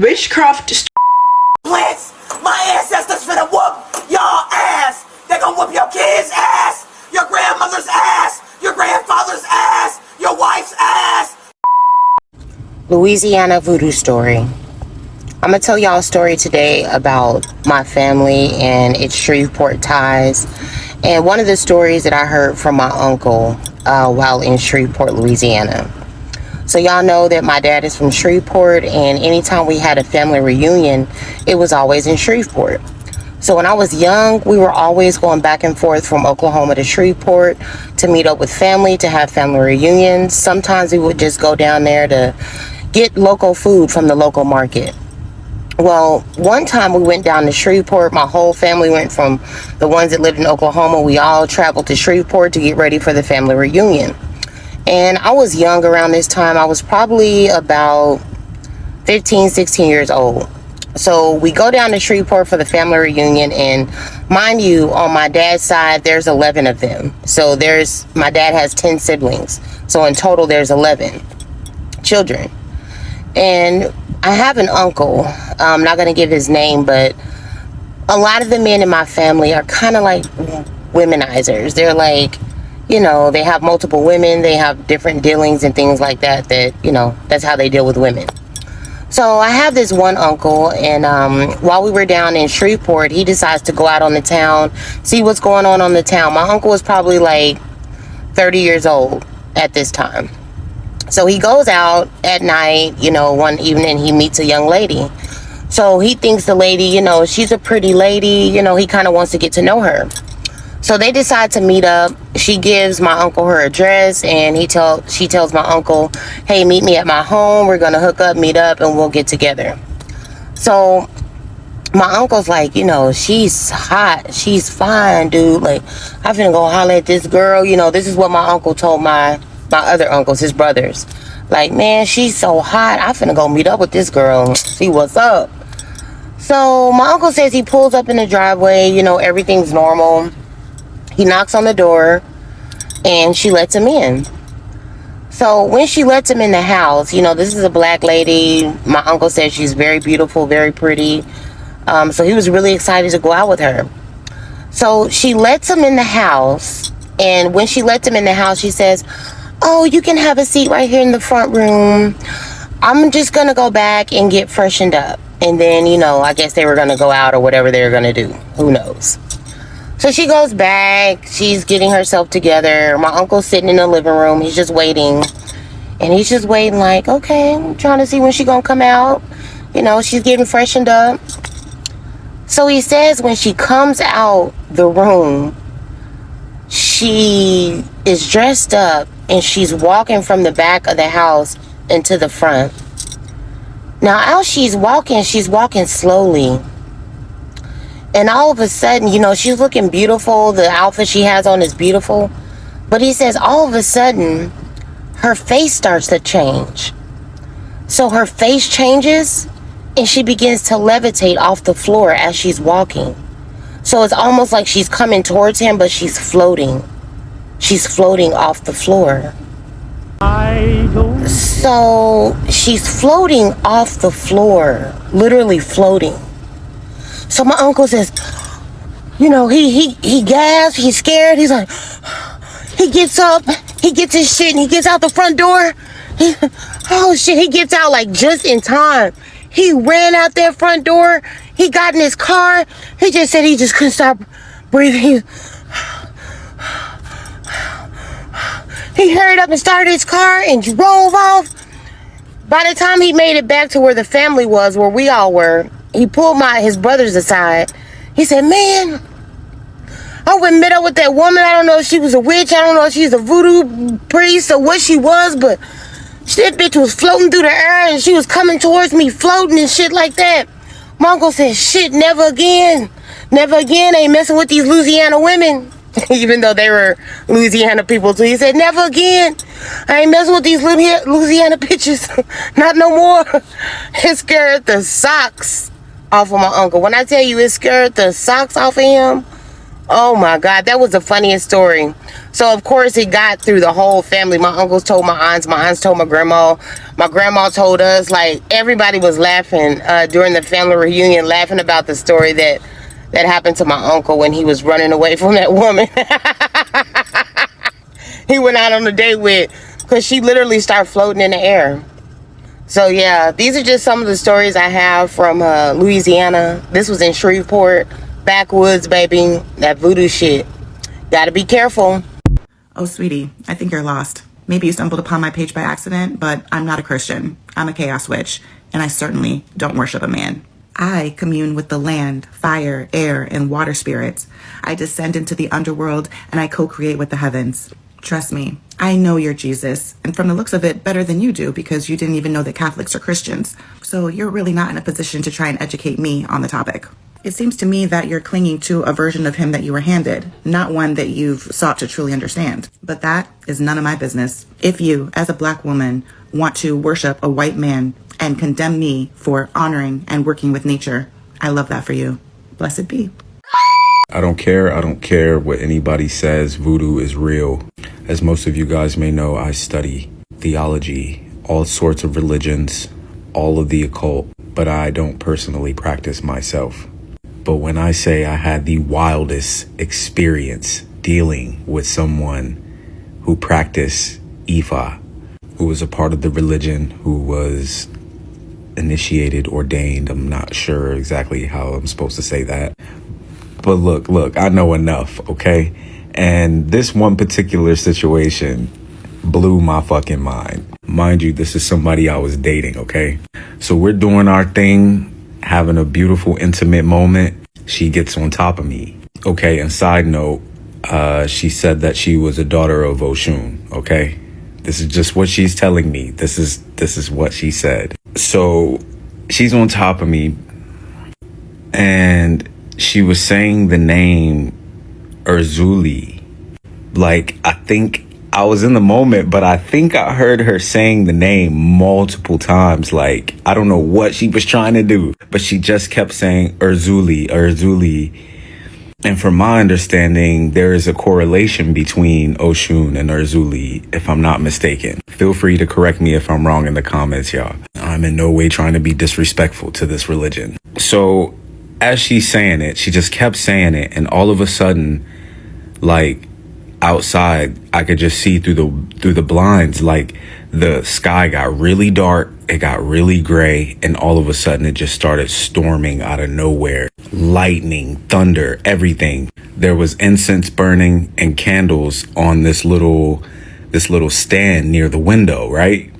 Witchcraft. Plants, my ancestors finna whoop y'all ass. They gonna whoop your kids' ass, your grandmother's ass, your grandfather's ass, your wife's ass. Louisiana voodoo story. I'm gonna tell y'all a story today about my family and its Shreveport ties, and one of the stories that I heard from my uncle while in Shreveport, Louisiana. So y'all know that my dad is from Shreveport, and anytime we had a family reunion, it was always in Shreveport. So when I was young, we were always going back and forth from Oklahoma to Shreveport to meet up with family, to have family reunions. Sometimes we would just go down there to get local food from the local market. Well, one time we went down to Shreveport. My whole family went, from the ones that lived in Oklahoma. We all traveled to Shreveport to get ready for the family reunion. And I was young around this time. I was probably about 15, 16 years old. So we go down to Shreveport for the family reunion, and mind you, on my dad's side, there's 11 of them. So my dad has 10 siblings. So in total, there's 11 children. And I have an uncle, I'm not going to give his name, but a lot of the men in my family are kind of like womenizers. They're like, they have multiple women, they have different dealings and things like that, that's how they deal with women. So I have this one uncle, and while we were down in Shreveport, he decides to go out on the town, see what's going on the town. My uncle was probably like 30 years old at this time. So he goes out at night, one evening he meets a young lady. So he thinks the lady, she's a pretty lady, he kind of wants to get to know her. So they decide to meet up. She gives my uncle her address, and she tells my uncle, hey, meet me at my home. We're going to hook up, meet up, and we'll get together. So my uncle's like, she's hot. She's fine, dude. Like, I'm finna go holler at this girl. This is what my uncle told my other uncles, his brothers. Like, man, she's so hot. I'm finna go meet up with this girl and see what's up. So my uncle says he pulls up in the driveway. Everything's normal. He knocks on the door, and she lets him in. So when she lets him in the house, this is a black lady. My uncle says she's very beautiful, very pretty. So he was really excited to go out with her. So she lets him in the house, and when she lets him in the house, she says, oh, you can have a seat right here in the front room. I'm just going to go back and get freshened up. And then, I guess they were going to go out or whatever they were going to do. Who knows? So she goes back. She's getting herself together. My uncle's sitting in the living room. He's just waiting. And he's just waiting like, okay, I'm trying to see when she's going to come out. She's getting freshened up. So he says when she comes out the room, she is dressed up, and she's walking from the back of the house into the front. Now, as she's walking slowly. And all of a sudden, she's looking beautiful. The outfit she has on is beautiful. But he says all of a sudden, her face starts to change. So her face changes, and she begins to levitate off the floor as she's walking. So it's almost like she's coming towards him, but she's floating. She's floating off the floor. So she's floating off the floor, literally floating. So my uncle says, he gasps, he's scared. He's like, he gets up, he gets his shit, and he gets out the front door. He gets out like just in time. He ran out that front door. He got in his car. He just said he just couldn't stop breathing. He hurried up and started his car and drove off. By the time he made it back to where the family was, where we all were, he pulled his brothers aside. He said, man, I went and met up with that woman. I don't know if she was a witch. I don't know if she's a voodoo priest or what she was, but that bitch was floating through the air, and she was coming towards me floating and shit like that. My uncle said, shit, never again. Never again. Ain't messing with these Louisiana women. Even though they were Louisiana people too. He said, never again. I ain't messing with these Louisiana bitches. Not no more. It scared the socks off of my uncle. When I tell you it scared the socks off of him, Oh my God, that was the funniest story. So of course it got through the whole family. My uncles told my aunts told my grandma told us. Like everybody was laughing during the family reunion, laughing about the story that happened to my uncle when he was running away from that woman. He went out on a date with, because she literally started floating in the air. So yeah, these are just some of the stories I have from Louisiana. This was in Shreveport, backwoods, baby. That voodoo shit. Gotta be careful. Oh, sweetie, I think you're lost. Maybe you stumbled upon my page by accident, but I'm not a Christian. I'm a chaos witch, and I certainly don't worship a man. I commune with the land, fire, air, and water spirits. I descend into the underworld, and I co-create with the heavens. Trust me, I know you're Jesus, and from the looks of it, better than you do, because you didn't even know that Catholics are Christians. So you're really not in a position to try and educate me on the topic. It seems to me that you're clinging to a version of him that you were handed, not one that you've sought to truly understand. But that is none of my business. If you, as a black woman, want to worship a white man and condemn me for honoring and working with nature, I love that for you. Blessed be. I don't care. I don't care what anybody says. Voodoo is real. As most of you guys may know, I study theology, all sorts of religions, all of the occult, but I don't personally practice myself. But when I say I had the wildest experience dealing with someone who practiced Ifa, who was a part of the religion, who was initiated, ordained, I'm not sure exactly how I'm supposed to say that. But look, I know enough, okay? And this one particular situation blew my fucking mind. Mind you, this is somebody I was dating, okay? So we're doing our thing, having a beautiful, intimate moment. She gets on top of me. Okay, and side note, she said that she was a daughter of Oshun, okay? This is just what she's telling me. This is what she said. So she's on top of me, and she was saying the name Erzuli. Like, I think I was in the moment, but I think I heard her saying the name multiple times. Like, I don't know what she was trying to do, but she just kept saying Erzuli, Erzuli. And from my understanding, there is a correlation between Oshun and Erzuli, if I'm not mistaken. Feel free to correct me if I'm wrong in the comments, y'all. I'm in no way trying to be disrespectful to this religion. So as she's saying it, she just kept saying it. And all of a sudden, like, outside, I could just see through the blinds, like the sky got really dark, it got really gray, and all of a sudden it just started storming out of nowhere. Lightning, thunder, everything. There was incense burning and candles on this little stand near the window, right?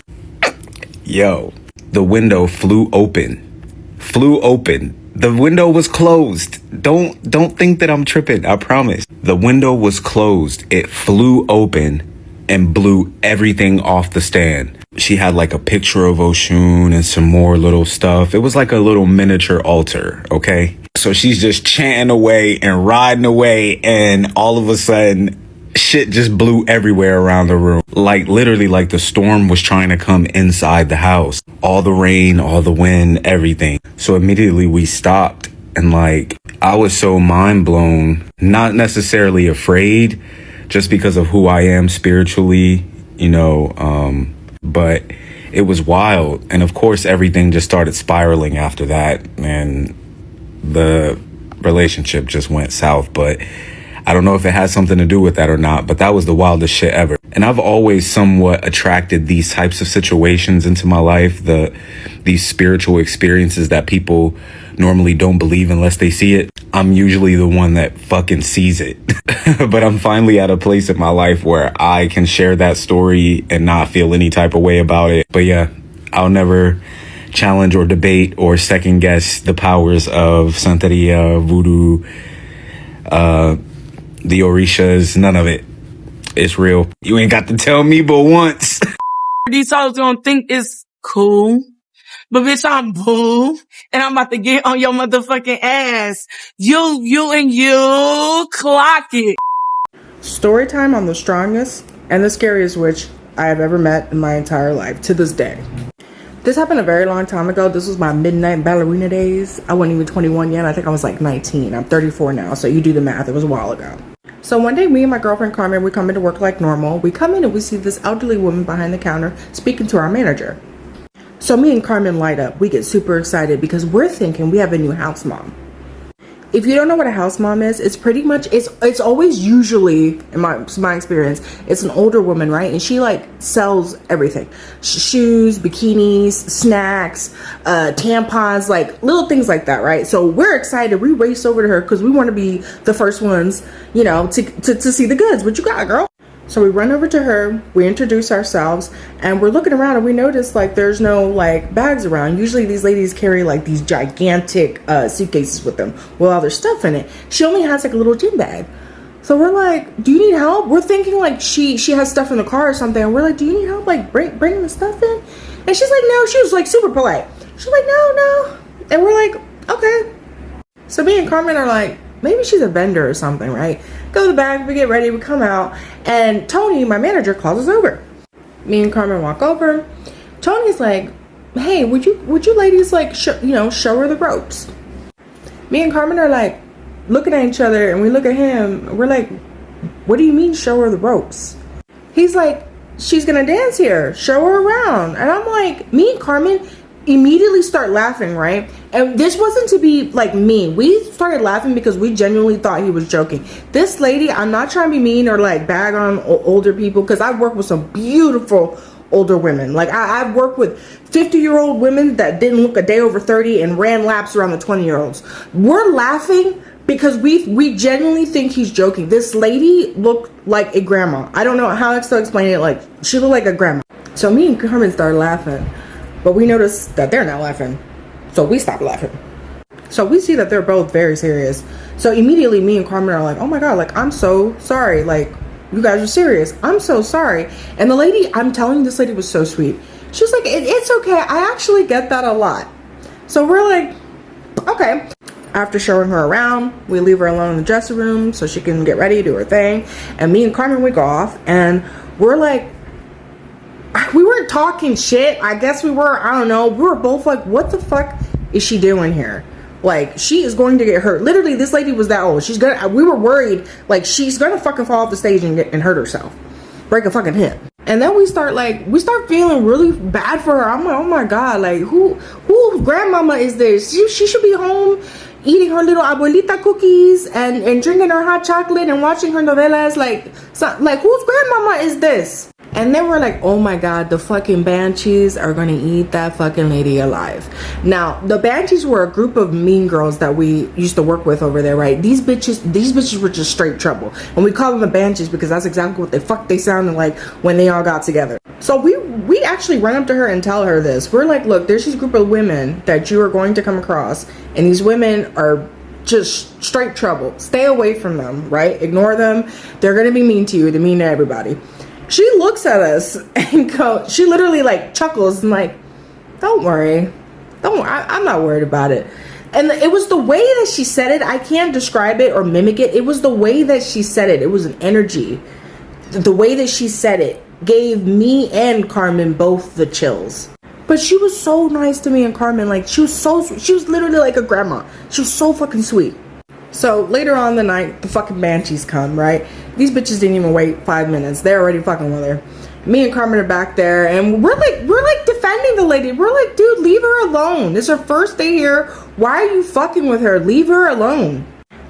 Yo, the window flew open. The window was closed. Don't think that I'm tripping. I promise. The window was closed. It flew open and blew everything off the stand. She had like a picture of Oshun and some more little stuff. It was like a little miniature altar, okay? So she's just chanting away and riding away, and all of a sudden, shit just blew everywhere around the room. Like literally, like the storm was trying to come inside the house. All the rain, all the wind, everything. So immediately we stopped, and like I was so mind blown, not necessarily afraid, just because of who I am spiritually, but it was wild. And of course, everything just started spiraling after that, and the relationship just went south. But I don't know if it has something to do with that or not, but that was the wildest shit ever. And I've always somewhat attracted these types of situations into my life, these spiritual experiences that people normally don't believe unless they see it. I'm usually the one that fucking sees it. But I'm finally at a place in my life where I can share that story and not feel any type of way about it. But yeah, I'll never challenge or debate or second guess the powers of Santeria, voodoo, the Orishas, none of it. It's real. You ain't got to tell me but once. These hoes gonna think it's cool. But bitch, I'm boo. And I'm about to get on your motherfucking ass. You clock it. Story time on the strongest and the scariest witch I have ever met in my entire life to this day. This happened a very long time ago. This was my midnight ballerina days. I wasn't even 21 yet. I think I was like 19. I'm 34 now, so you do the math. It was a while ago. So one day, me and my girlfriend Carmen, we come into work like normal. We come in and we see this elderly woman behind the counter speaking to our manager. So me and Carmen light up. We get super excited because we're thinking we have a new house mom. If you don't know what a house mom is, it's pretty much, it's always usually, in my experience, it's an older woman, right? And she like sells everything. Shoes, bikinis, snacks, tampons, like little things like that, right? So we're excited. We race over to her because we want to be the first ones, you know, to see the goods. What you got, girl? So we run over to her, we introduce ourselves, and we're looking around and we notice like there's no like bags around. Usually these ladies carry like these gigantic suitcases with them with all their stuff in it. She only has like a little gym bag. So we're like, do you need help? We're thinking like she has stuff in the car or something. And we're like, do you need help like bringing the stuff in? And she's like, no. She was like super polite. She's like, no. And we're like, okay. So me and Carmen are like, maybe she's a vendor or something, right? Go to the back, we get ready, we come out, and Tony, my manager, calls us over. Me and Carmen walk over. Tony's like, hey, would you ladies like show her the ropes? Me and Carmen are like looking at each other, and we look at him. We're like, what do you mean show her the ropes? He's like, she's gonna dance here, show her around. And I'm like, me and Carmen immediately start laughing, right? And this wasn't to be like mean. We started laughing because we genuinely thought he was joking. This lady, I'm not trying to be mean or like bag on older people, because I've worked with some beautiful older women. Like I've worked with 50-year-old women that didn't look a day over 30 and ran laps around the 20-year-olds. We're laughing because we genuinely think he's joking. This lady looked like a grandma. I don't know how else to explain it. Like she looked like a grandma. So me and Carmen started laughing. But we noticed that they're not laughing. So we stopped laughing. So we see that they're both very serious. So immediately me and Carmen are like, oh my God, like, I'm so sorry. Like, you guys are serious. I'm so sorry. And the lady, I'm telling you, this lady was so sweet. She was like, it's okay. I actually get that a lot. So we're like, okay. After showing her around, we leave her alone in the dressing room so she can get ready, do her thing. And me and Carmen, we go off. And we're like, we weren't talking shit. I guess we were. I don't know. We were both like, what the fuck is she doing here? Like, she is going to get hurt. Literally, this lady was that old. We were worried, like, she's gonna fucking fall off the stage and hurt herself. Break a fucking hip. And then we start feeling really bad for her. I'm like, oh my God, like, who grandmama is this? She should be home eating her little abuelita cookies and drinking her hot chocolate and watching her novelas. Like, whose grandmama is this? And then we're like, oh my God, the fucking Banshees are gonna eat that fucking lady alive. Now, the Banshees were a group of mean girls that we used to work with over there, right? These bitches were just straight trouble. And we call them the Banshees because that's exactly what the fuck they sounded like when they all got together. So we actually run up to her and tell her this. We're like, look, there's this group of women that you are going to come across, and these women are just straight trouble. Stay away from them, right? Ignore them. They're gonna be mean to you. They're mean to everybody. She looks at us and she literally like chuckles and like, don't worry. I'm not worried about it. And it was the way that she said it. I can't describe it or mimic it. It was the way that she said it. It was an energy. The way that she said it gave me and Carmen both the chills. But she was so nice to me and Carmen. Like, she was literally like a grandma. She was so fucking sweet. So later on in the night, the fucking Banshees come, right? These bitches didn't even wait 5 minutes. They're already fucking with her. Me and Carmen are back there, and we're like defending the lady. We're like, dude, leave her alone. It's her first day here. Why are you fucking with her? Leave her alone.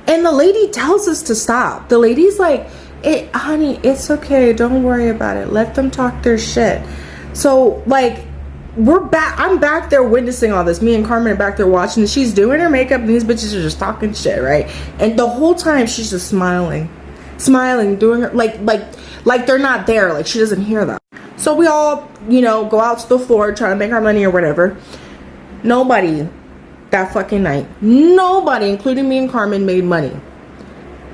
And the lady tells us to stop. The lady's like, honey, it's okay. Don't worry about it. Let them talk their shit. So like, I'm back there witnessing all this. Me and Carmen are back there watching. She's doing her makeup and these bitches are just talking shit, right? And the whole time she's just smiling, doing her like they're not there, like she doesn't hear them. So we all, go out to the floor trying to make our money or whatever. Nobody that fucking night, nobody, including me and Carmen, made money.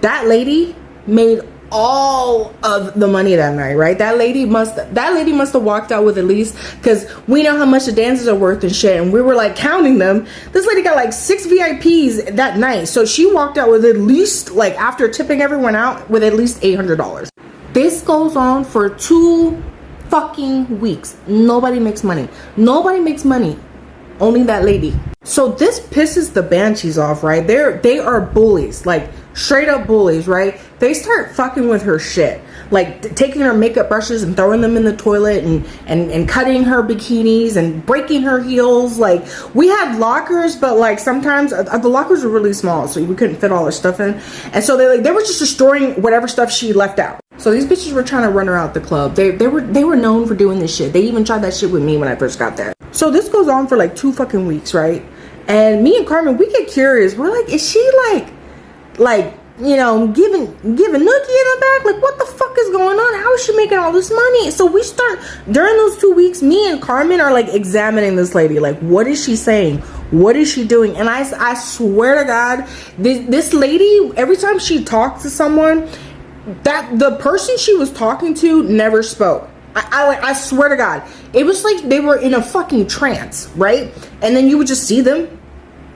That lady made all of the money that night, right? That lady must have walked out with at least, because we know how much the dances are worth and shit, and we were like counting them. This lady got like 6 VIPs that night, so she walked out with at least, like, after tipping everyone out, with at least $800. This goes on for 2 fucking weeks. Nobody makes money. Nobody makes money. Only that lady. So this pisses the banshees off, right? They are bullies, like straight up bullies, right? They start fucking with her shit, like taking her makeup brushes and throwing them in the toilet and cutting her bikinis and breaking her heels. Like, we had lockers, but like sometimes the lockers were really small, so we couldn't fit all her stuff in, and so they were just destroying whatever stuff she left out. So these bitches were trying to run her out the club. They were known for doing this shit. They even tried that shit with me when I first got there. So this goes on for like 2 fucking weeks, right? And me and Carmen, we get curious. We're like, is she like you know, giving Nookie in the back? Like, what the fuck is going on? How is she making all this money? So we start, during those 2 weeks, me and Carmen are like examining this lady. Like, what is she saying? What is she doing? And I swear to God, this lady, every time she talked to someone, that the person she was talking to never spoke. I swear to God, it was like they were in a fucking trance, right? And then you would just see them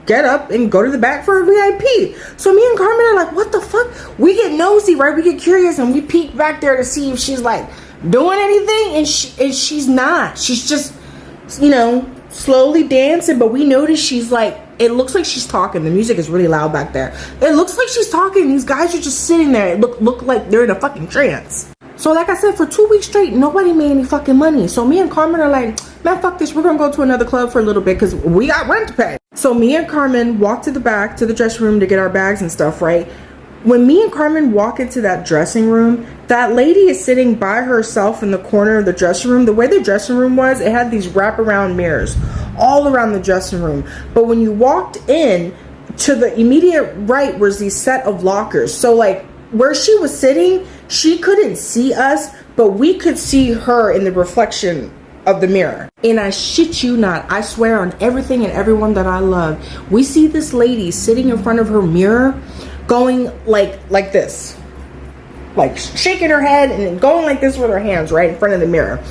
get up and go to the back for a VIP. So me and Carmen are like, what the fuck? We get nosy, right? We get curious and we peek back there to see if she's like doing anything, and she's not. She's just, you know, slowly dancing, but we notice she's like, it looks like she's talking. The music is really loud back there. It looks like she's talking. These guys are just sitting there. It look like they're in a fucking trance. So like I said, for 2 weeks straight, nobody made any fucking money. So me and Carmen are like, man, fuck this. We're gonna go to another club for a little bit because we got rent to pay. So me and Carmen walk to the back to the dressing room to get our bags and stuff, right? When me and Carmen walk into that dressing room, that lady is sitting by herself in the corner of the dressing room. The way the dressing room was, it had these wraparound mirrors all around the dressing room. But when you walked in, to the immediate right was these set of lockers. So like where she was sitting, she couldn't see us, but we could see her in the reflection of the mirror. And I shit you not, I swear on everything and everyone that I love, we see this lady sitting in front of her mirror going like this, like shaking her head and going like this with her hands right in front of the mirror.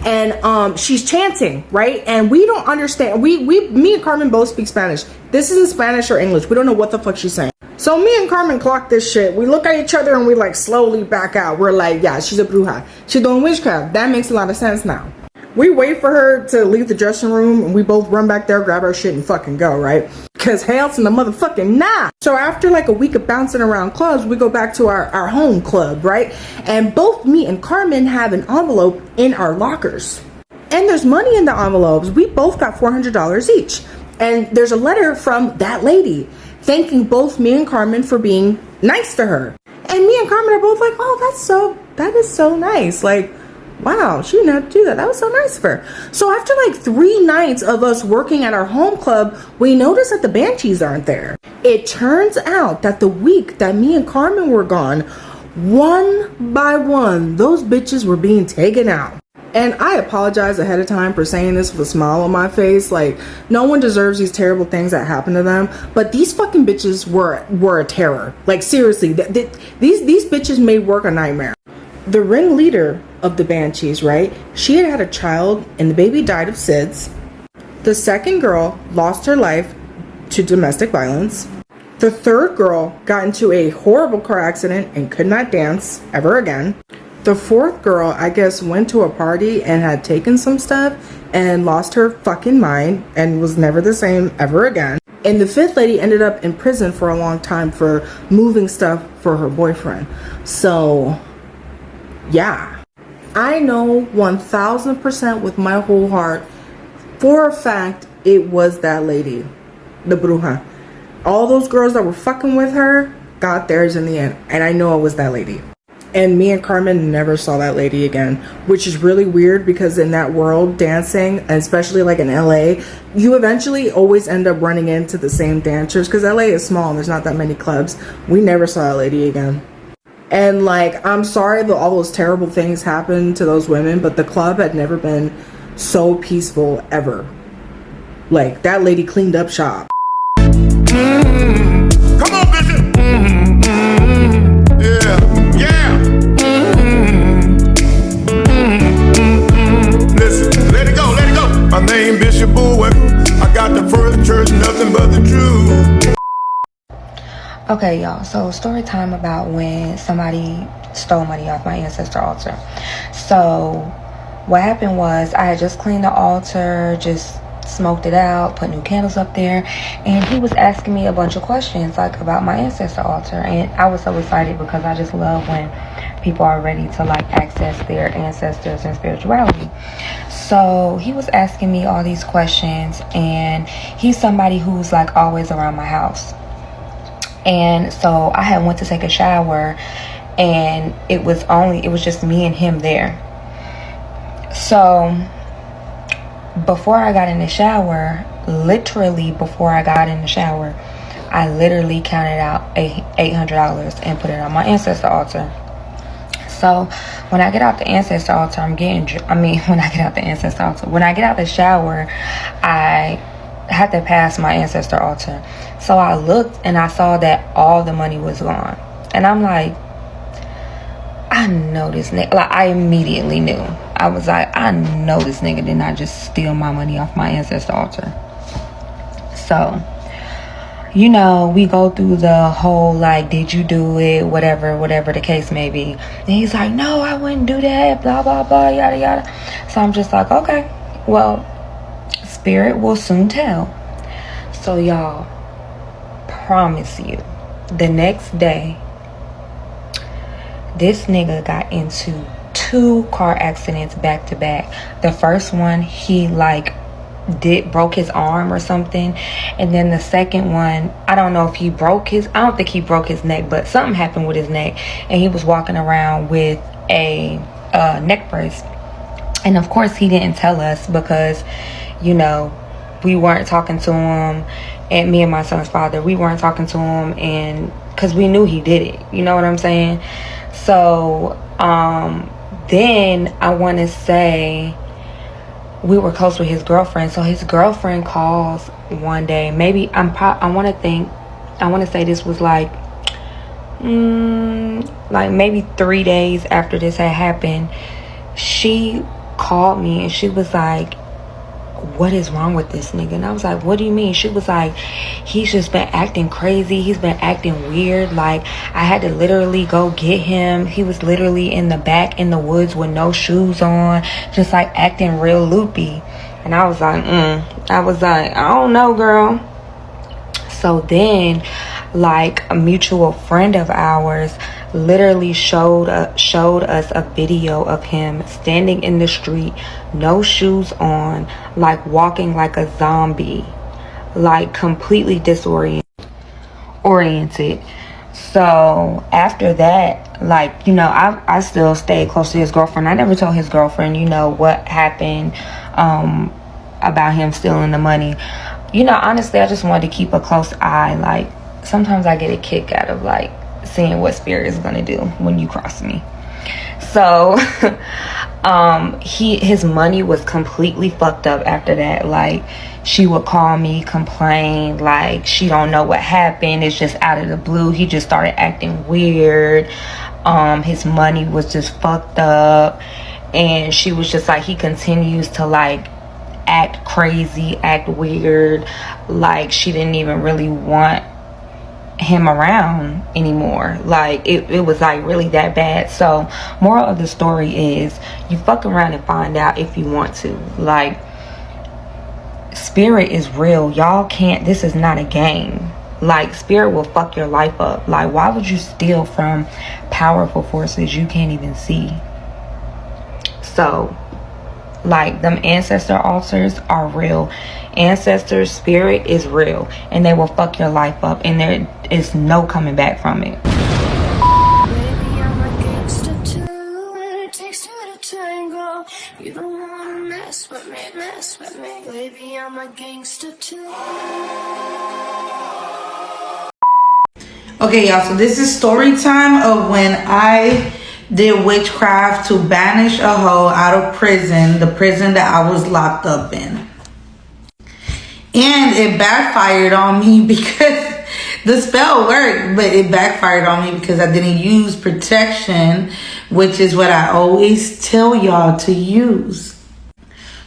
And she's chanting, right? And we don't understand. Me and Carmen both speak Spanish. This isn't Spanish or English. We don't know what the fuck she's saying. So me and Carmen clock this shit. We look at each other and we like slowly back out. We're like, yeah, she's a bruja. She's doing witchcraft. That makes a lot of sense now. We wait for her to leave the dressing room and we both run back there, grab our shit and fucking go, right? Because hell's in the motherfucking nah. So after like a week of bouncing around clubs, we go back to our home club, right? And both me and Carmen have an envelope in our lockers. And there's money in the envelopes. We both got $400 each. And there's a letter from that lady thanking both me and Carmen for being nice to her. And me and Carmen are both like, oh, that is so nice. Like, wow, she didn't have to do that. That was so nice of her. So after like 3 nights of us working at our home club, we noticed that the banshees aren't there. It turns out that the week that me and Carmen were gone, one by one, those bitches were being taken out. And I apologize ahead of time for saying this with a smile on my face. Like, no one deserves these terrible things that happen to them. But these fucking bitches were a terror. Like, seriously, these bitches made work a nightmare. The ringleader of the banshees, right? She had a child and the baby died of SIDS. The second girl lost her life to domestic violence. The third girl got into a horrible car accident and could not dance ever again. The fourth girl, I guess, went to a party and had taken some stuff and lost her fucking mind and was never the same ever again. And the fifth lady ended up in prison for a long time for moving stuff for her boyfriend. So, yeah. I know 1000% with my whole heart, for a fact, it was that lady, the bruja. All those girls that were fucking with her got theirs in the end. And I know it was that lady. And me and Carmen never saw that lady again, which is really weird because in that world, dancing, especially like in LA, you eventually always end up running into the same dancers because LA is small and there's not that many clubs. We never saw that lady again. And like, I'm sorry that all those terrible things happened to those women, but the club had never been so peaceful ever. Like, that lady cleaned up shop. Come on, bitch. Yeah. Listen, let it go. My name Bishop Bowen. I got the first church, nothing but the truth. Okay, y'all, so story time about when somebody stole money off my ancestor altar. So what happened was I had just cleaned the altar, just smoked it out, put new candles up there, and he was asking me a bunch of questions like about my ancestor altar. And I was so excited because I just love when people are ready to like access their ancestors and spirituality. So he was asking me all these questions, and he's somebody who's like always around my house. And so I had went to take a shower, and it was just me and him there. So before I got in the shower, literally before I got in the shower, I literally counted out $800 and put it on my ancestor altar. So when I get out the ancestor altar, when I get out the shower, I had to pass my ancestor altar. So I looked and I saw that all the money was gone. And I'm like, I know this nigga. Like, I immediately knew. I was like, I know this nigga did not just steal my money off my ancestor altar. So, you know, we go through the whole, like, did you do it? Whatever the case may be. And he's like, no, I wouldn't do that. Blah, blah, blah, yada, yada. So I'm just like, okay, well, spirit will soon tell. So, y'all, promise you, the next day, this nigga got into 2 car accidents back to back. The first one, he like broke his arm or something, and then the second one, I don't know if I don't think he broke his neck, but something happened with his neck, and he was walking around with a neck brace. And of course he didn't tell us because, you know, we weren't talking to him, and me and my son's father, we weren't talking to him, and because we knew he did it, you know what I'm saying? So then I want to say we were close with his girlfriend. So his girlfriend calls one day. Maybe I want to say this was like maybe 3 days after this had happened. She called me and she was like, what is wrong with this nigga? And I was like, what do you mean? She was like, he's just been acting crazy. He's been acting weird. Like, I had to literally go get him. He was literally in the back in the woods with no shoes on, just like acting real loopy. And I was like, I don't know, girl. So then, like, a mutual friend of ours literally showed us a video of him standing in the street, no shoes on, like walking like a zombie, like completely disoriented. So after that, like, you know, I still stayed close to his girlfriend. I never told his girlfriend, you know, what happened about him stealing the money. You know, honestly, I just wanted to keep a close eye. Like, sometimes I get a kick out of like seeing what spirit is gonna do when you cross me. So his money was completely fucked up after that. Like, she would call me, complain, like she don't know what happened. It's just out of the blue. He just started acting weird. His money was just fucked up, and she was just like, he continues to like act crazy, act weird. Like, she didn't even really want him around anymore. Like, it was like really that bad. So moral of the story is, you fuck around and find out if you want to. Like, spirit is real. Y'all can't, this is not a game. Like, spirit will fuck your life up. Like, why would you steal from powerful forces you can't even see? So, like, them ancestor altars are real. Ancestor spirit is real, and they will fuck your life up, and there is no coming back from it. Baby, I'm a gangster too, and it takes two to tango. You don't wanna mess with me. Baby, I'm a gangster too. Okay, y'all, so this is story time of when I did witchcraft to banish a hoe out of prison, the prison that I was locked up in. And it backfired on me because the spell worked, but it backfired on me because I didn't use protection, which is what I always tell y'all to use.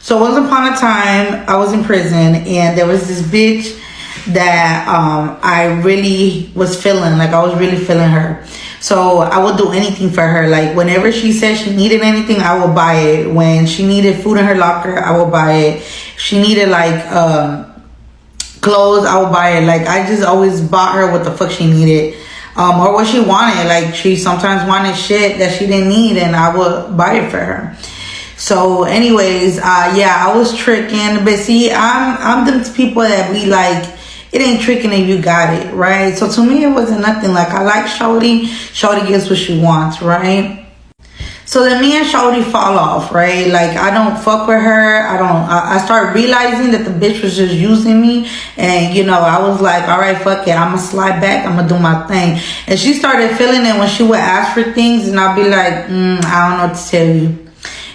So once upon a time, I was in prison, and there was this bitch that I really was feeling, like I was really feeling her. So I would do anything for her. Like whenever she said she needed anything, I will buy it. When she needed food in her locker, I will buy it. She needed like clothes, I would buy it. Like I just always bought her what the fuck she needed. Or what she wanted. Like she sometimes wanted shit that she didn't need, and I would buy it for her. So anyways, yeah, I was tricking. But see, I'm the people that be like, it ain't tricking if you got it, right? So to me, it wasn't nothing. Like I like Shorty. Shorty gets what she wants, right? So then me and Shorty fall off, right? Like I don't fuck with her. I start realizing that the bitch was just using me. And you know, I was like, all right, fuck it. I'm gonna slide back. I'm gonna do my thing. And she started feeling it when she would ask for things. And I'll be like, I don't know what to tell you.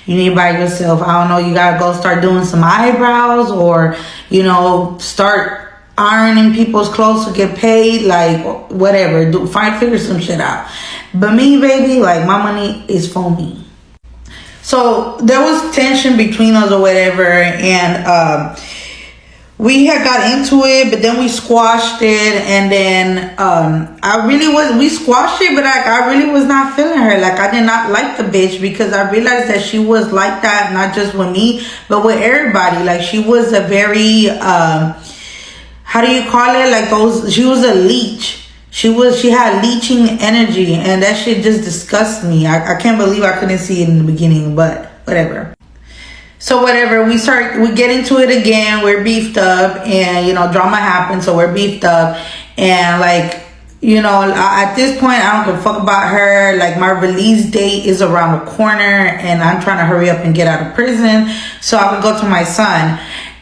You need by yourself. I don't know. You gotta go start doing some eyebrows, or, you know, start ironing people's clothes to get paid. Like whatever. Figure some shit out. But me, baby, like my money is for me. So there was tension between us or whatever, and we had got into it, but then we squashed it, and then we squashed it, but like I really was not feeling her. Like I did not like the bitch, because I realized that she was like that, not just with me, but with everybody. Like she was a very how do you call it? Like she was a leech. She had leeching energy, and that shit just disgusts me. I can't believe I couldn't see it in the beginning, but whatever. So whatever, we get into it again. We're beefed up, and you know, drama happened, so we're beefed up, and like, you know, at this point, I don't give a fuck about her. Like my release date is around the corner, and I'm trying to hurry up and get out of prison so I can go to my son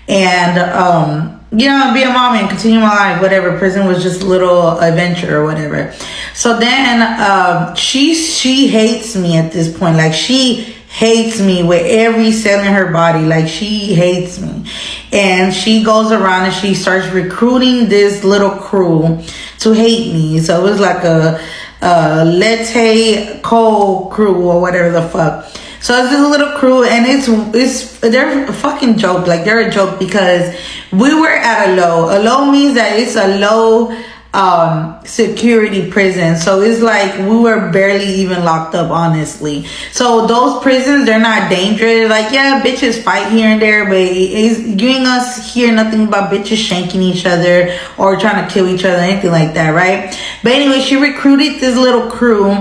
and you know, be a mom and continue my life, whatever. Prison was just a little adventure or whatever. So then she hates me at this point. Like she hates me with every cell in her body. Like she hates me. And she goes around and she starts recruiting this little crew to hate me. So it was like a Let's Hate Cole crew or whatever the fuck. So it's this little crew, and they're a fucking joke. Like they're a joke, because we were at a low. A low means that it's a low security prison. So it's like we were barely even locked up, honestly. So those prisons, they're not dangerous. Like, yeah, bitches fight here and there, but you ain't gonna hear nothing about bitches shanking each other or trying to kill each other, anything like that, right? But anyway, she recruited this little crew,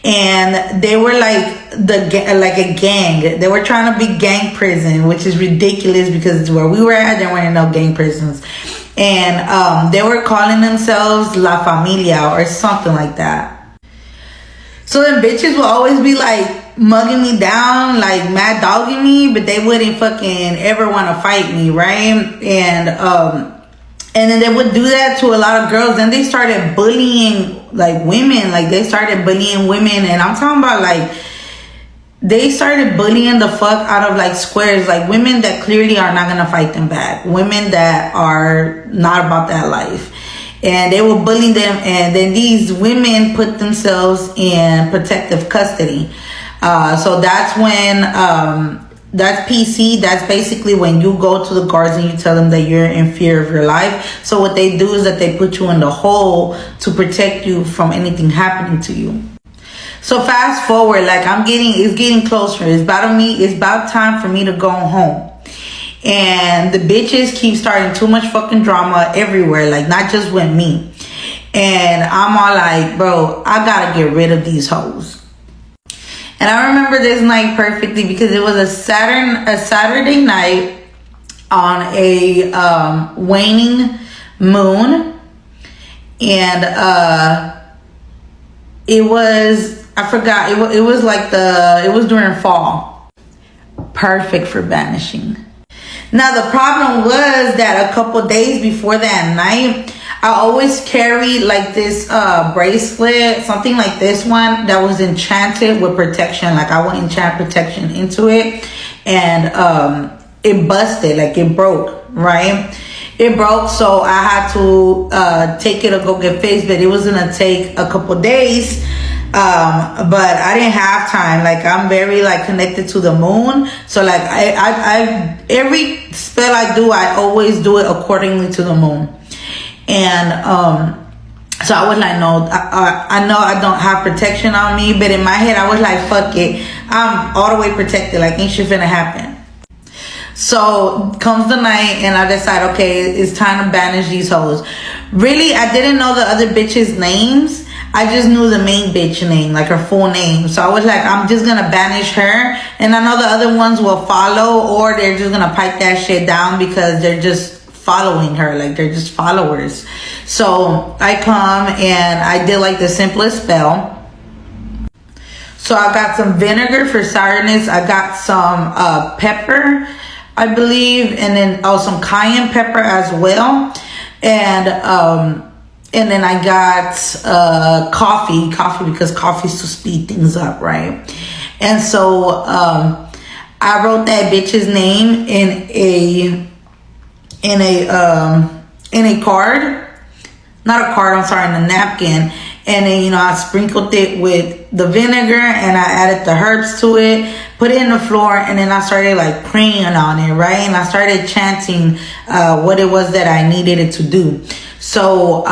and they were like a gang. They were trying to be gang prison, which is ridiculous, because it's where we were at. There weren't no gang prisons. And they were calling themselves La Familia or something like that. So then bitches will always be like mugging me down, like mad dogging me, but they wouldn't fucking ever want to fight me, right? And then they would do that to a lot of girls. Then they started bullying like women. Like they started bullying women, and I'm talking about like they started bullying the fuck out of like squares, like women that clearly are not gonna fight them back, women that are not about that life. And they were bullying them, and then these women put themselves in protective custody. So that's when that's PC. That's basically when you go to the guards and you tell them that you're in fear of your life. So what they do is that they put you in the hole to protect you from anything happening to you. So fast forward, like it's getting closer. It's about time for me to go home. And the bitches keep starting too much fucking drama everywhere, like not just with me. And I'm all like, bro, I gotta get rid of these hoes. And I remember this night perfectly, because it was a Saturday night on a waning moon. And it was, I forgot, it was like it was during fall. Perfect for banishing. Now the problem was that a couple days before that night, I always carried like this bracelet, something like this one, that was enchanted with protection. Like I would enchant protection into it, and it busted, like it broke, right? It broke, so I had to take it to go get fixed, but it was gonna take a couple days. But I didn't have time. Like I'm very like connected to the moon, so like I every spell I do, I always do it accordingly to the moon. And So I was like, no, I know I don't have protection on me, but in my head I was like, fuck it, I'm all the way protected, like ain't shit finna happen. So comes the night and I decide, okay, it's time to banish these hoes. Really, I didn't know the other bitches' names. I just knew the main bitch name, like her full name. So I was like, I'm just gonna banish her, and I know the other ones will follow, or they're just gonna pipe that shit down because they're just following her, like they're just followers. So I come and I did like the simplest spell. So I got some vinegar for sourness. I got some pepper, I believe, and then some cayenne pepper as well, and then I got coffee because coffees to speed things up, right? And so I wrote that bitch's name in a card, not a card, I'm sorry, in a napkin. And then, I sprinkled it with the vinegar and I added the herbs to it, put it in the floor, and then I started like praying on it, right? And I started chanting what it was that I needed it to do. So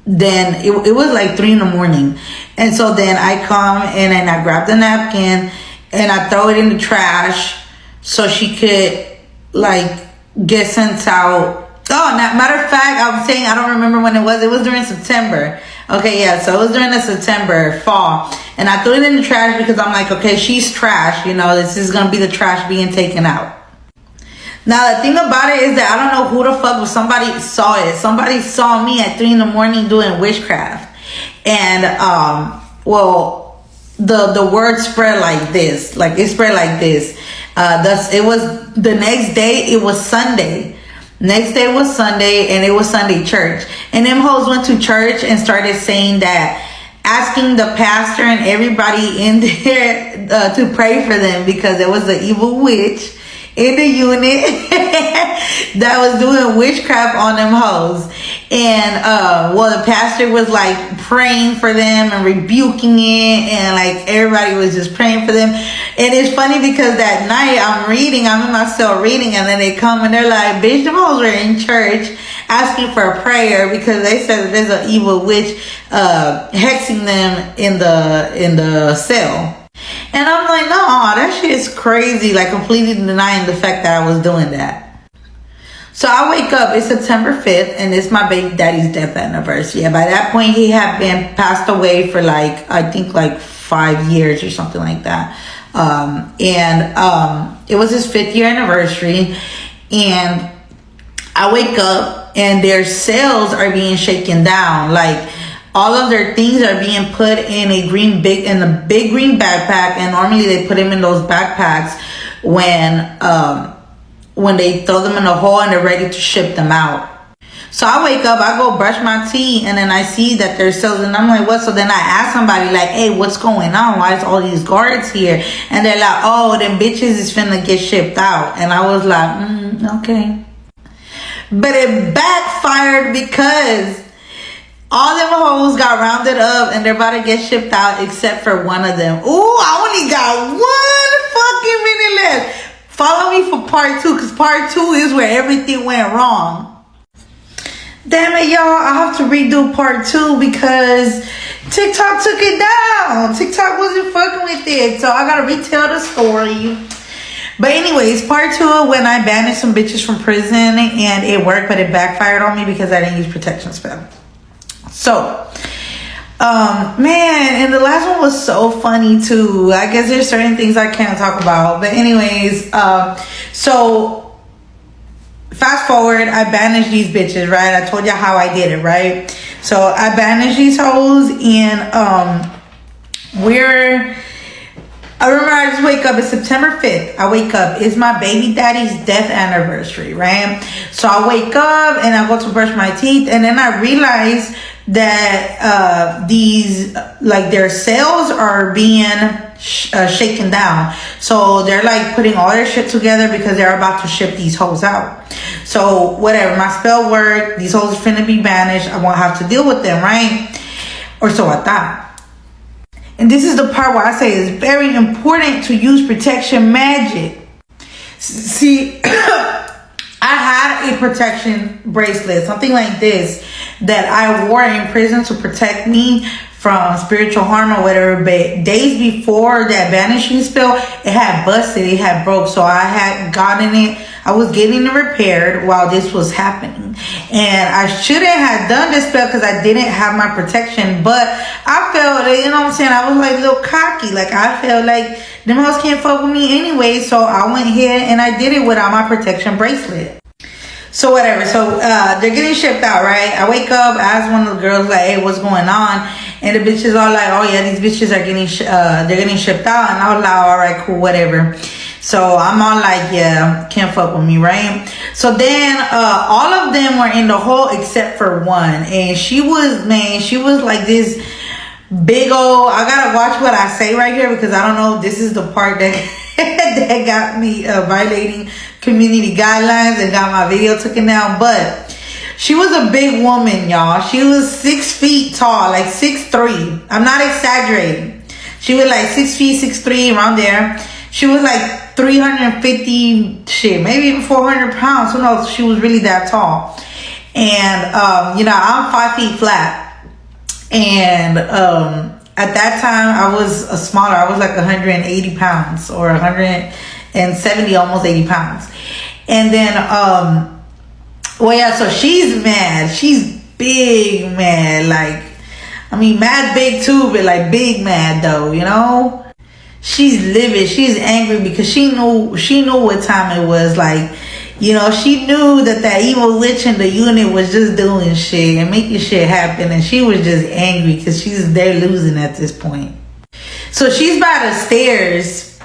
then it was like 3 a.m. And so then I come and then I grab the napkin and I throw it in the trash so she could like get sent out. Oh, matter of fact, I was saying, I don't remember when it was. It was during September. Okay, yeah, so it was during the September fall. And I threw it in the trash because I'm like, okay, she's trash. This is going to be the trash being taken out. Now, the thing about it is that I don't know who the fuck, but somebody saw it. Somebody saw me at 3 a.m. doing witchcraft. And, the word spread like this. Like, it spread like this. It was the next day, it was Sunday. Next day was Sunday, and it was Sunday church. And them hoes went to church and started saying that, asking the pastor and everybody in there to pray for them because there was an evil witch in the unit that was doing witchcraft on them hoes. And the pastor was like praying for them and rebuking it, and like everybody was just praying for them. And it's funny because that night I'm in my cell reading, and then they come and they're like, bitch, them hoes were in church asking for a prayer because they said that there's an evil witch hexing them in the cell. And I'm like, no, that shit is crazy. Like, completely denying the fact that I was doing that. So I wake up, it's September 5th, and it's my baby daddy's death anniversary. And by that point, he had been passed away for I think 5 years or something like that. It was his 5th year anniversary. And I wake up and their cells are being shaken down. Like, all of their things are being put in a big green backpack, and normally they put them in those backpacks when they throw them in a hole and they're ready to ship them out. So I wake up, I go brush my teeth, and then I see that there's cells, and I'm like, what? So then I ask somebody like, hey, what's going on? Why is all these guards here? And they're like, oh, them bitches is finna get shipped out. And I was like, okay. But it backfired because all them hoes got rounded up and they're about to get shipped out except for one of them. Ooh, I only got 1 fucking minute left. Follow me for part 2, because part 2 is where everything went wrong. Damn it, y'all. I have to redo part 2 because TikTok took it down. TikTok wasn't fucking with it. So I gotta retell the story. But anyways, part 2, when I banished some bitches from prison, and it worked, but it backfired on me because I didn't use protection spell. So, man, and the last one was so funny too. I guess there's certain things I can't talk about. But anyways, so fast forward, I banished these bitches, right? I told you how I did it, right? So I banished these hoes, and I remember I just wake up, it's September 5th. I wake up, it's my baby daddy's death anniversary, right? So I wake up and I go to brush my teeth, and then I realize that their cells are being shaken down. So they're like putting all their shit together because they're about to ship these hoes out. So whatever, my spell worked, these hoes are finna be banished, I won't have to deal with them, right? Or so I thought. And this is the part where I say it's very important to use protection magic. See, I had a protection bracelet, something like this, that I wore in prison to protect me from spiritual harm or whatever. But days before that banishing spell, it had busted, it had broke. So I had gotten it, I was getting it repaired while this was happening. And I shouldn't have done this spell because I didn't have my protection. But I felt, you know what I'm saying, I was like a little cocky. Like I felt like them hoes can't fuck with me anyway. So I went here and I did it without my protection bracelet. So whatever, so they're getting shipped out, right? I wake up, ask one of the girls like, hey, what's going on? And the bitches are like, oh yeah, these bitches are getting they're getting shipped out. And I was like, all right, cool, whatever. So I'm all like, yeah, can't fuck with me, right? So then all of them were in the hole except for one, and she was like this big old, I gotta watch what I say right here because I don't know if this is the part that that got me violating community guidelines and got my video taken down. But she was a big woman, y'all. She was 6 feet tall, like 6'3". I'm not exaggerating. She was like 6 feet, 6'3", around there. She was like 350, shit, maybe even 400 pounds. Who knows? She was really that tall. And, you know, I'm 5 feet flat. And at that time, I was smaller. I was like 180 pounds or 170, almost 80 pounds. And then, well, yeah, so she's mad. She's big mad. Like, I mean, mad big too, but like big mad though, you know? She's livid. She's angry because she knew what time it was. Like, you know, she knew that evil witch in the unit was just doing shit and making shit happen. And she was just angry because they're losing at this point. So she's by the stairs.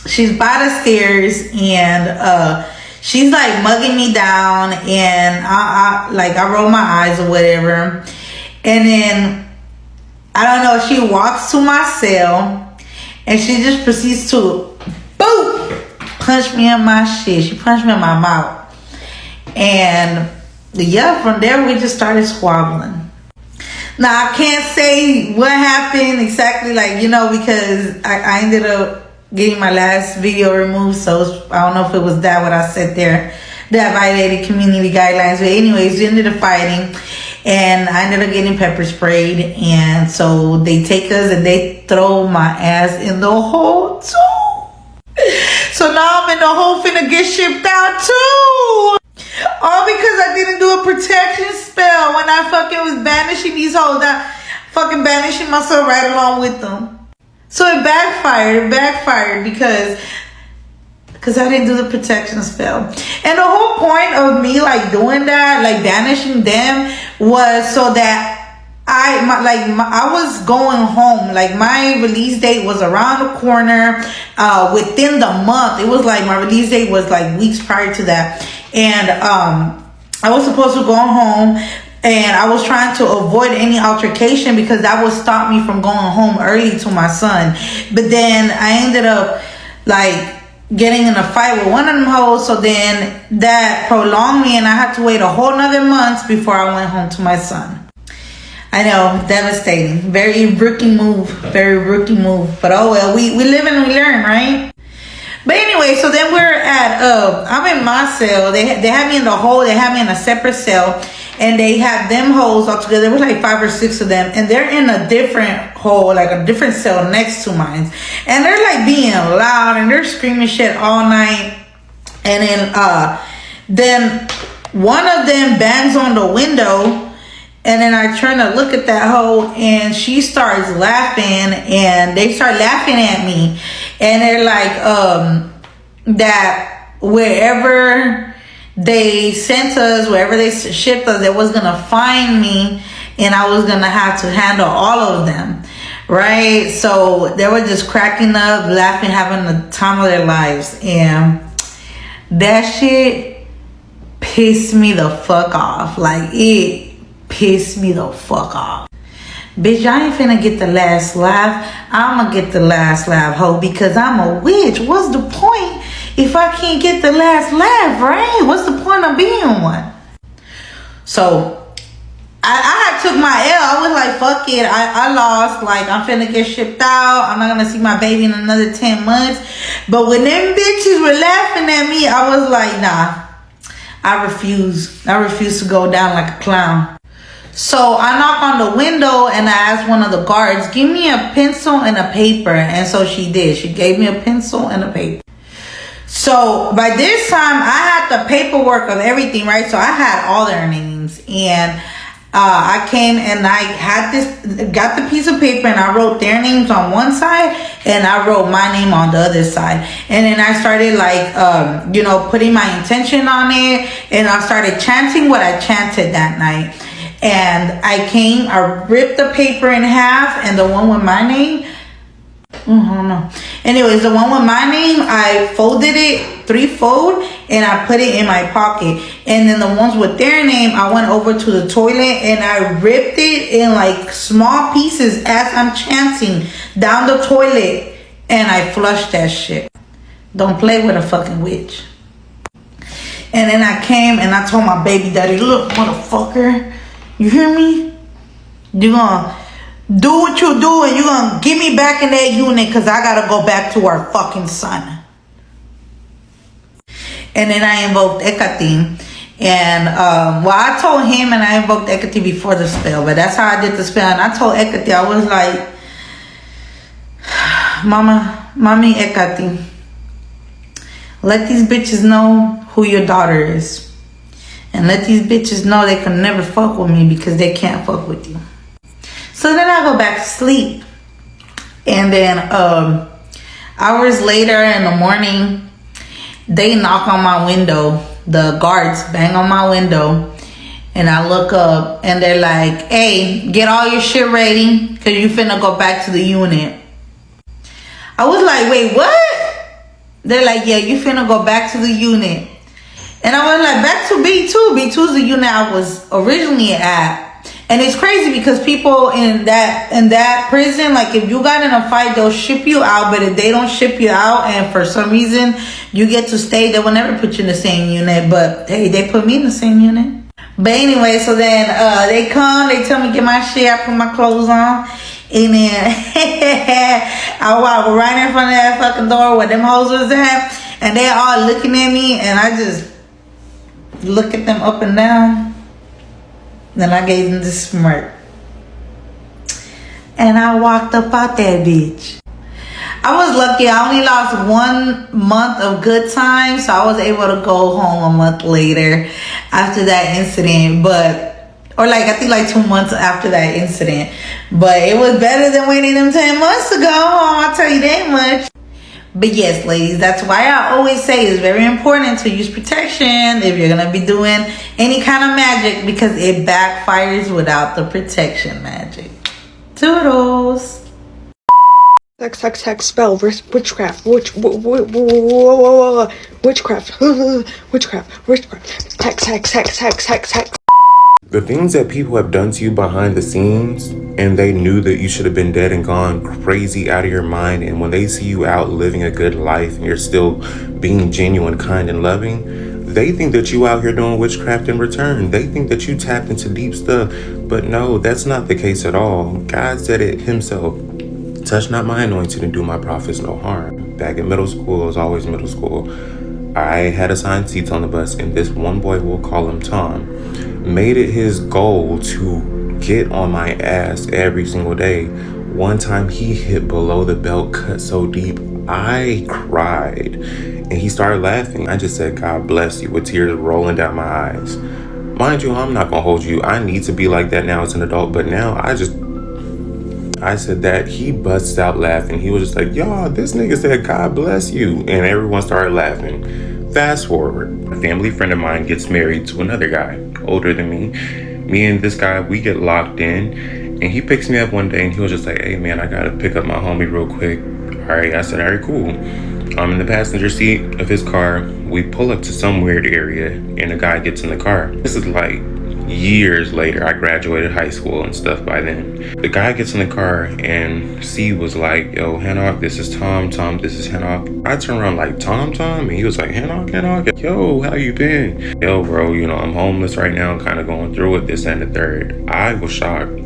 She's by the stairs and she's like mugging me down. And I roll my eyes or whatever. And then, I don't know, she walks to my cell. And she just proceeds to, boom, punch me in my shit. She punched me in my mouth. And yeah, from there we just started squabbling. Now I can't say what happened exactly, like, you know, because I ended up getting my last video removed. So I don't know if it was that what I said there that violated community guidelines. But anyways, we ended up fighting. And I ended up getting pepper sprayed. And so they take us and they throw my ass in the hole too. So now I'm in the hole finna get shipped out too. All because I didn't do a protection spell when I fucking was banishing these hoes. I fucking banishing myself right along with them. So it backfired. It backfired because I didn't do the protection spell. And the whole point of me like doing that, like banishing them, was so that I was going home. Like my release date was around the corner, within the month. It was like my release date was like weeks prior to that. And I was supposed to go home. And I was trying to avoid any altercation because that would stop me from going home early to my son. But then I ended up like getting in a fight with one of them hoes, so then that prolonged me and I had to wait a whole nother month before I went home to my son. I know, devastating. Very rookie move. But oh well, we live and we learn, right? But anyway, so then we're at I'm in my cell. They have me in the hole. They have me in a separate cell. And they have them hoes all together. There was like 5 or 6 of them. And they're in a different hole, like a different cell next to mine. And they're like being loud and they're screaming shit all night. And then one of them bangs on the window. And then I turn to look at that hoe and she starts laughing. And they start laughing at me. And they're like, that wherever they sent us, wherever they shipped us, they was gonna find me and I was gonna have to handle all of them, right? So they were just cracking up, laughing, having the time of their lives. And that shit pissed me the fuck off. Like, it pissed me the fuck off. Bitch, I ain't finna get the last laugh. I'ma get the last laugh, ho, because I'm a witch. What's the point if I can't get the last laugh, right? What's the point of being one? So I took my L. I was like, fuck it. I lost. Like, I'm finna get shipped out. I'm not gonna see my baby in another 10 months. But when them bitches were laughing at me, I was like, nah, I refuse. I refuse to go down like a clown. So I knock on the window and I asked one of the guards, give me a pencil and a paper. And so she did. She gave me a pencil and a paper. So by this time I had the paperwork of everything, right? So I had all their names, and I came and I had got the piece of paper, and I wrote their names on one side and I wrote my name on the other side. And then I started like, you know, putting my intention on it, and I started chanting what I chanted that night. And I ripped the paper in half, and the one with my name, no. Anyways, the one with my name, I folded it 3-fold and I put it in my pocket. And then the ones with their name, I went over to the toilet and I ripped it in like small pieces as I'm chanting down the toilet, and I flushed that shit. Don't play with a fucking witch. And then I came and I told my baby daddy, look, motherfucker, you hear me? You gonna do what you do, and you gonna get me back in that unit, because I gotta go back to our fucking son. And then I invoked Ekati. And well, I told him and I invoked Ekati before the spell, but that's how I did the spell. And I told Ekati, I was like, Mommy Ekati, let these bitches know who your daughter is. And let these bitches know they can never fuck with me, because they can't fuck with you. So then I go back to sleep. And then hours later in the morning, they knock on my window. The guards bang on my window. And I look up and they're like, hey, get all your shit ready, because you finna go back to the unit. I was like, wait, what? They're like, yeah, you finna go back to the unit. And I was like, back to B2. B2 is the unit I was originally at. And it's crazy because people in that prison, like if you got in a fight, they'll ship you out. But if they don't ship you out and for some reason you get to stay, they will never put you in the same unit. But hey, they put me in the same unit. But anyway, so then they come, they tell me get my shit, I put my clothes on. And then I walk right in front of that fucking door where them hoes was at. And they all looking at me, and I just look at them up and down. Then I gave them the smirk. And I walked up out that bitch. I was lucky. I only lost 1 month of good time, so I was able to go home a month later after that incident. Or I think like 2 months after that incident. But it was better than waiting them 10 months ago. I'll tell you that much. But yes, ladies, that's why I always say it's very important to use protection if you're going to be doing any kind of magic, because it backfires without the protection magic. Toodles. Sex, spell, witchcraft, witchcraft, sex. The things that people have done to you behind the scenes, and they knew that you should have been dead and gone crazy out of your mind, and when they see you out living a good life and you're still being genuine, kind, and loving, they think that you out here doing witchcraft in return. They think that you tapped into deep stuff. But no, that's not the case at all. God said it himself. Touch not my anointed and do my prophets no harm. Back in middle school, it was always middle school, I had assigned seats on the bus, and this one boy, we'll call him Tom, made it his goal to get on my ass every single day. One time he hit below the belt cut so deep, I cried, and he started laughing. I just said, God bless you, with tears rolling down my eyes. Mind you, I'm not gonna hold you. I need to be like that now as an adult, but now I said that, he busts out laughing. He was just like, y'all, this nigga said, God bless you. And everyone started laughing. Fast forward, a family friend of mine gets married to another guy, older than me. Me and this guy, we get locked in. And he picks me up one day and he was just like, hey man, I gotta pick up my homie real quick. All right, I said, all right, cool. I'm in the passenger seat of his car. We pull up to some weird area and the guy gets in the car. This is like years later. I graduated high school and stuff by then. The guy gets in the car and C was like, yo, Hanok, this is Tom. Tom, this is Hanok. I turn around like, Tom? And he was like, Hanok. Yo, how you been? Yo, bro, I'm homeless right now, kind of going through it, this and the third. I was shocked.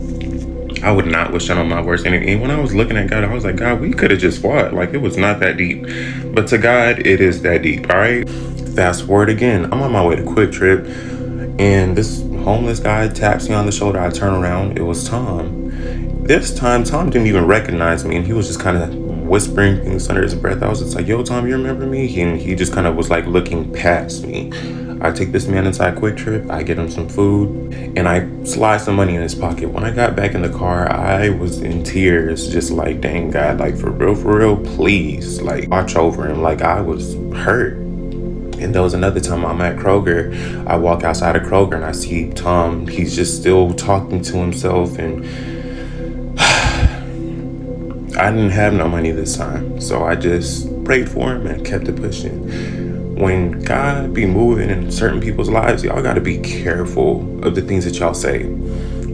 I would not wish that on my worst enemy. And when I was looking at God, I was like, God, we could have just fought. Like, it was not that deep. But to God, it is that deep, all right? Fast forward again. I'm on my way to Quick Trip. And this Homeless guy taps me on the shoulder. I turn around. It was Tom. This time, Tom didn't even recognize me, and he was just kind of whispering things under his breath. I was just like, yo, Tom, you remember me? And he just kind of was like looking past me. I take this man inside Quick Trip. I get him some food, and I slide some money in his pocket. When I got back in the car, I was in tears, just like, dang, God, like, for real, please, like, watch over him. Like, I was hurt. And there was another time I'm at Kroger. I walk outside of Kroger and I see Tom. He's just still talking to himself, and I didn't have no money this time. So I just prayed for him and kept it pushing. When God be moving in certain people's lives, y'all got to be careful of the things that y'all say.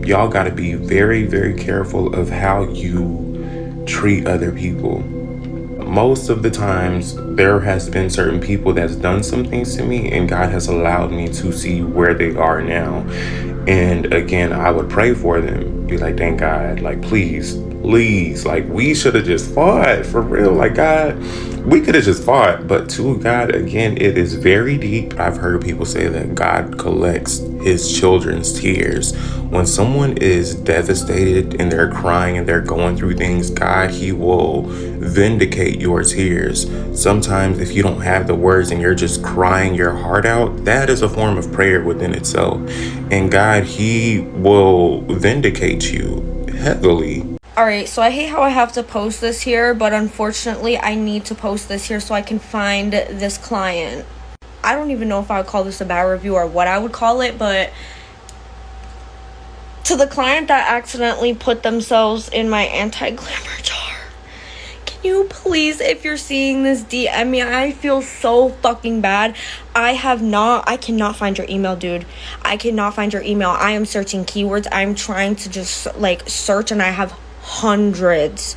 Y'all got to be very, very careful of how you treat other people. Most of the times, there has been certain people that's done some things to me, and God has allowed me to see where they are now. And again, I would pray for them, be like, thank God, like, please, like, we should have just fought, for real. Like, God, we could have just fought. But to God, again, it is very deep. I've heard people say that God collects his children's tears. When someone is devastated and they're crying and they're going through things, God, he will vindicate your tears. Sometimes if you don't have the words and you're just crying your heart out, that is a form of prayer within itself. And God, he will vindicate you heavily. Alright, so I hate how I have to post this here, but unfortunately I need to post this here so I can find this client. I don't even know if I would call this a bad review or what I would call it, but to the client that accidentally put themselves in my anti-glamour jar, can you please, if you're seeing this, DM me? I feel so fucking bad. I cannot find your email, dude. I cannot find your email. I am searching keywords. I'm trying to just like search, and I have hundreds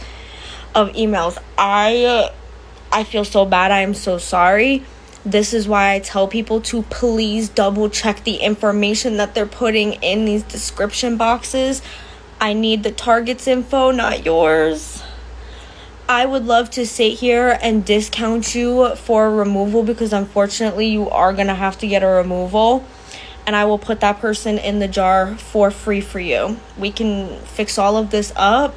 of emails. I feel so bad. I am so sorry. This is why I tell people to please double check the information that they're putting in these description boxes. I need the target's info, not yours. I would love to sit here and discount you for removal, because unfortunately you are going to have to get a removal, and I will put that person in the jar for free for you. We can fix all of this up.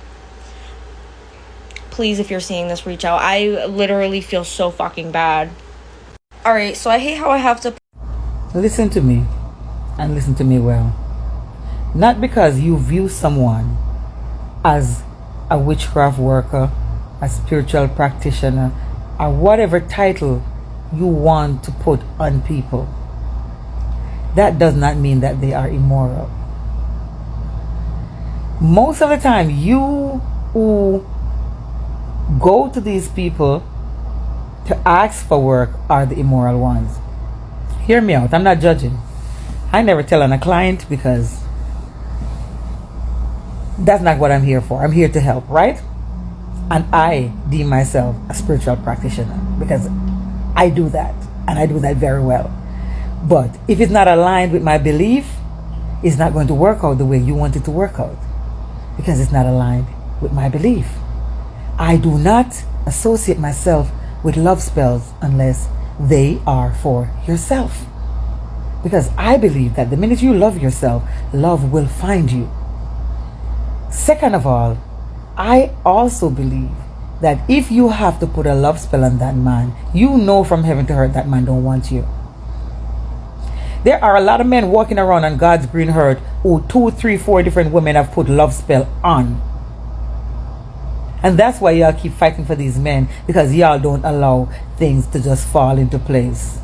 Please, if you're seeing this, reach out. I literally feel so fucking bad. Alright, so I hate how I have to... Listen to me, and listen to me well. Not because you view someone as a witchcraft worker, a spiritual practitioner, or whatever title you want to put on people, that does not mean that they are immoral. Most of the time, you who go to these people to ask for work are the immoral ones. Hear me out. I'm not judging. I never tell on a client, because that's not what I'm here for. I'm here to help, right? And I deem myself a spiritual practitioner because I do that, and I do that very well. But if it's not aligned with my belief, it's not going to work out the way you want it to work out, because it's not aligned with my belief. I do not associate myself with love spells unless they are for yourself, because I believe that the minute you love yourself, love will find you. Second of all, I also believe that if you have to put a love spell on that man, you know from heaven to earth that man don't want you. There are a lot of men walking around on God's green earth who 2, 3, 4 different women have put love spell on. And that's why y'all keep fighting for these men, because y'all don't allow things to just fall into place.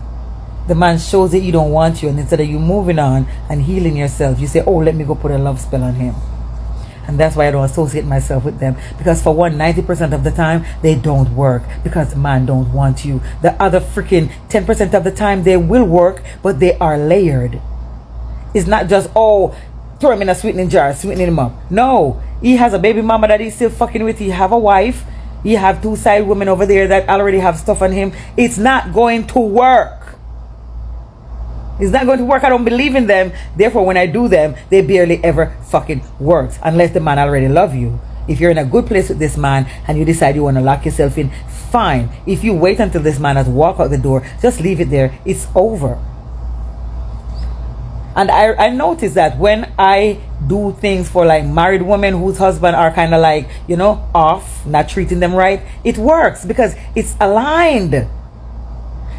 The man shows that you don't want you, and instead of you moving on and healing yourself, you say, oh, let me go put a love spell on him. And that's why I don't associate myself with them, because for 90% of the time they don't work, because the man don't want you. The other freaking 10% of the time they will work, but they are layered. It's not just, oh, throw him in a sweetening jar, sweetening him up. No, he has a baby mama that he's still fucking with. He have a wife. He have 2 side women over there that already have stuff on him. It's not going to work. It's not going to work. I don't believe in them. Therefore, when I do them, they barely ever fucking works, unless the man already love you. If you're in a good place with this man and you decide you want to lock yourself in, fine. If you wait until this man has walked out the door, just leave it there. It's over. And I noticed that when I do things for like married women whose husband are kind of like, you know, off, not treating them right, it works because it's aligned.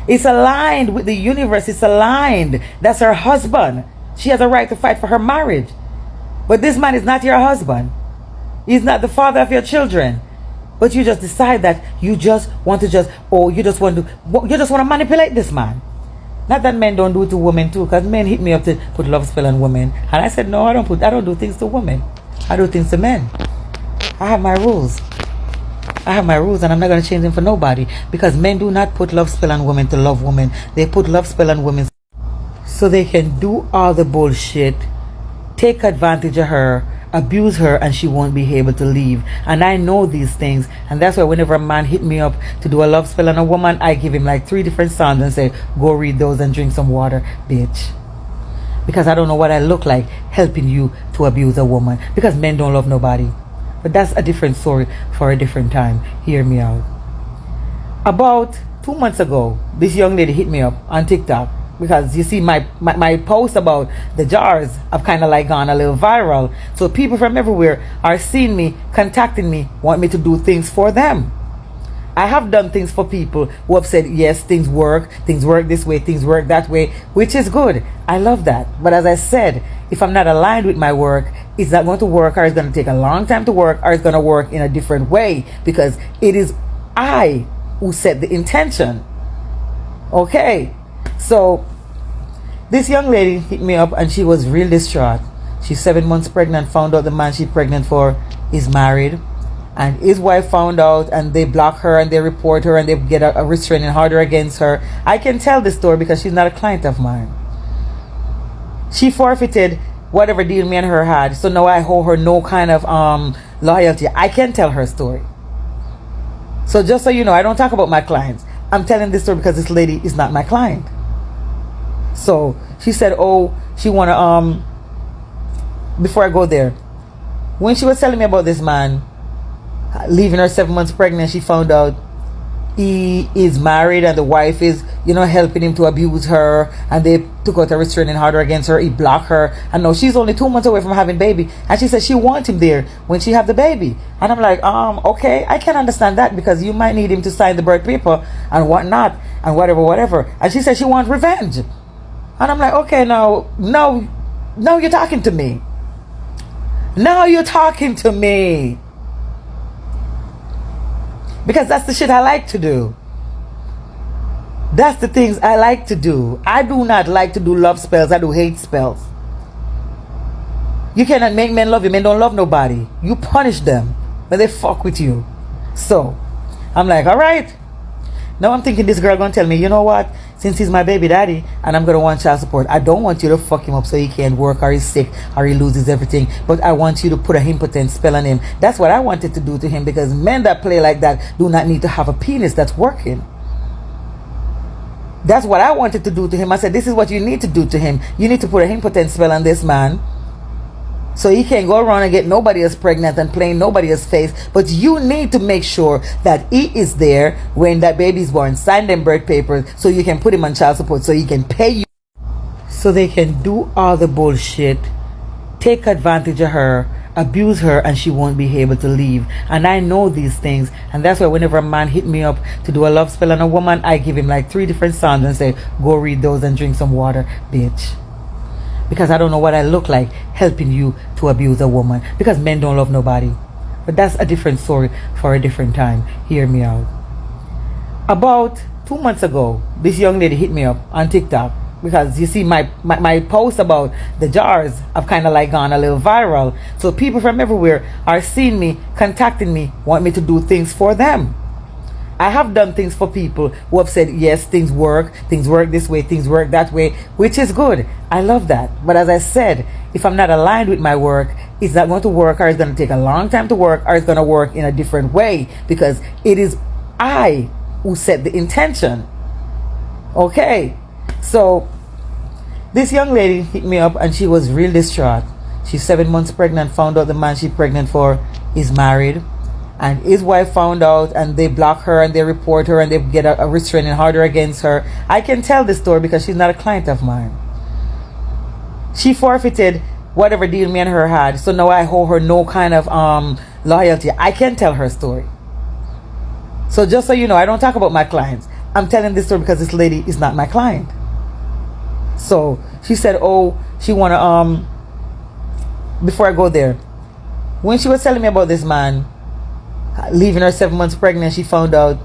It's aligned with the universe. It's aligned. That's her husband. She has a right to fight for her marriage. But this man is not your husband. He's not the father of your children. But you just decide that you just want to manipulate this man. Not that men don't do it to women too, because men hit me up to put love spell on women. And I said, no, I don't do things to women. I do things to men. I have my rules. I have my rules and I'm not going to change them for nobody. Because men do not put love spell on women to love women. They put love spell on women so they can do all the bullshit, take advantage of her, abuse her, and she won't be able to leave. And I know these things, and that's why whenever a man hit me up to do a love spell on a woman, I give him like 3 different songs and say, go read those and drink some water, bitch. Because I don't know what I look like helping you to abuse a woman, because men don't love nobody. But that's a different story for a different time. Hear me out. About 2 months ago, this young lady hit me up on TikTok, because you see my post about the jars have kind of like gone a little viral. So people from everywhere are seeing me, contacting me, want me to do things for them. I have done things for people who have said, yes, things work this way, things work that way, which is good. I love that. But as I said, if I'm not aligned with my work, it's not going to work, or it's going to take a long time to work, or it's going to work in a different way, because it is I who set the intention. Okay, so this young lady hit me up and she was real distraught. She's 7 months pregnant, found out the man she's pregnant for is married, and his wife found out, and they block her and they report her and they get a restraining order against her. I can tell this story because she's not a client of mine. She forfeited whatever deal me and her had, so now I owe her no kind of loyalty. I can tell her story. So just so you know, I don't talk about my clients. I'm telling this story because this lady is not my client. So she said, oh, she wanna before I go there, when she was telling me about this man leaving her 7 months pregnant, she found out he is married and the wife is, you know, helping him to abuse her, and they took out a restraining order against her. He blocked her, and now she's only 2 months away from having baby, and she said she wants him there when she have the baby. And I'm like, okay, I can understand that, because you might need him to sign the birth paper and whatnot and whatever. And she said she wants revenge. And I'm like, okay, no, you're talking to me. Now you're talking to me. Because that's the shit I like to do. That's the things I like to do. I do not like to do love spells. I do hate spells. You cannot make men love you. Men don't love nobody. You punish them when they fuck with you. So, I'm like, all right. Now I'm thinking this girl gonna tell me, you know what? Since he's my baby daddy and I'm gonna want child support, I don't want you to fuck him up so he can't work, or he's sick, or he loses everything. But I want you to put a impotent spell on him. That's what I wanted to do to him, because men that play like that do not need to have a penis that's working. That's what I wanted to do to him. I said, this is what you need to do to him. You need to put a impotent spell on this man, so he can't go around and get nobody else pregnant and playing nobody else's face. But you need to make sure that he is there when that baby's born. Sign them birth papers so you can put him on child support, so he can pay you, so they can do all the bullshit, take advantage of her, abuse her, and she won't be able to leave. And I know these things, and that's why whenever a man hit me up to do a love spell on a woman, I give him like 3 different songs and say, go read those and drink some water, bitch. Because I don't know what I look like helping you to abuse a woman, because men don't love nobody. But that's a different story for a different time. Hear me out. About 2 months ago, this young lady hit me up on TikTok, because you see my post about the jars have kind of like gone a little viral. So people from everywhere are seeing me, contacting me, want me to do things for them. I have done things for people who have said, yes, things work this way, things work that way, which is good. I love that. But as I said, if I'm not aligned with my work, it's not going to work, or it's going to take a long time to work, or it's going to work in a different way, because it is I who set the intention. Okay, so this young lady hit me up and she was real distraught. She's 7 months pregnant, found out the man she's pregnant for is married, and his wife found out, and they block her and they report her and they get a restraining order against her. I can tell this story because she's not a client of mine. She forfeited whatever deal me and her had. So now I owe her no kind of loyalty. I can tell her story. So just so you know, I don't talk about my clients. I'm telling this story because this lady is not my client. So she said, oh, she wanna before I go there, when she was telling me about this man leaving her 7 months pregnant, she found out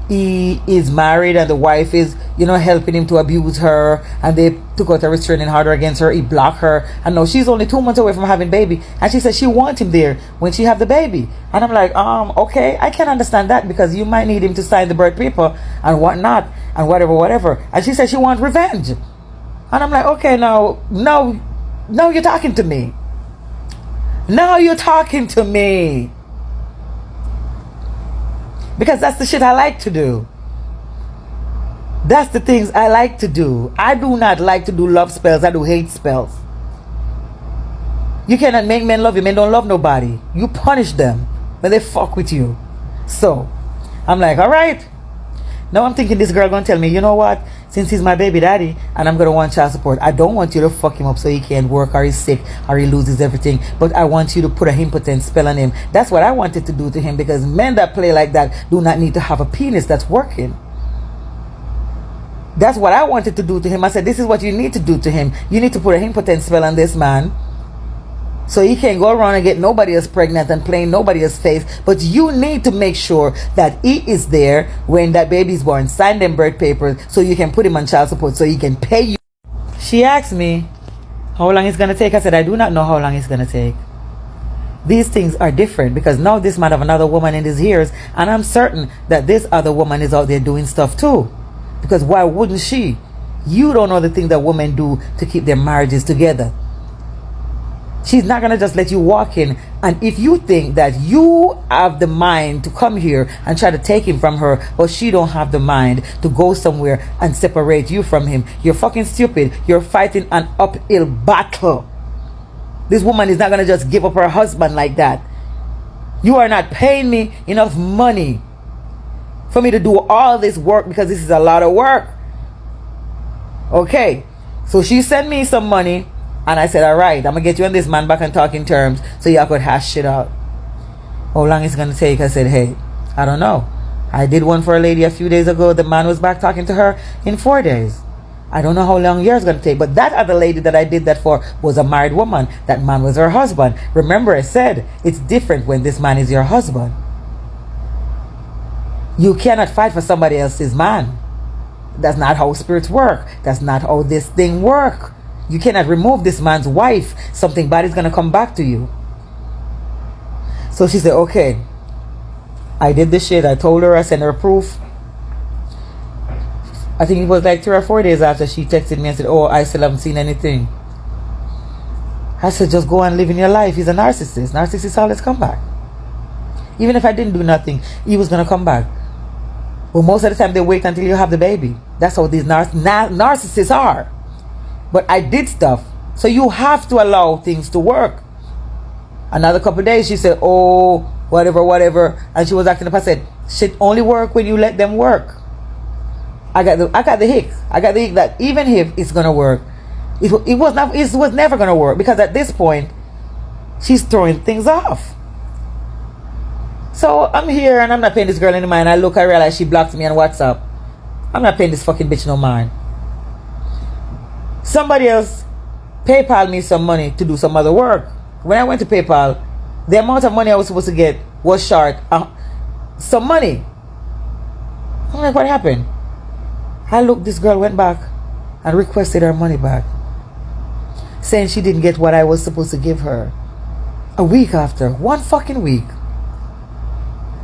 he is married and the wife is, helping him to abuse her, and they took out a restraining order against her. He blocked her, and now she's only 2 months away from having baby, and she said she wants him there when she have the baby. And I'm like, okay, I can understand that, because you might need him to sign the birth paper and whatnot and whatever. And she said she wants revenge, and I'm like, okay, now you're talking to me. Now you're talking to me. Because that's the shit I like to do. That's the things I like to do. I do not like to do love spells. I do hate spells. You cannot make men love you. Men don't love nobody. You punish them when they fuck with you. So, I'm like, all right. Now I'm thinking this girl gonna tell me, you know what? Since he's my baby daddy and I'm gonna want child support, I don't want you to fuck him up so he can't work or he's sick or he loses everything. But I want you to put a impotent spell on him. That's what I wanted to do to him, because men that play like that do not need to have a penis that's working. That's what I wanted to do to him. I said, this is what you need to do to him. You need to put a impotent spell on this man so he can't go around and get nobody else pregnant and playing nobody else's face. But you need to make sure that he is there when that baby is born. Sign them birth papers so you can put him on child support so he can pay you. She asked me how long it's going to take. I said, I do not know how long it's going to take. These things are different, because now this man have another woman in his ears, and I'm certain that this other woman is out there doing stuff too. Because why wouldn't she? You don't know the things that women do to keep their marriages together. She's not going to just let you walk in. And if you think that you have the mind to come here and try to take him from her, but she don't have the mind to go somewhere and separate you from him, you're fucking stupid. You're fighting an uphill battle. This woman is not going to just give up her husband like that. You are not paying me enough money for me to do all this work, because this is a lot of work. Okay, so she sent me some money, and I said, all right, I'm gonna get you and this man back on talking terms so y'all could hash shit out. How long it's gonna take? I said, hey, I don't know. I did one for a lady a few days ago. The man was back talking to her in 4 days. I don't know how long yours gonna take. But that other lady that I did that for was a married woman. That man was her husband. Remember, I said it's different when this man is your husband. You cannot fight for somebody else's man. That's not how spirits work. That's not how this thing works. You cannot remove this man's wife. Something bad is going to come back to you. So she said, okay, I did this shit. I told her, I sent her proof. I think it was like 3 or 4 days after she texted me and said, oh, I still haven't seen anything. I said, just go and live in your life. He's a narcissist. Narcissists always come back. Even if I didn't do nothing, he was going to come back. But most of the time they wait until you have the baby. That's how these narcissists are. But I did stuff. So you have to allow things to work. Another couple of days she said, oh, whatever. And she was acting up. I said, shit only work when you let them work. I got the hick. I got the hick that even if it's going to work, it was never going to work. Because at this point, she's throwing things off. So I'm here and I'm not paying this girl any mind. I realize she blocked me on WhatsApp. I'm not paying this fucking bitch no mind. Somebody else PayPal me some money to do some other work. When I went to PayPal, the amount of money I was supposed to get was short some money. I'm like, what happened? I looked, this girl went back and requested her money back, saying she didn't get what I was supposed to give her. A week after, 1 fucking week.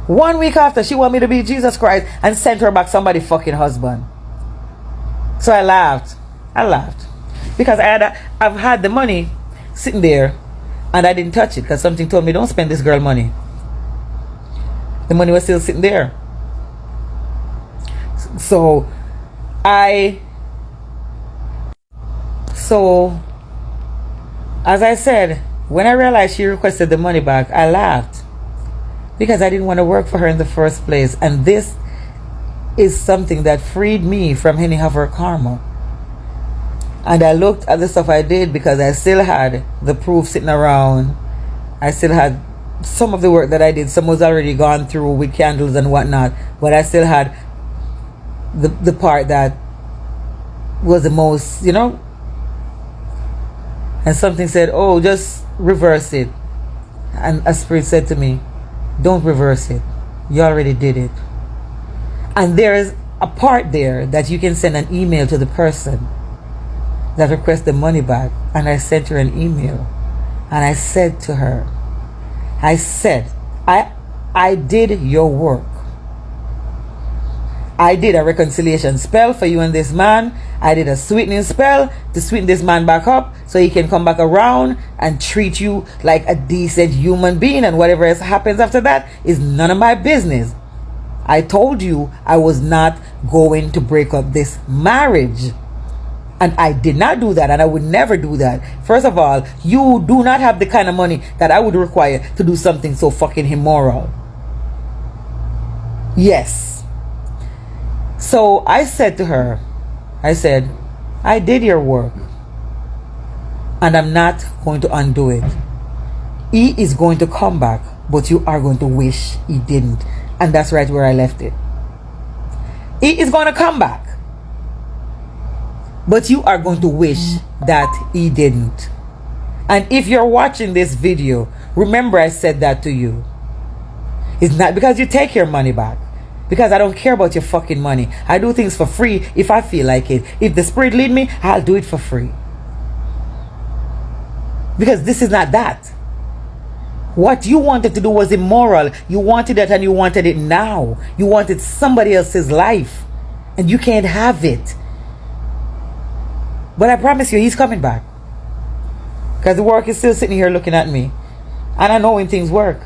1 week after, she wanted me to be Jesus Christ and sent her back somebody's fucking husband. So I laughed. Because I've had the money sitting there and I didn't touch it, because something told me, don't spend this girl money. The money was still sitting there. So as I said, when I realized she requested the money back, I laughed. Because I didn't want to work for her in the first place. And this is something that freed me from any of her karma. And I looked at the stuff I did because I still had the proof sitting around. I still had some of the work that I did. Some was already gone through with candles and whatnot. But I still had the part that was the most, you know. And something said, oh, just reverse it. And a spirit said to me, don't reverse it. You already did it. And there is a part there that you can send an email to the person that requests the money back. And I sent her an email. And I said to her, I said, I did your work. I did a reconciliation spell for you and this man. I did a sweetening spell to sweeten this man back up so he can come back around and treat you like a decent human being. And whatever else happens after that is none of my business. I told you I was not going to break up this marriage. And I did not do that, and I would never do that. First of all, you do not have the kind of money that I would require to do something so fucking immoral. Yes. So I said to her, I said, I did your work, and I'm not going to undo it. He is going to come back, but you are going to wish he didn't. And that's right where I left it. He is going to come back, but you are going to wish that he didn't. And if you're watching this video, remember I said that to you. It's not because you take your money back. Because I don't care about your fucking money. I do things for free if I feel like it. If the spirit lead me, I'll do it for free. Because this is not that. What you wanted to do was immoral. You wanted it and you wanted it now. You wanted somebody else's life. And you can't have it. But I promise you, he's coming back. Because the work is still sitting here looking at me. And I know when things work.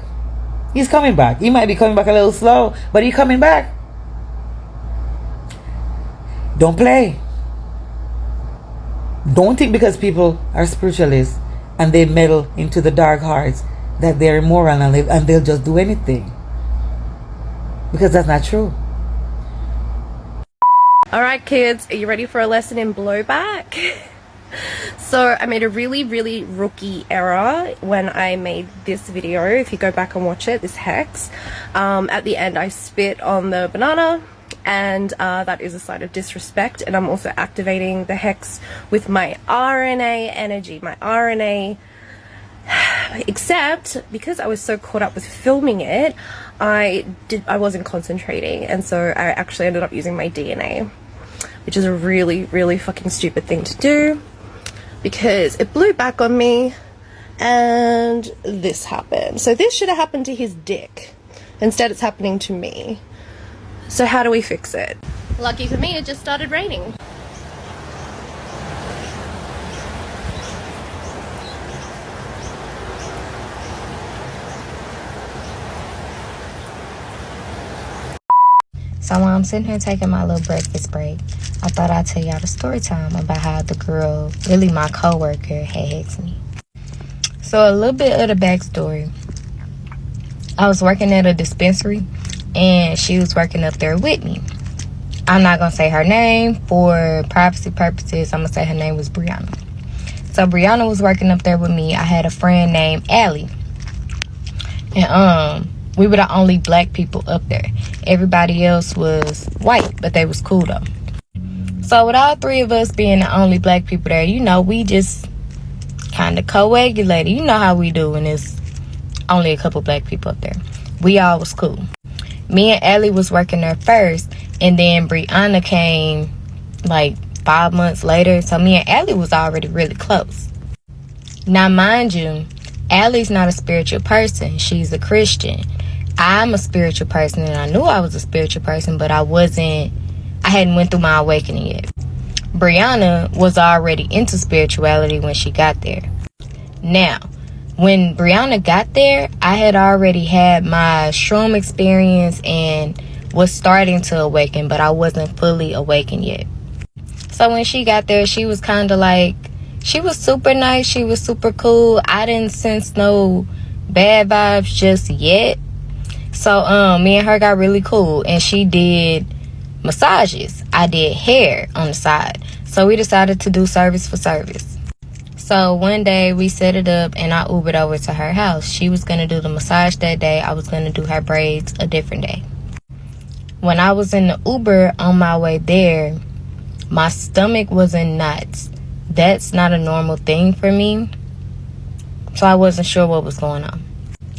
He's coming back. He might be coming back a little slow, but he's coming back. Don't play. Don't think because people are spiritualists and they meddle into the dark hearts that they're immoral and they'll just do anything. Because that's not true. Alright kids, are you ready for a lesson in blowback? So I made a really rookie error when I made this video. If you go back and watch it, this hex, at the end I spit on the banana, and that is a sign of disrespect, and I'm also activating the hex with my RNA energy, my RNA. Except because I was so caught up with filming it, I wasn't concentrating, and so I actually ended up using my DNA, which is a really fucking stupid thing to do, because it blew back on me and this happened. So this should have happened to his dick. Instead it's happening to me. So how do we fix it? Lucky for me, it just started raining. So while I'm sitting here taking my little breakfast break, I thought I'd tell y'all the story time about how the girl, really my coworker, had hexed me. So a little bit of the backstory. I was working at a dispensary and she was working up there with me. I'm not going to say her name for privacy purposes. I'm going to say her name was Brianna. So Brianna was working up there with me. I had a friend named Allie. And we were the only black people up there. Everybody else was white, but they was cool though. So with all three of us being the only black people there, you know, we just kind of coagulated. You know how we do when there's only a couple black people up there. We all was cool. Me and Ellie was working there first, and then Brianna came like 5 months later. So me and Ellie was already really close. Now mind you, Allie's not a spiritual person. She's a Christian. I'm a spiritual person, and I knew I was a spiritual person, but I hadn't went through my awakening yet. Brianna was already into spirituality when she got there. Now, when Brianna got there, I had already had my shroom experience and was starting to awaken, but I wasn't fully awakened yet. So when she got there, she was kind of like, she was super nice, she was super cool. I didn't sense no bad vibes just yet. So me and her got really cool, and she did massages. I did hair on the side. So we decided to do service for service. So one day we set it up and I Ubered over to her house. She was going to do the massage that day. I was going to do her braids a different day. When I was in the Uber on my way there, my stomach was in knots. That's not a normal thing for me. So I wasn't sure what was going on.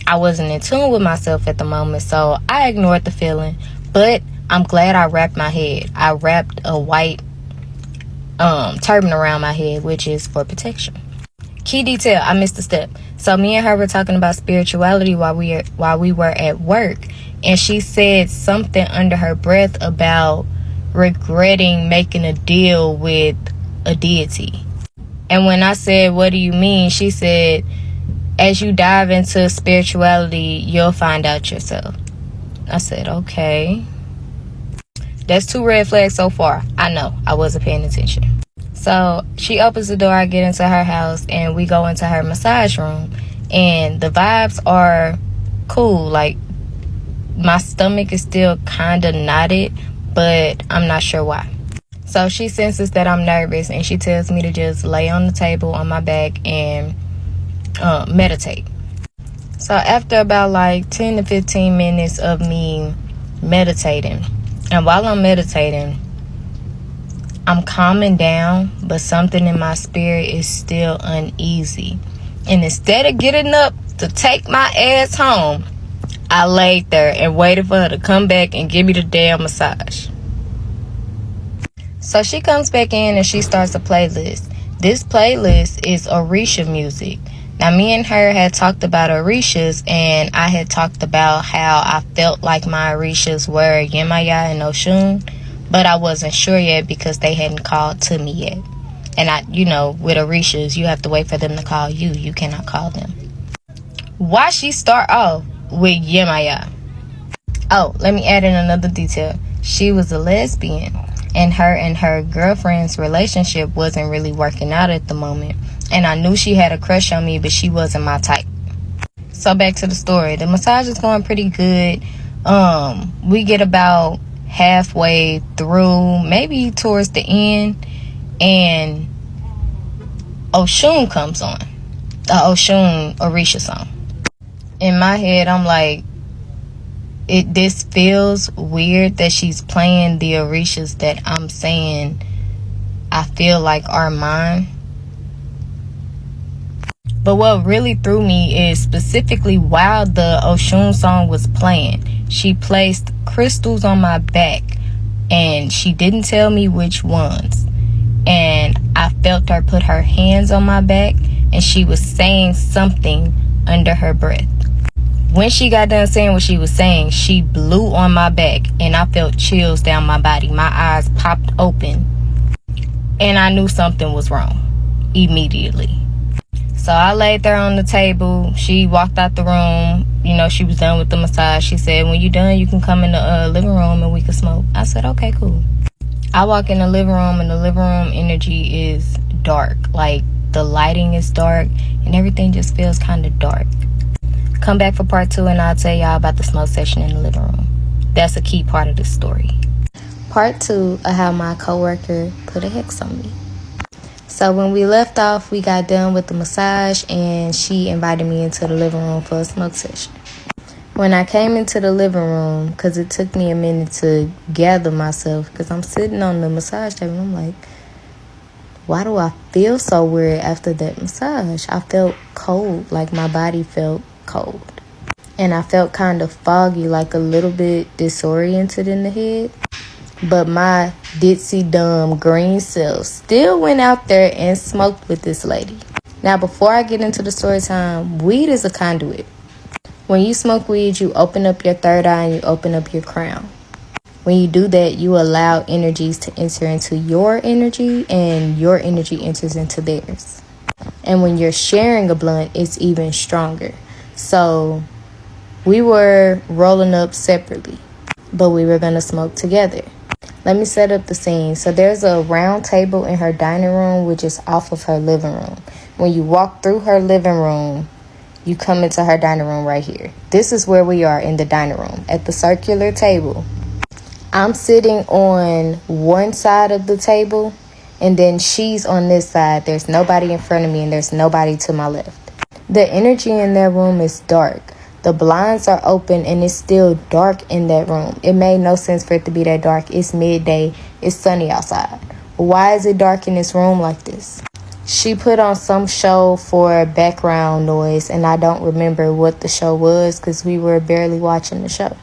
I wasn't in tune with myself at the moment, so I ignored the feeling. But I'm glad I wrapped my head. I wrapped a white turban around my head, which is for protection. Key detail, I missed a step. So me and her were talking about spirituality while we were at work, and she said something under her breath about regretting making a deal with a deity. And when I said, what do you mean? She said, as you dive into spirituality, you'll find out yourself. I said, okay. That's 2 red flags so far. I know, I wasn't paying attention. So she opens the door, I get into her house, and we go into her massage room. And the vibes are cool. Like, my stomach is still kind of knotted, but I'm not sure why. So she senses that I'm nervous, and she tells me to just lay on the table on my back and meditate. So after about like 10 to 15 minutes of me meditating, and while I'm meditating, I'm calming down, but something in my spirit is still uneasy. And instead of getting up to take my ass home, I laid there and waited for her to come back and give me the damn massage. So she comes back in and she starts a playlist. This playlist is Orisha music. Now, me and her had talked about Orishas, and I had talked about how I felt like my Orishas were Yemaya and Oshun, but I wasn't sure yet because they hadn't called to me yet. And with Orishas, you have to wait for them to call you. You cannot call them. Why she start off with Yemaya? Oh, let me add in another detail. She was a lesbian, and her girlfriend's relationship wasn't really working out at the moment. And I knew she had a crush on me, but she wasn't my type. So back to the story. The massage is going pretty good. We get about halfway through, maybe towards the end, and Oshun comes on. The Oshun Orisha song. In my head, I'm like, this feels weird that she's playing the Orishas that I'm saying I feel like are mine. But what really threw me is specifically while the Oshun song was playing, she placed crystals on my back, and she didn't tell me which ones. And I felt her put her hands on my back, and she was saying something under her breath. When she got done saying what she was saying, she blew on my back, and I felt chills down my body. My eyes popped open, and I knew something was wrong immediately. So I laid there on the table. She walked out the room. She was done with the massage. She said, when you're done, you can come in the living room and we can smoke. I said, okay, cool. I walk in the living room, and the living room energy is dark. Like, the lighting is dark, and everything just feels kind of dark. Come back for part 2, and I'll tell y'all about the smoke session in the living room. That's a key part of the story. Part 2 of how my coworker put a hex on me. So when we left off, we got done with the massage, and she invited me into the living room for a smoke session. When I came into the living room, because it took me a minute to gather myself, because I'm sitting on the massage table, and I'm like, why do I feel so weird after that massage? I felt cold, like my body felt cold. And I felt kind of foggy, like a little bit disoriented in the head. But my ditzy dumb green self still went out there and smoked with this lady. Now, before I get into the story time, weed is a conduit. When you smoke weed, you open up your third eye and you open up your crown. When you do that, you allow energies to enter into your energy, and your energy enters into theirs. And when you're sharing a blunt, it's even stronger. So we were rolling up separately, but we were going to smoke together. Let me set up the scene. So there's a round table in her dining room, which is off of her living room. When you walk through her living room, you come into her dining room right here. This is where we are in the dining room at the circular table. I'm sitting on one side of the table, and then she's on this side. There's nobody in front of me, and there's nobody to my left. The energy in that room is dark. The blinds are open, and it's still dark in that room. It made no sense for it to be that dark. It's midday. It's sunny outside. Why is it dark in this room like this? She put on some show for background noise, and I don't remember what the show was because we were barely watching the show.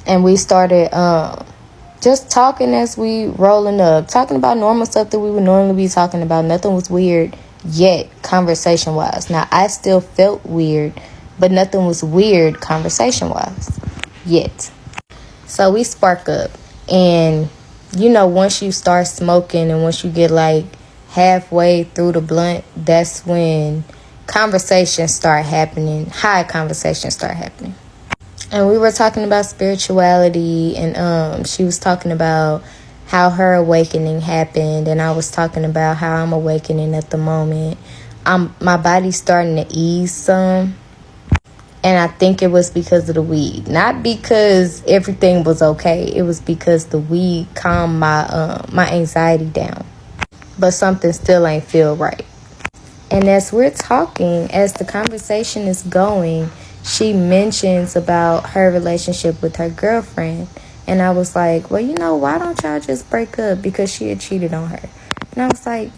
And we started just talking as we rolling up, talking about normal stuff that we would normally be talking about. Nothing was weird yet, conversation-wise. Now, I still felt weird, but nothing was weird conversation-wise yet. So we spark up, and you know, once you start smoking and once you get like halfway through the blunt, that's when conversations start happening, high conversations start happening. And we were talking about spirituality, and she was talking about how her awakening happened, and I was talking about how I'm awakening at the moment. My body's starting to ease some, and I think it was because of the weed. Not because everything was okay. It was because the weed calmed my anxiety down. But something still ain't feel right. And as we're talking, as the conversation is going, she mentions about her relationship with her girlfriend. And I was like, well, you know, why don't y'all just break up? Because she had cheated on her. And I was like,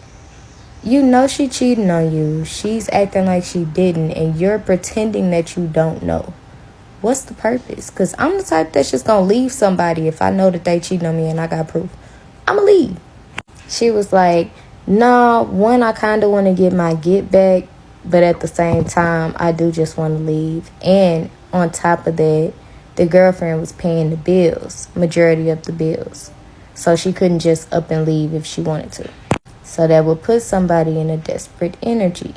you know she cheating on you. She's acting like she didn't. And you're pretending that you don't know. What's the purpose? Because I'm the type that's just going to leave somebody if I know that they cheating on me and I got proof. I'm going to leave. She was like, no, one, I kind of want to get my get back, but at the same time, I do just want to leave. And on top of that, the girlfriend was paying the bills, majority of the bills. So she couldn't just up and leave if she wanted to. So that would put somebody in a desperate energy.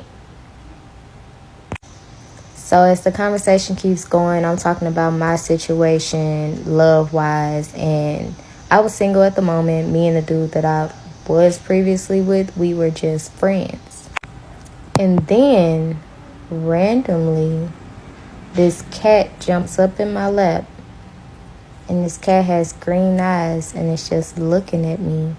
So as the conversation keeps going, I'm talking about my situation, love-wise, and I was single at the moment. Me and the dude that I was previously with, we were just friends. And then randomly this cat jumps up in my lap, and this cat has green eyes and it's just looking at me,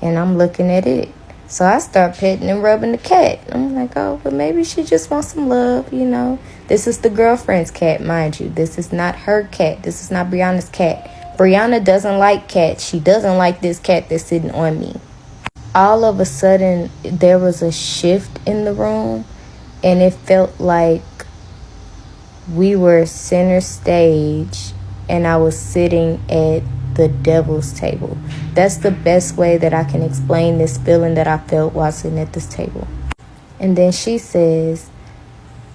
and I'm looking at it. So I start petting and rubbing the cat. I'm like, oh, but maybe she just wants some love, you know. This is the girlfriend's cat, mind you. This is not her cat. This is not Brianna's cat. Brianna doesn't like cats. She doesn't like this cat that's sitting on me. All of a sudden, there was a shift in the room, and it felt like we were center stage, and I was sitting at the devil's table. That's the best way that I can explain this feeling that I felt while sitting at this table. And then she says,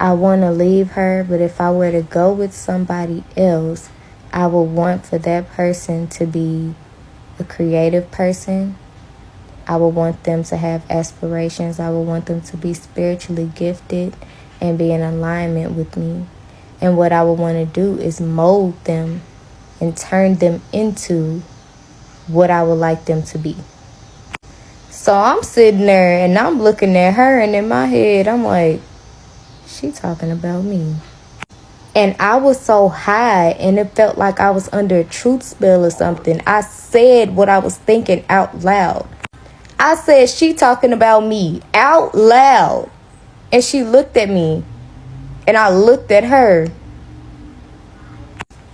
I want to leave her, but if I were to go with somebody else, I would want for that person to be a creative person. I would want them to have aspirations. I would want them to be spiritually gifted and be in alignment with me. And what I would want to do is mold them and turn them into what I would like them to be. So I'm sitting there and I'm looking at her, and in my head I'm like, she talking about me. And I was so high, and it felt like I was under a truth spell or something. I said what I was thinking out loud. I said, she talking about me out loud. And she looked at me, and I looked at her.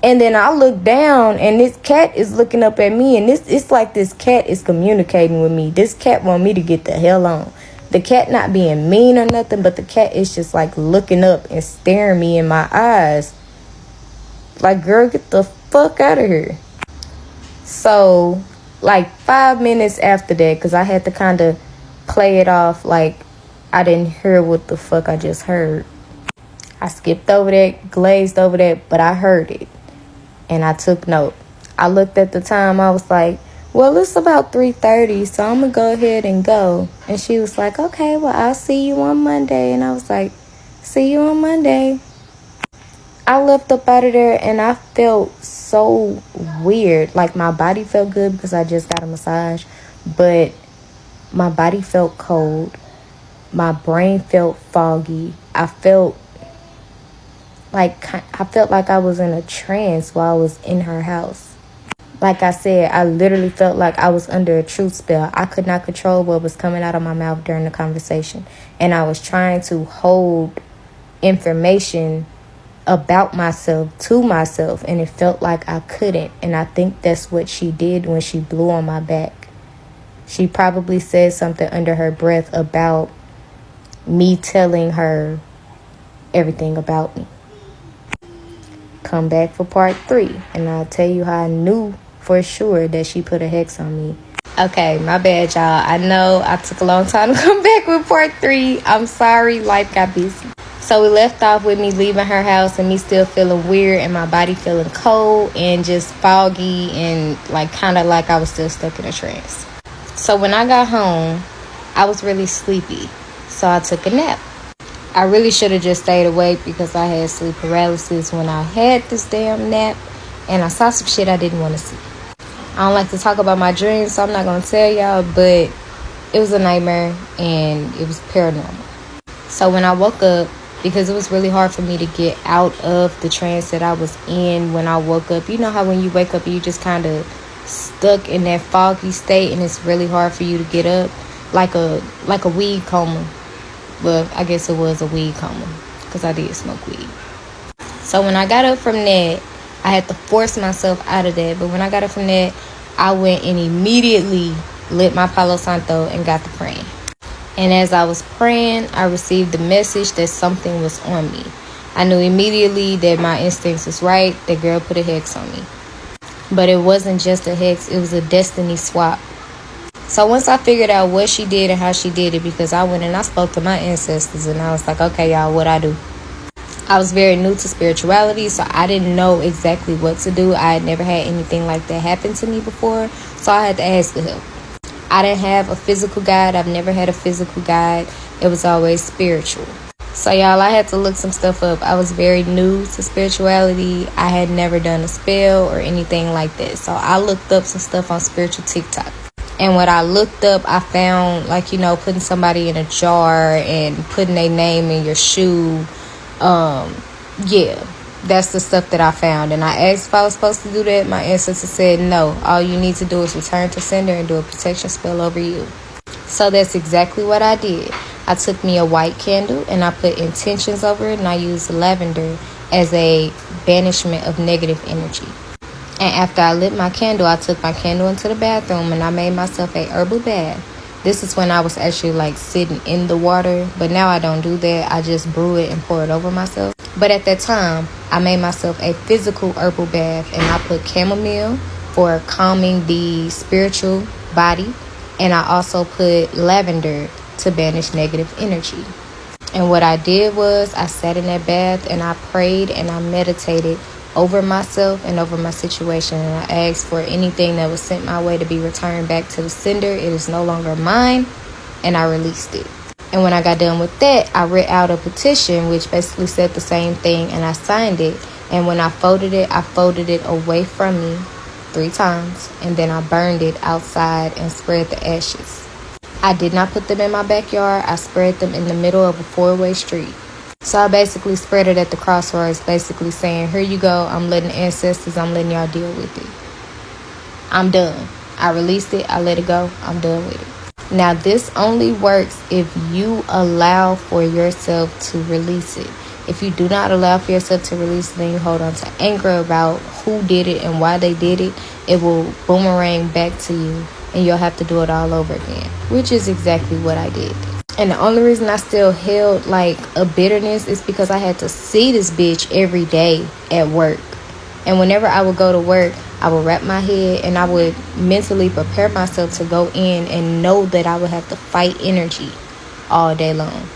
And then I looked down, and this cat is looking up at me, and it's like this cat is communicating with me. This cat want me to get the hell on. The cat not being mean or nothing, but the cat is just like looking up and staring me in my eyes. Like, girl, get the fuck out of here. So, like 5 minutes after that, because I had to kind of play it off like I didn't hear what the fuck I just heard. I skipped over that, glazed over that, but I heard it. And I took note. I looked at the time. I was like, well, it's about 3:30, so I'm going to go ahead and go. And she was like, okay, well, I'll see you on Monday. And I was like, see you on Monday. I left up out of there, and I felt so weird. Like, my body felt good because I just got a massage, but my body felt cold. My brain felt foggy. I felt like I was in a trance while I was in her house. Like I said, I literally felt like I was under a truth spell. I could not control what was coming out of my mouth during the conversation. And I was trying to hold information about myself to myself, and it felt like I couldn't. And I think that's what she did when she blew on my back. She probably said something under her breath about me telling her everything about me. Come back for part 3, and I'll tell you how I knew for sure that she put a hex on me. Okay, my bad, y'all. I know I took a long time to come back with part 3. I'm sorry, life got busy. So we left off with me leaving her house and me still feeling weird and my body feeling cold and just foggy and like kind of like I was still stuck in a trance. So when I got home, I was really sleepy. So I took a nap. I really should have just stayed awake because I had sleep paralysis when I had this damn nap, and I saw some shit I didn't want to see. I don't like to talk about my dreams, so I'm not going to tell y'all, but it was a nightmare and it was paranormal. So when I woke up, because it was really hard for me to get out of the trance that I was in when I woke up. You know how when you wake up, you just kind of stuck in that foggy state, and it's really hard for you to get up, like a weed coma. Well, I guess it was a weed coma because I did smoke weed. So when I got up from that, I had to force myself out of that. But when I got up from that, I went and immediately lit my Palo Santo and got to praying. And as I was praying, I received the message that something was on me. I knew immediately that my instincts was right. That girl put a hex on me. But it wasn't just a hex. It was a destiny swap. So once I figured out what she did and how she did it, because I went and I spoke to my ancestors and I was like, okay, y'all, what I do? I was very new to spirituality, so I didn't know exactly what to do. I had never had anything like that happen to me before, so I had to ask for help. I didn't have a physical guide. I've never had a physical guide. It was always spiritual. So y'all, I had to look some stuff up. I was very new to spirituality. I had never done a spell or anything like that. So I looked up some stuff on spiritual TikTok. And what I looked up, I found, like, you know, putting somebody in a jar and putting their name in your shoe. Yeah, that's the stuff that I found. And I asked if I was supposed to do that. My ancestor said no. All you need to do is return to sender and do a protection spell over you. So that's exactly what I did. I took me a white candle and I put intentions over it, and I used lavender as a banishment of negative energy. And after I lit my candle, I took my candle into the bathroom and I made myself a herbal bath. This is when I was actually like sitting in the water, but now I don't do that. I just brew it and pour it over myself. But at that time, I made myself a physical herbal bath, and I put chamomile for calming the spiritual body, and I also put lavender to banish negative energy. And what I did was I sat in that bath and I prayed and I meditated over myself and over my situation, and I asked for anything that was sent my way to be returned back to the sender. It is no longer mine, and I released it. And when I got done with that, I read out a petition which basically said the same thing, and I signed it. And when I folded it away from me 3 times, and then I burned it outside and spread the ashes. I did not put them in my backyard. I spread them in the middle of a 4-way street. So I basically spread it at the crossroads, basically saying, here you go, I'm letting ancestors, I'm letting y'all deal with it. I'm done. I released it, I let it go, I'm done with it. Now this only works if you allow for yourself to release it. If you do not allow for yourself to release it, then you hold on to anger about who did it and why they did it, it will boomerang back to you and you'll have to do it all over again, which is exactly what I did. And the only reason I still held like a bitterness is because I had to see this bitch every day at work. And whenever I would go to work, I would wrap my head and I would mentally prepare myself to go in and know that I would have to fight energy all day long.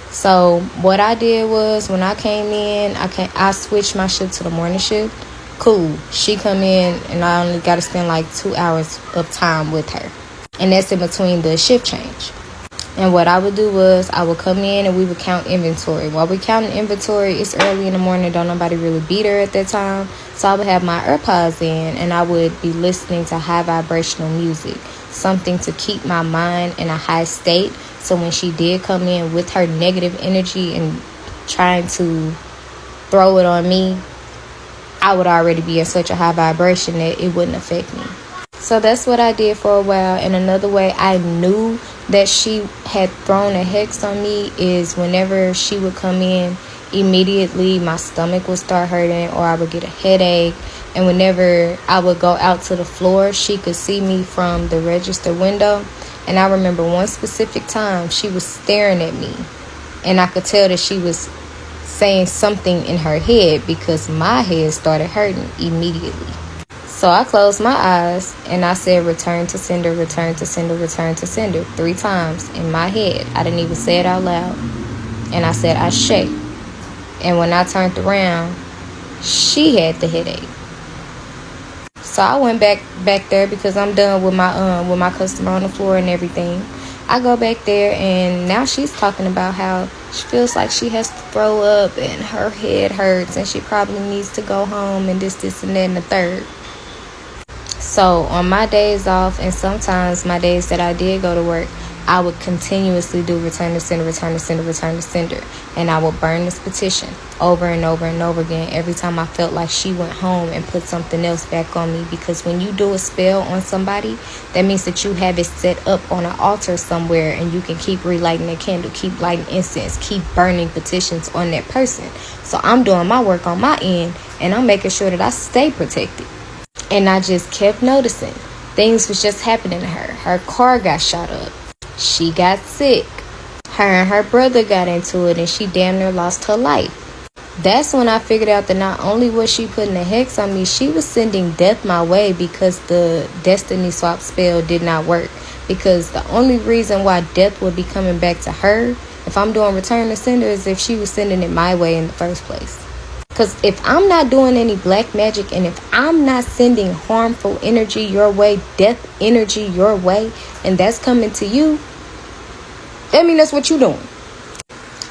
So what I did was when I came in, I switched my shift to the morning shift. Cool. She come in and I only got to spend like 2 hours of time with her. And that's in between the shift change. And what I would do was I would come in and we would count inventory. While we counting inventory, it's early in the morning. Don't nobody really be there at that time. So I would have my AirPods in and I would be listening to high vibrational music. Something to keep my mind in a high state. So when she did come in with her negative energy and trying to throw it on me, I would already be in such a high vibration that it wouldn't affect me. So that's what I did for a while. And another way I knew that she had thrown a hex on me is whenever she would come in, immediately my stomach would start hurting or I would get a headache. And whenever I would go out to the floor, she could see me from the register window. And I remember one specific time she was staring at me, and I could tell that she was saying something in her head because my head started hurting immediately. So I closed my eyes and I said, return to sender, return to sender, return to sender 3 times in my head. I didn't even say it out loud. And I said, Ashe. And when I turned around, she had the headache. So I went back there because I'm done with my customer on the floor and everything. I go back there and now she's talking about how she feels like she has to throw up and her head hurts and she probably needs to go home and this and that and the third. So on my days off and sometimes my days that I did go to work, I would continuously do return to sender, return to sender, return to sender. And I would burn this petition over and over and over again every time I felt like she went home and put something else back on me. Because when you do a spell on somebody, that means that you have it set up on an altar somewhere and you can keep relighting a candle, keep lighting incense, keep burning petitions on that person. So I'm doing my work on my end and I'm making sure that I stay protected. And I just kept noticing things was just happening to her. Her car got shot up. She got sick. Her and her brother got into it and she damn near lost her life. That's when I figured out that not only was she putting a hex on me, she was sending death my way because the destiny swap spell did not work. Because the only reason why death would be coming back to her if I'm doing return to sender is if she was sending it my way in the first place. Because if I'm not doing any black magic and if I'm not sending harmful energy your way, death energy your way, and that's coming to you, I mean, that's what you're doing.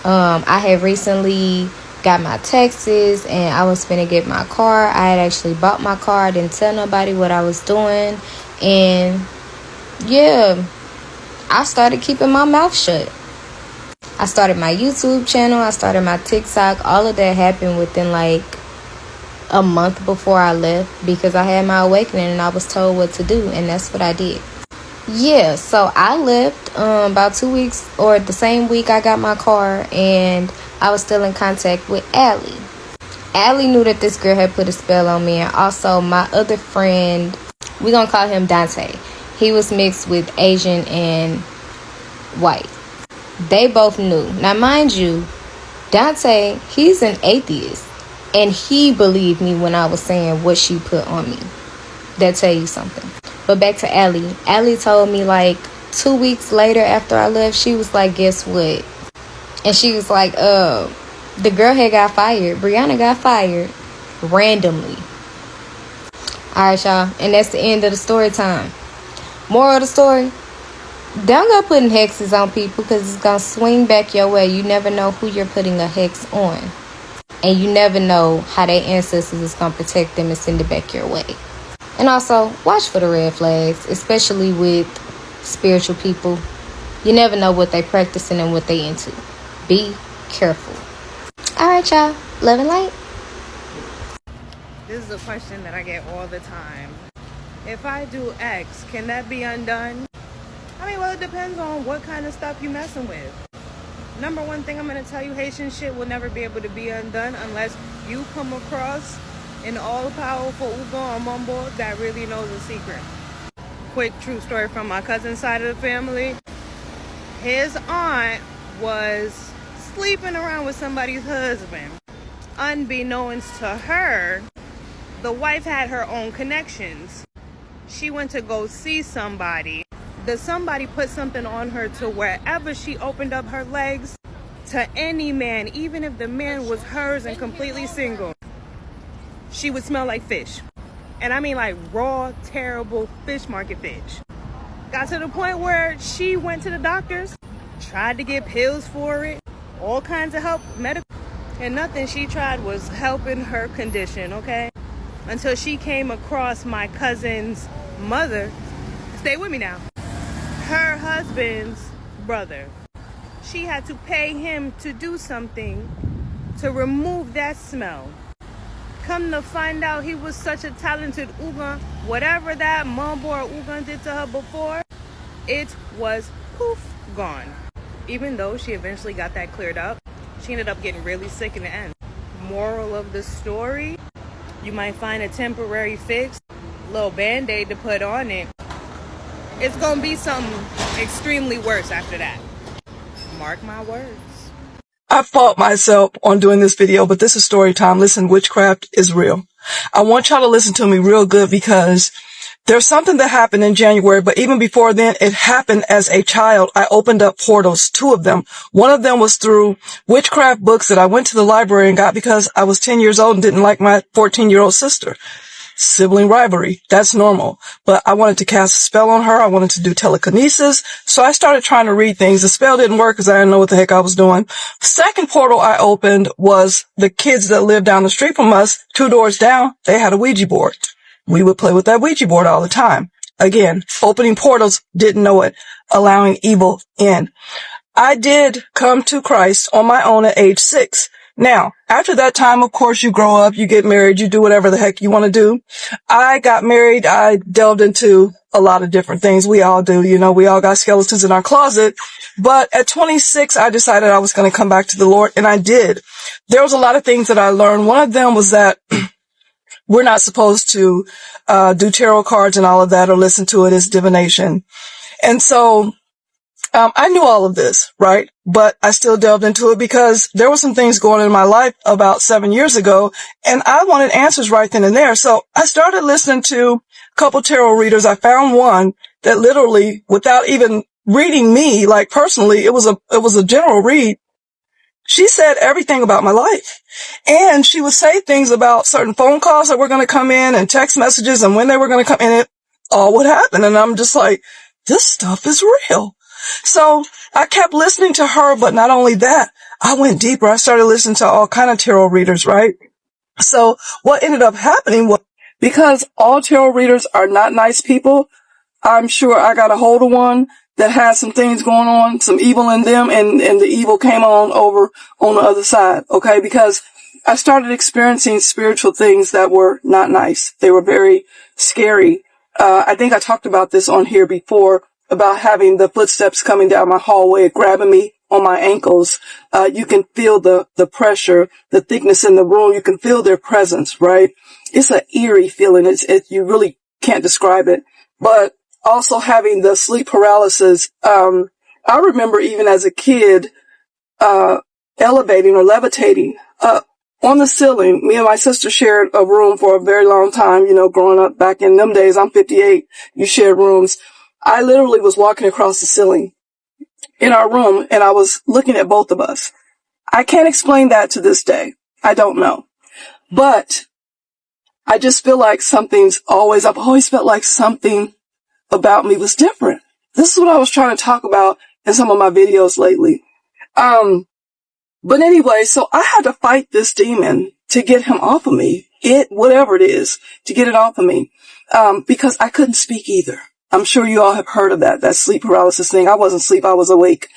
I had recently got my taxes and I was finna get my car. I had actually bought my car. I didn't tell nobody what I was doing. And yeah, I started keeping my mouth shut. I started my YouTube channel. I started my TikTok. All of that happened within like a month before I left because I had my awakening and I was told what to do. And that's what I did. Yeah, so I left about 2 weeks or the same week I got my car and I was still in contact with Allie. Allie knew that this girl had put a spell on me, and also my other friend, we're going to call him Dante. He was mixed with Asian and white. They both knew. Now, mind you, Dante, he's an atheist, and he believed me when I was saying what she put on me. That tell you something. But back to Allie. Allie told me like 2 weeks later after I left, she was like, guess what? And she was like, the girl had got fired. Brianna got fired randomly. Alright, y'all. And that's the end of the story time. Moral of the story, don't go putting hexes on people because it's going to swing back your way. You never know who you're putting a hex on. And you never know how their ancestors is going to protect them and send it back your way. And also, watch for the red flags, especially with spiritual people. You never know what they practicing and what they into. Be careful. Alright, y'all. Love and light. This is a question that I get all the time. If I do X, can that be undone? I mean, well, it depends on what kind of stuff you messing with. Number one thing I'm going to tell you, Haitian shit will never be able to be undone unless you come across an all-powerful Ugo or Mumbo that really knows a secret. Quick true story from my cousin's side of the family. His aunt was sleeping around with somebody's husband. Unbeknownst to her, the wife had her own connections. She went to go see somebody. The somebody put something on her to wherever she opened up her legs, to any man, even if the man was hers and completely single, she would smell like fish. And I mean like raw, terrible fish market fish. Got to the point where she went to the doctors, tried to get pills for it, all kinds of help, medical, and nothing she tried was helping her condition, okay? Until she came across my cousin's mother. Stay with me now. Her husband's brother. She had to pay him to do something to remove that smell. Come to find out he was such a talented Ugan. Whatever that Mumbo or Ugan did to her before, it was poof, gone. Even though she eventually got that cleared up, she ended up getting really sick in the end. Moral of the story, you might find a temporary fix, little band-aid to put on it. It's gonna be something extremely worse after that. Mark my words. I fought myself on doing this video, but this is story time. Listen, witchcraft is real. I want y'all to listen to me real good because there's something that happened in January, but even before then, it happened as a child. I opened up portals, 2 of them. One of them was through witchcraft books that I went to the library and got because I was 10 years old and didn't like my 14-year-old sister. Sibling rivalry. That's normal. But I wanted to cast a spell on her. I wanted to do telekinesis. So I started trying to read things. The spell didn't work because I didn't know what the heck I was doing. Second portal I opened was the kids that lived down the street from us, 2 doors down. They had a Ouija board. We would play with that Ouija board all the time. Again, opening portals, didn't know it, allowing evil in. I did come to Christ on my own at age 6. Now, after that time, of course, you grow up, you get married, you do whatever the heck you want to do. I got married. I delved into a lot of different things. We all do. You know, we all got skeletons in our closet. But at 26, I decided I was going to come back to the Lord, and I did. There was a lot of things that I learned. One of them was that we're not supposed to do tarot cards and all of that or listen to it as divination. And so I knew all of this, right? But I still delved into it because there were some things going on in my life about 7 years ago, and I wanted answers right then and there. So I started listening to a couple tarot readers. I found one that literally, without even reading me, like personally, it was a general read. She said everything about my life. And she would say things about certain phone calls that were going to come in and text messages and when they were going to come in, it all would happen. And I'm just like, this stuff is real. So I kept listening to her, but not only that, I went deeper. I started listening to all kind of tarot readers, right? So what ended up happening was, because all tarot readers are not nice people, I'm sure I got a hold of one that had some things going on, some evil in them, and the evil came on over on the other side, okay? Because I started experiencing spiritual things that were not nice. They were very scary. I think I talked about this on here before, about having the footsteps coming down my hallway, grabbing me on my ankles. You can feel the pressure, the thickness in the room. You can feel their presence, right? It's an eerie feeling. You really can't describe it. But also having the sleep paralysis. I remember even as a kid, elevating or levitating, on the ceiling. Me and my sister shared a room for a very long time, you know, growing up back in them days. I'm 58. You shared rooms. I literally was walking across the ceiling in our room and I was looking at both of us. I can't explain that to this day. I don't know. But I just feel like I've always felt like something about me was different. This is what I was trying to talk about in some of my videos lately. But anyway, so I had to fight this demon to get him off of me. Whatever it is, to get it off of me. Because I couldn't speak either. I'm sure you all have heard of that sleep paralysis thing. I wasn't asleep, I was awake.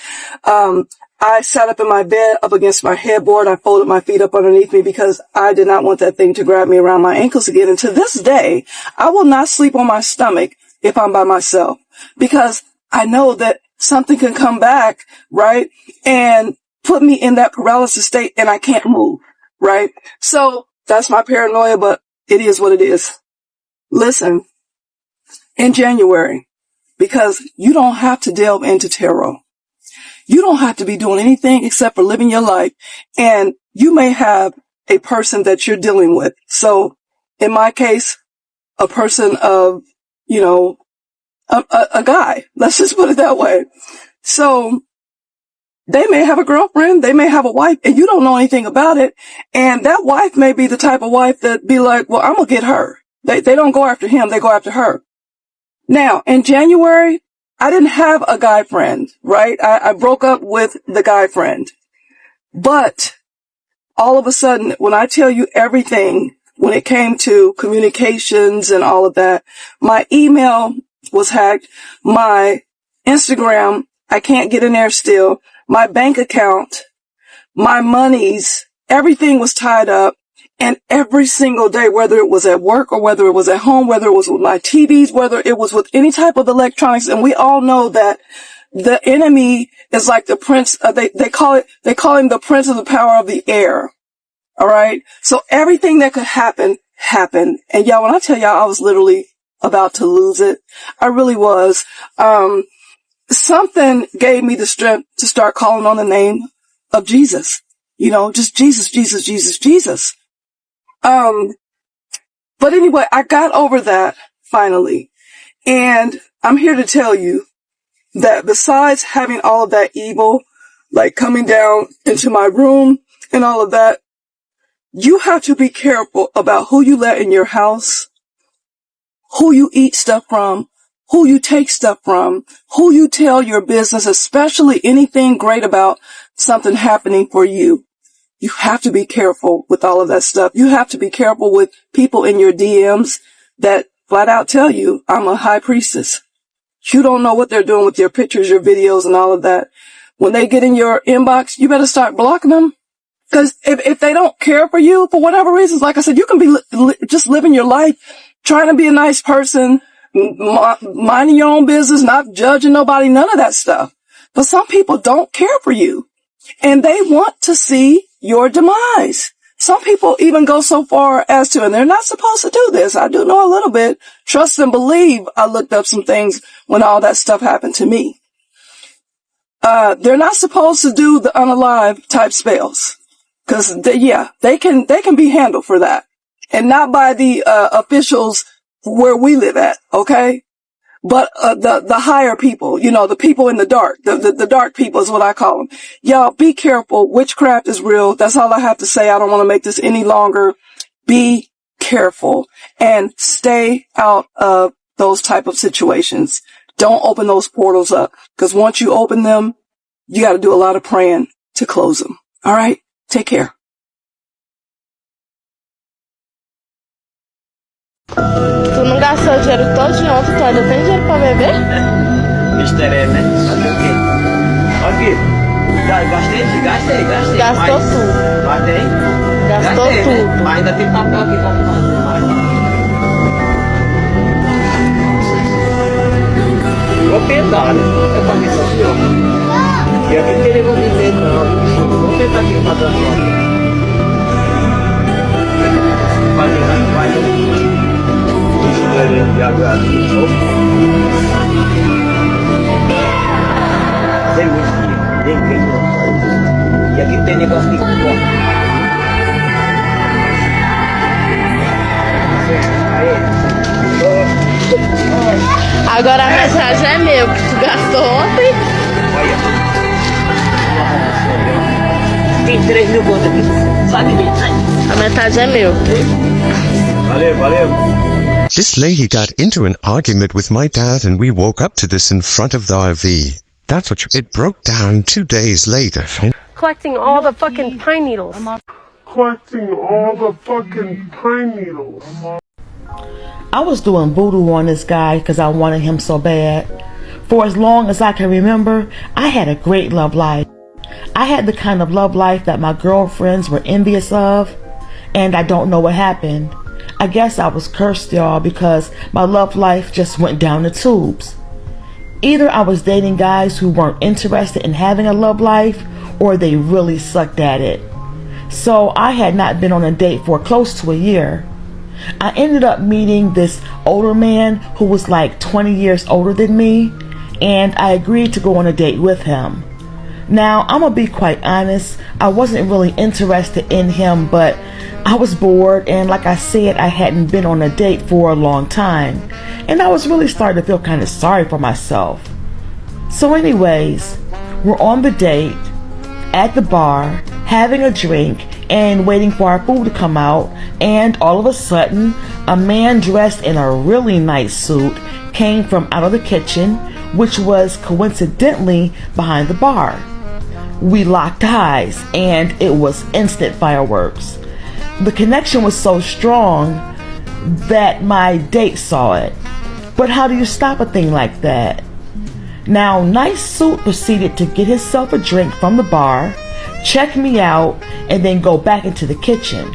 I sat up in my bed up against my headboard. I folded my feet up underneath me because I did not want that thing to grab me around my ankles again. And to this day, I will not sleep on my stomach if I'm by myself because I know that something can come back, right? And put me in that paralysis state and I can't move, right? So that's my paranoia, but it is what it is. Listen, in January, because you don't have to delve into tarot. You don't have to be doing anything except for living your life. And you may have a person that you're dealing with. So in my case, a person of, you know, a guy. Let's just put it that way. So they may have a girlfriend, they may have a wife, and you don't know anything about it. And that wife may be the type of wife that be like, well, I'm going to get her. They don't go after him, they go after her. Now, in January, I didn't have a guy friend, right? I broke up with the guy friend. But all of a sudden, when I tell you everything, when it came to communications and all of that, my email was hacked. My Instagram, I can't get in there still. My bank account, my monies, everything was tied up. And every single day, whether it was at work or whether it was at home, whether it was with my TVs, whether it was with any type of electronics, and we all know that the enemy is like the prince, they call him the prince of the power of the air. All right. So everything that could happen, happened. And y'all, when I tell y'all I was literally about to lose it, I really was. Something gave me the strength to start calling on the name of Jesus. You know, just Jesus, Jesus, Jesus, Jesus. But anyway, I got over that finally. And I'm here to tell you that besides having all of that evil, like coming down into my room and all of that, you have to be careful about who you let in your house, who you eat stuff from, who you take stuff from, who you tell your business, especially anything great about something happening for you. You have to be careful with all of that stuff. You have to be careful with people in your DMs that flat out tell you, I'm a high priestess. You don't know what they're doing with your pictures, your videos, and all of that. When they get in your inbox, you better start blocking them. Because if they don't care for you for whatever reasons, like I said, you can be just living your life, trying to be a nice person, minding your own business, not judging nobody, none of that stuff. But some people don't care for you, and they want to see your demise. Some people even go so far as to, and they're not supposed to do this, I do know a little bit, trust and believe, I looked up some things when all that stuff happened to me. They're not supposed to do the unalive type spells. Cause they can be handled for that. And not by the, officials where we live at, okay? But, the higher people, you know, the people in the dark, the dark people is what I call them. Y'all be careful. Witchcraft is real. That's all I have to say. I don't want to make this any longer. Be careful and stay out of those type of situations. Don't open those portals up. Cause once you open them, you got to do a lot of praying to close them. All right? Take care. Tu não gastou dinheiro todo de ontem, tu ainda tem dinheiro pra beber? Misteré, né? Fazer o quê? Aqui. Gastei. Gastou tudo. Gastei? Gastou Gastei, tudo. Né? Mas ainda tem papel aqui pra fazer. Vou tentar, né? É pra questão de hoje. E aqui que ele vai dizer, não. Vou tentar aqui fazer a foto. Vai. Tem muito dinheiro. E aqui tem negócio de copo. Agora a mensagem é meu, que tu gastou ontem. Tem 3 mil contas aqui. Sabe bem? A metade é meu. Valeu. This lady got into an argument with my dad and we woke up to this in front of the RV. That's what it broke down 2 days later. Collecting all the fucking pine needles. I was doing voodoo on this guy because I wanted him so bad. For as long as I can remember, I had a great love life. I had the kind of love life that my girlfriends were envious of, and I don't know what happened. I guess I was cursed, y'all, because my love life just went down the tubes. Either I was dating guys who weren't interested in having a love life, or they really sucked at it. So I had not been on a date for close to a year. I ended up meeting this older man who was like 20 years older than me, and I agreed to go on a date with him. Now, I'm gonna be quite honest, I wasn't really interested in him, but I was bored, and like I said, I hadn't been on a date for a long time, and I was really starting to feel kind of sorry for myself. So anyways, we're on the date, at the bar, having a drink, and waiting for our food to come out, and all of a sudden, a man dressed in a really nice suit came from out of the kitchen, which was coincidentally behind the bar. We locked eyes, and it was instant fireworks. The connection was so strong that my date saw it. But how do you stop a thing like that? Now, Nice Suit proceeded to get himself a drink from the bar, check me out, and then go back into the kitchen.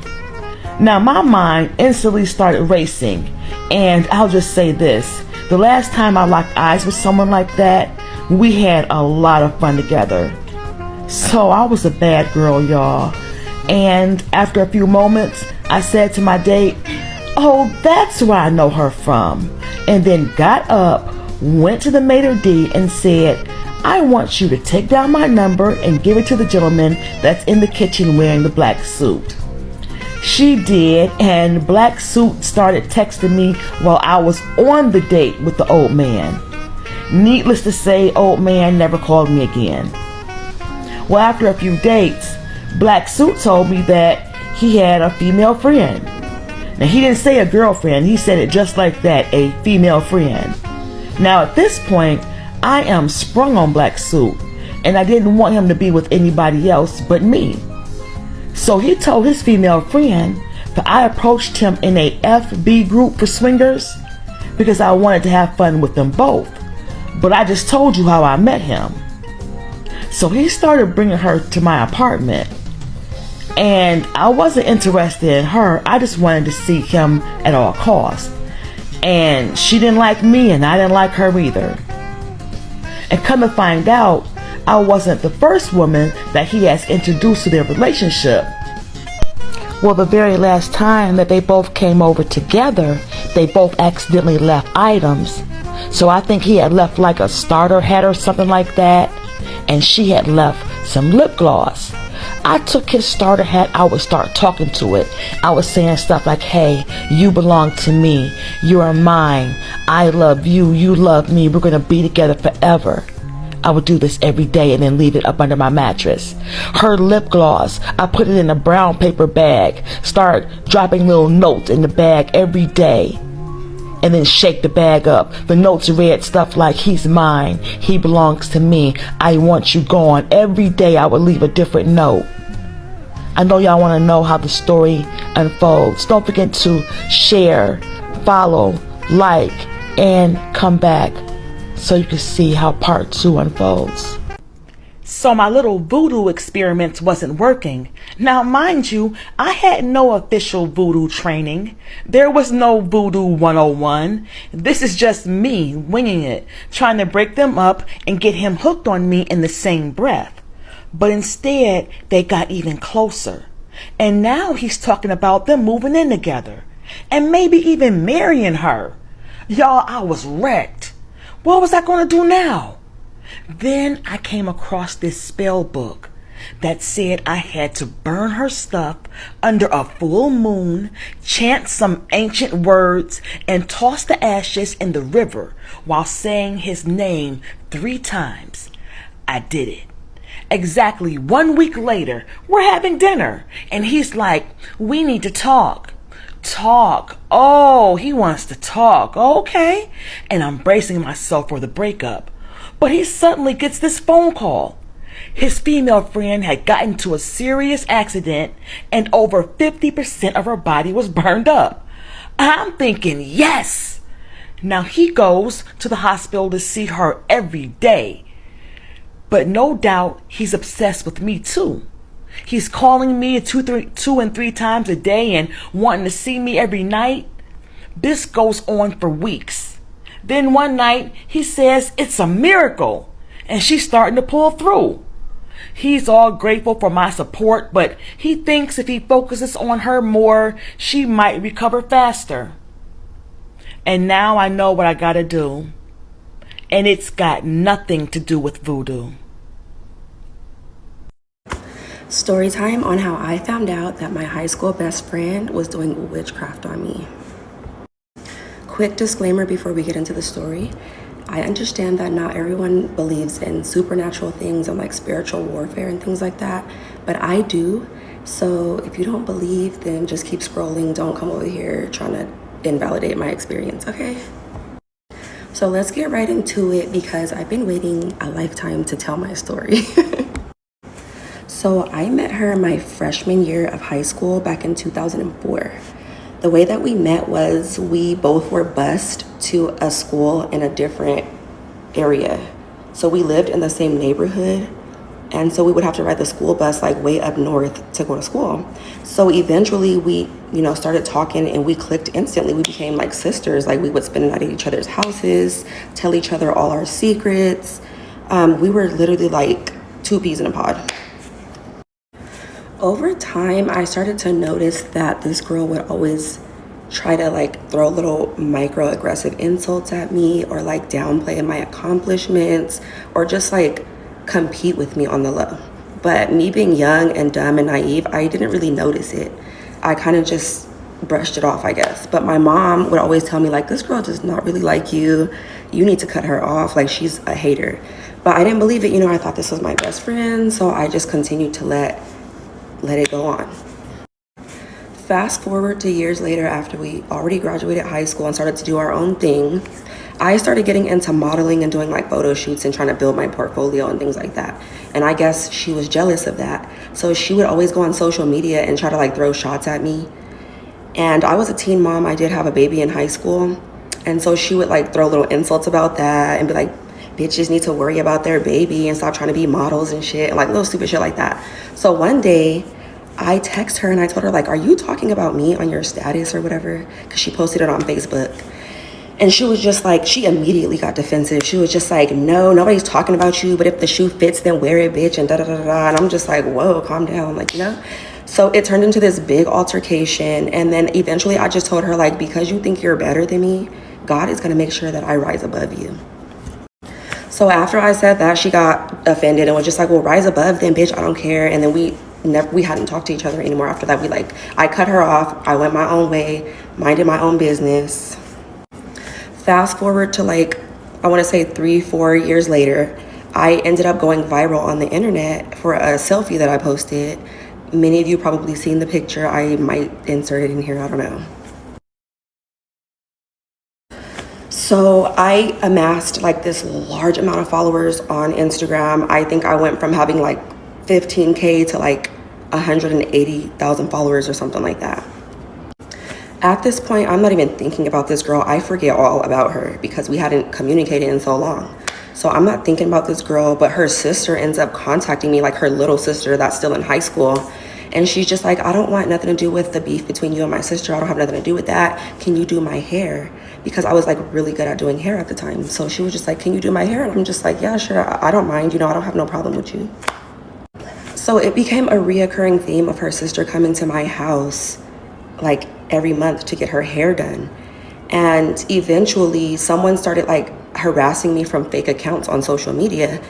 Now my mind instantly started racing, and I'll just say this. The last time I locked eyes with someone like that, we had a lot of fun together. So I was a bad girl, y'all. And after a few moments, I said to my date, "Oh, that's where I know her from." And then got up, went to the maitre d' and said, "I want you to take down my number and give it to the gentleman that's in the kitchen wearing the black suit." She did, and Black Suit started texting me while I was on the date with the old man. Needless to say, old man never called me again. Well, after a few dates, Black Suit told me that he had a female friend. Now, he didn't say a girlfriend, he said it just like that, a female friend. Now, at this point, I am sprung on Black Suit, and I didn't want him to be with anybody else but me. So he told his female friend that I approached him in a FB group for swingers because I wanted to have fun with them both. But I just told you how I met him. So he started bringing her to my apartment. And I wasn't interested in her. I just wanted to see him at all costs. And she didn't like me, and I didn't like her either. And come to find out, I wasn't the first woman that he has introduced to their relationship. Well, the very last time that they both came over together, they both accidentally left items. So I think he had left like a starter hat or something like that, and she had left some lip gloss. I took his starter hat, I would start talking to it. I was saying stuff like, "Hey, you belong to me. You are mine. I love you. You love me. We're going to be together forever." I would do this every day and then leave it up under my mattress. Her lip gloss, I put it in a brown paper bag, start dropping little notes in the bag every day, and then shake the bag up. The notes read stuff like, "He's mine, he belongs to me, I want you gone." Every day I would leave a different note. I know y'all want to know how the story unfolds. Don't forget to share, follow, like, and come back so you can see how part 2 unfolds. So my little voodoo experiment wasn't working. Now, mind you, I had no official voodoo training. There was no voodoo 101. This is just me winging it, trying to break them up and get him hooked on me in the same breath. But instead, they got even closer. And now he's talking about them moving in together and maybe even marrying her. Y'all, I was wrecked. What was I going to do now? Then I came across this spell book that said I had to burn her stuff under a full moon, chant some ancient words, and toss the ashes in the river while saying his name 3 times. I did it. Exactly 1 week later, we're having dinner, and he's like, "We need to talk." Talk. Oh, he wants to talk. Okay. And I'm bracing myself for the breakup. But he suddenly gets this phone call. His female friend had gotten into a serious accident and over 50% of her body was burned up. I'm thinking, yes. Now he goes to the hospital to see her every day. But no doubt he's obsessed with me too. He's calling me 2 and 3 times a day and wanting to see me every night. This goes on for weeks. Then one night he says it's a miracle and she's starting to pull through. He's all grateful for my support, but he thinks if he focuses on her more, she might recover faster. And now I know what I gotta do. And it's got nothing to do with voodoo. Story time on how I found out that my high school best friend was doing witchcraft on me. Quick disclaimer before we get into the story. I understand that not everyone believes in supernatural things and like spiritual warfare and things like that, but I do. So if you don't believe, then just keep scrolling. Don't come over here trying to invalidate my experience, okay? So let's get right into it because I've been waiting a lifetime to tell my story. So I met her my freshman year of high school back in 2004. The way that we met was we both were bused to a school in a different area. So we lived in the same neighborhood, And so we would have to ride the school bus like way up north to go to school. So eventually we, started talking and we clicked instantly. We became like sisters. Like we would spend the night at each other's houses, tell each other all our secrets. We were literally like two peas in a pod. Over time, I started to notice that this girl would always try to like throw little microaggressive insults at me, or like downplay my accomplishments, or just like compete with me on the low. But me being young and dumb and naive, I didn't really notice it. I kind of just brushed it off, I guess. But my mom would always tell me like, this girl does not really like you. You need to cut her off. Like, she's a hater. But I didn't believe it. I thought this was my best friend. So I just continued to let it go on. Fast forward to years later, after we already graduated high school and started to do our own thing, I started getting into modeling and doing like photo shoots and trying to build my portfolio and things like that. And I guess she was jealous of that. So she would always go on social media and try to like throw shots at me. And I was a teen mom. I did have a baby in high school. And so she would like throw little insults about that and be like, bitches need to worry about their baby and stop trying to be models and shit, and like little stupid shit like that. So one day I text her and I told her like, are you talking about me on your status or whatever? Because she posted it on Facebook. And she was just like, she immediately got defensive. She was just like, no, nobody's talking about you, but if the shoe fits, then wear it, bitch, and da-da-da-da. And I'm just like, whoa, calm down, like, So it turned into this big altercation. And then eventually I just told her like, because you think you're better than me, God is gonna make sure that I rise above you. So after I said that, she got offended and was just like, well, rise above then, bitch, I don't care. And then we hadn't talked to each other anymore after that. I cut her off. I went my own way, minded my own business. Fast forward to like, I want to say 3-4 years later, I ended up going viral on the internet for a selfie that I posted. Many of you probably seen the picture. I might insert it in here, I don't know. So I amassed like this large amount of followers on Instagram. I think I went from having like 15K to like 180,000 followers or something like that. At this point, I'm not even thinking about this girl. I forget all about her because we hadn't communicated in so long. So I'm not thinking about this girl, but her sister ends up contacting me, like her little sister that's still in high school. And she's just like, I don't want nothing to do with the beef between you and my sister. I don't have nothing to do with that. Can you do my hair? Because I was like really good at doing hair at the time. So she was just like, can you do my hair? And I'm just like, yeah, sure. I don't mind. I don't have no problem with you. So it became a reoccurring theme of her sister coming to my house like every month to get her hair done. And eventually someone started like harassing me from fake accounts on social media.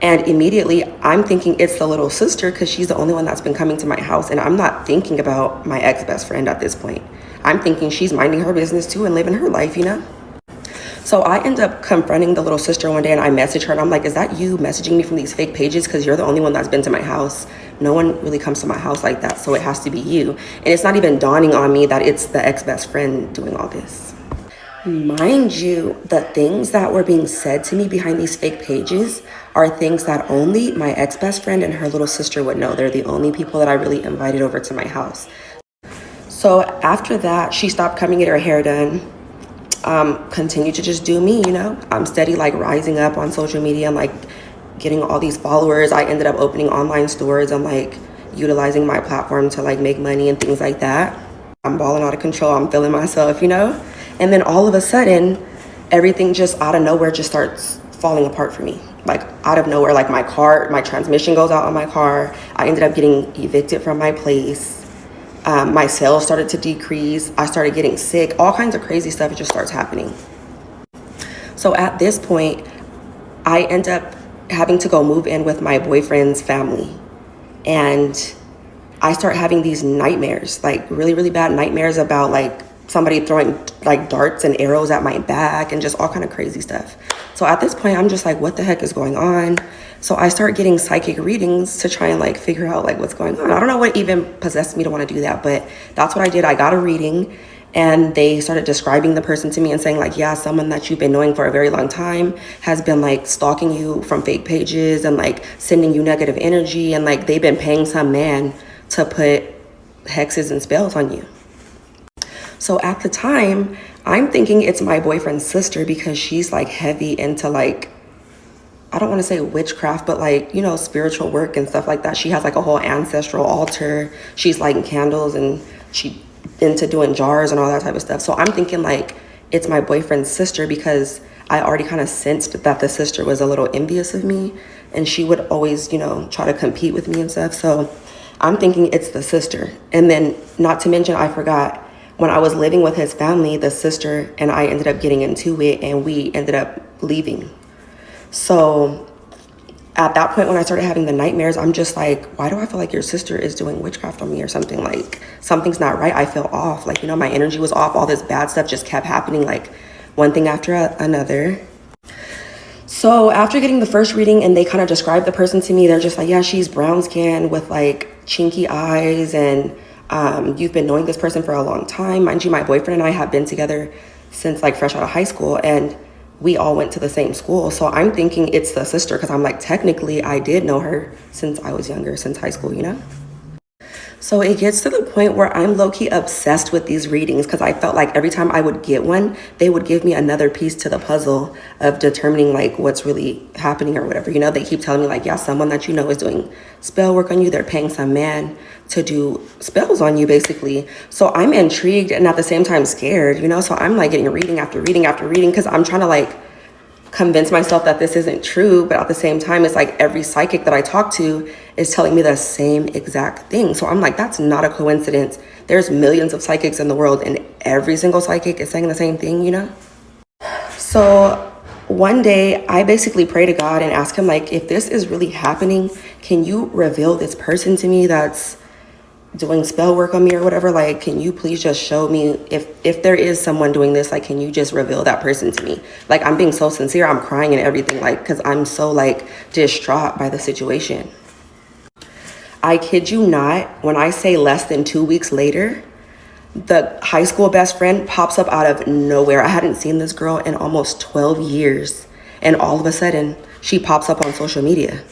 And immediately I'm thinking it's the little sister because she's the only one that's been coming to my house. And I'm not thinking about my ex-best friend at this point. I'm thinking she's minding her business too and living her life, So I end up confronting the little sister one day and I message her and I'm like, is that you messaging me from these fake pages? Because you're the only one that's been to my house. No one really comes to my house like that. So it has to be you. And it's not even dawning on me that it's the ex-best friend doing all this. Mind you, the things that were being said to me behind these fake pages are things that only my ex-best friend and her little sister would know. They're the only people that I really invited over to my house. So after that, she stopped coming to get her hair done. Continue to just do me, I'm steady like rising up on social media and like getting all these followers. I ended up opening online stores and like utilizing my platform to like make money and things like that. I'm balling out of control. I'm feeling myself, And then all of a sudden, everything just out of nowhere just starts falling apart for me. Like out of nowhere, like my transmission goes out on my car. I ended up getting evicted from my place. My sales started to decrease. I started getting sick. All kinds of crazy stuff just starts happening. So at this point, I end up having to go move in with my boyfriend's family. And I start having these nightmares, like really, really bad nightmares about like somebody throwing like darts and arrows at my back and just all kind of crazy stuff. So at this point, I'm just like, what the heck is going on? So I start getting psychic readings to try and like figure out like what's going on. I don't know what even possessed me to want to do that, but that's what I did. I got a reading and they started describing the person to me and saying like, yeah, someone that you've been knowing for a very long time has been like stalking you from fake pages and like sending you negative energy. And like they've been paying some man to put hexes and spells on you. So at the time, I'm thinking it's my boyfriend's sister because she's like heavy into like I don't want to say witchcraft, but like, you know, spiritual work and stuff like that. She has like a whole ancestral altar. She's lighting candles and she into doing jars and all that type of stuff. So I'm thinking like it's my boyfriend's sister because I already kind of sensed that the sister was a little envious of me and she would always, you know, try to compete with me and stuff. So I'm thinking it's the sister. And then not to mention, I forgot when I was living with his family, the sister and I ended up getting into it and we ended up leaving. So at that point when I started having the nightmares, I'm just like, why do I feel like your sister is doing witchcraft on me or something? Like something's not right. I feel off. Like, you know, my energy was off. All this bad stuff just kept happening, like one thing after another. So after getting the first reading and they kind of described the person to me, they're just like, yeah, she's brown skinned with like chinky eyes and you've been knowing this person for a long time. Mind you, my boyfriend and I have been together since like fresh out of high school and we all went to the same school. So I'm thinking it's the sister because I'm like, technically I did know her since I was younger, since high school, you know? So it gets to the point where I'm low-key obsessed with these readings because I felt like every time I would get one, they would give me another piece to the puzzle of determining like what's really happening or whatever. You know, they keep telling me like, yeah, someone that you know is doing spell work on you. They're paying some man to do spells on you basically. So I'm intrigued and at the same time scared, you know? So I'm like getting reading after reading after reading because I'm trying to like convince myself that this isn't true, but at the same time it's like every psychic that I talk to is telling me the same exact thing. So I'm like, that's not a coincidence. There's millions of psychics in the world and every single psychic is saying the same thing, you know? So one day I basically pray to God and ask him like, if this is really happening, can you reveal this person to me that's doing spell work on me or whatever? Like, can you please just show me if there is someone doing this, like, can you just reveal that person to me? Like, I'm being so sincere, I'm crying and everything, like, because I'm so like distraught by the situation. I kid you not, when I say less than 2 weeks later, the high school best friend pops up out of nowhere. I hadn't seen this girl in almost 12 years. And all of a sudden, she pops up on social media.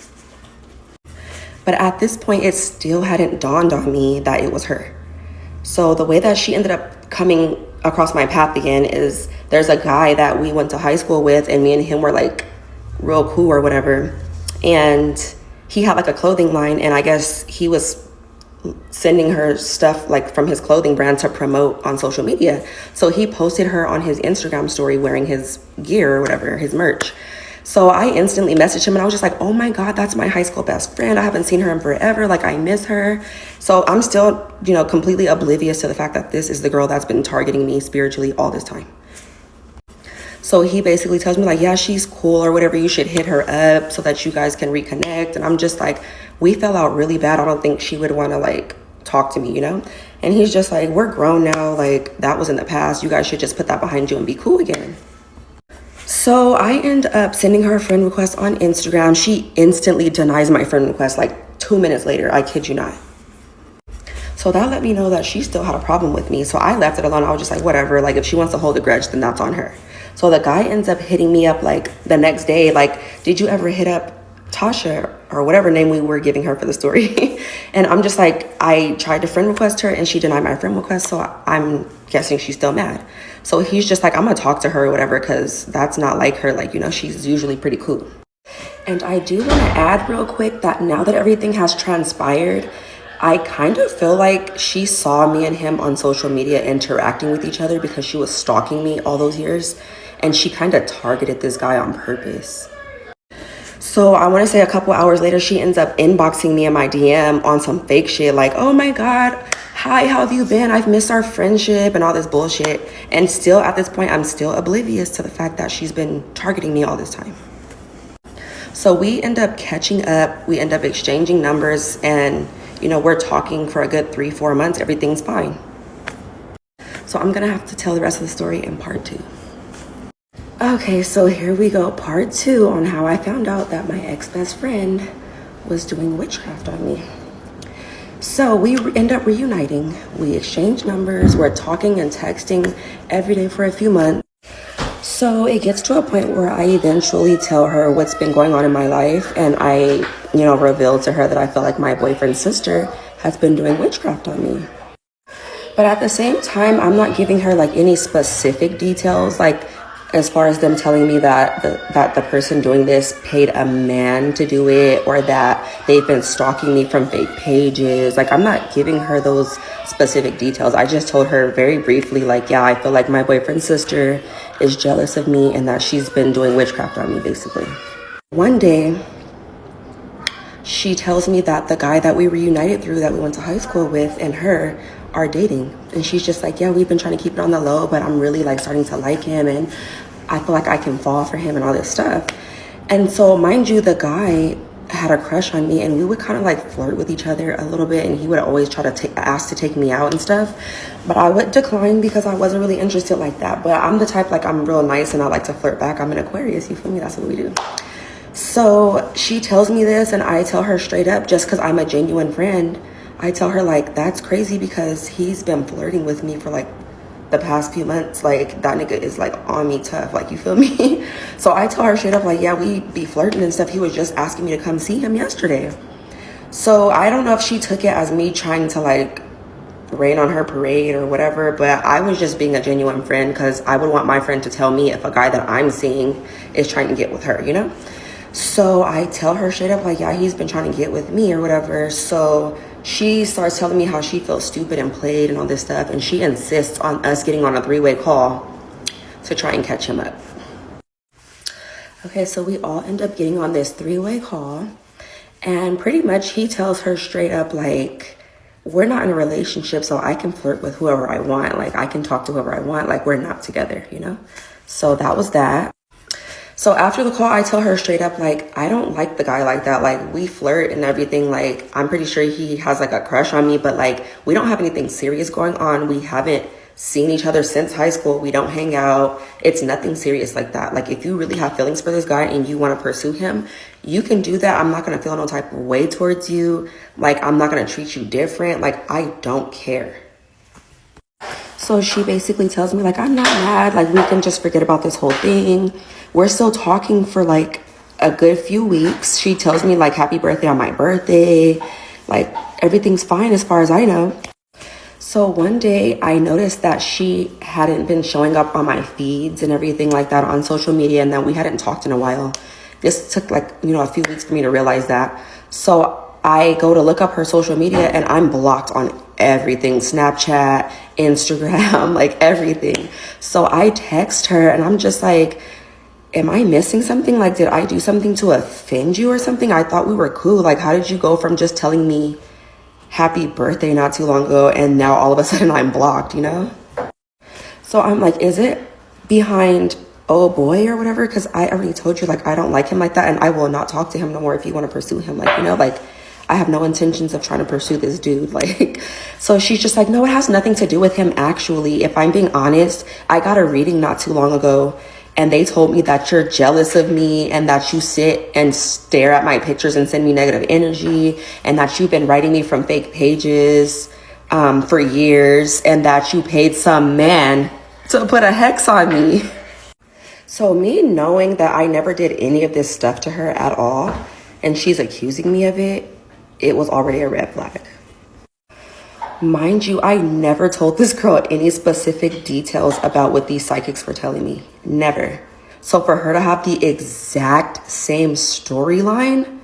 But at this point, it still hadn't dawned on me that it was her. So the way that she ended up coming across my path again is there's a guy that we went to high school with and me and him were like real cool or whatever. And he had like a clothing line and I guess he was sending her stuff like from his clothing brand to promote on social media. So he posted her on his Instagram story wearing his gear or whatever, his merch. So I instantly messaged him and I was just like, oh my God, that's my high school best friend. I haven't seen her in forever. Like, I miss her. So I'm still, you know, completely oblivious to the fact that this is the girl that's been targeting me spiritually all this time. So he basically tells me like, yeah, she's cool or whatever. You should hit her up so that you guys can reconnect. And I'm just like, we fell out really bad. I don't think she would want to like talk to me, you know? And he's just like, we're grown now. Like, that was in the past. You guys should just put that behind you and be cool again. So I end up sending her a friend request on Instagram. She instantly denies my friend request like 2 minutes later. I kid you not. So that let me know that she still had a problem with me. So I left it alone. I was just like, whatever. Like, if she wants to hold a grudge, then that's on her. So the guy ends up hitting me up like the next day. Like, did you ever hit up Tasha or whatever name we were giving her for the story? And I'm just like, I tried to friend request her and she denied my friend request. So I'm guessing she's still mad. So he's just like, I'm gonna talk to her or whatever, because that's not like her. Like, you know, she's usually pretty cool. And I do want to add real quick that now that everything has transpired, I kind of feel like she saw me and him on social media interacting with each other because she was stalking me all those years. And she kind of targeted this guy on purpose. So I want to say a couple hours later, she ends up inboxing me in my DM on some fake shit like, oh my God, hi, how have you been? I've missed our friendship and all this bullshit. And still at this point, I'm still oblivious to the fact that she's been targeting me all this time. So we end up catching up. We end up exchanging numbers and, you know, we're talking for a good 3-4 months. Everything's fine. So I'm going to have to tell the rest of the story in part 2. Okay, so here we go, part 2 on how I found out that my ex-best friend was doing witchcraft on me. So we end up reuniting. We exchange numbers. We're talking and texting every day for a few months. So it gets to a point where I eventually tell her what's been going on in my life. And I, you know, reveal to her that I feel like my boyfriend's sister has been doing witchcraft on me. But at the same time, I'm not giving her like any specific details. Like, as far as them telling me that the person doing this paid a man to do it, or that they've been stalking me from fake pages. Like, I'm not giving her those specific details. I just told her very briefly, like, yeah, I feel like my boyfriend's sister is jealous of me and that she's been doing witchcraft on me, basically. One day, she tells me that the guy that we reunited through, that we went to high school with, and her are dating. And she's just like, yeah, we've been trying to keep it on the low, but I'm really like starting to like him, and I feel like I can fall for him and all this stuff. And so, mind you, the guy had a crush on me, and we would kind of like flirt with each other a little bit, and he would always try to ask to take me out and stuff, but I would decline because I wasn't really interested like that. But I'm the type, like, I'm real nice and I like to flirt back. I'm an Aquarius, you feel me? That's what we do. So she tells me this, and I tell her straight up, just because I'm a genuine friend, I tell her, like, that's crazy because he's been flirting with me for like the past few months. Like, that nigga is like on me tough, like, you feel me? So I tell her straight up, like, yeah, we be flirting and stuff. He was just asking me to come see him yesterday. So I don't know if she took it as me trying to like rain on her parade or whatever, but I was just being a genuine friend, because I would want my friend to tell me if a guy that I'm seeing is trying to get with her, you know? So I tell her straight up, like, yeah, he's been trying to get with me or whatever. So she starts telling me how she feels stupid and played and all this stuff, and she insists on us getting on a 3-way call to try and catch him up. Okay, so we all end up getting on this 3-way call, and pretty much he tells her straight up, like, we're not in a relationship, so I can flirt with whoever I want. Like, I can talk to whoever I want. Like, we're not together, you know? So that was that. So after the call, I tell her straight up, like, I don't like the guy like that. Like, we flirt and everything. Like, I'm pretty sure he has like a crush on me, but like, we don't have anything serious going on. We haven't seen each other since high school. We don't hang out. It's nothing serious like that. Like, if you really have feelings for this guy and you want to pursue him, you can do that. I'm not going to feel no type of way towards you. Like, I'm not going to treat you different. Like, I don't care. So she basically tells me, like, I'm not mad. Like, we can just forget about this whole thing. We're still talking for like a good few weeks. She tells me, like, happy birthday on my birthday. Like, everything's fine as far as I know. So one day I noticed that she hadn't been showing up on my feeds and everything like that on social media, and that we hadn't talked in a while. This took like, you know, a few weeks for me to realize that. So I go to look up her social media, and I'm blocked on everything, Snapchat, Instagram, like everything. So I text her, and I'm just like, am I missing something? Like, did I do something to offend you or something? I thought we were cool. Like, how did you go from just telling me happy birthday not too long ago, and now all of a sudden I'm blocked, you know? So I'm like, is it behind oh boy or whatever? Because I already told you, like, I don't like him like that, and I will not talk to him no more if you want to pursue him. Like, you know, like, I have no intentions of trying to pursue this dude. Like, so she's just like, no, it has nothing to do with him. Actually, if I'm being honest, I got a reading not too long ago, and they told me that you're jealous of me, and that you sit and stare at my pictures and send me negative energy, and that you've been writing me from fake pages for years, and that you paid some man to put a hex on me. So me knowing that I never did any of this stuff to her at all, and she's accusing me of it, it was already a red flag. Mind you, I never told this girl any specific details about what these psychics were telling me. Never. So for her to have the exact same storyline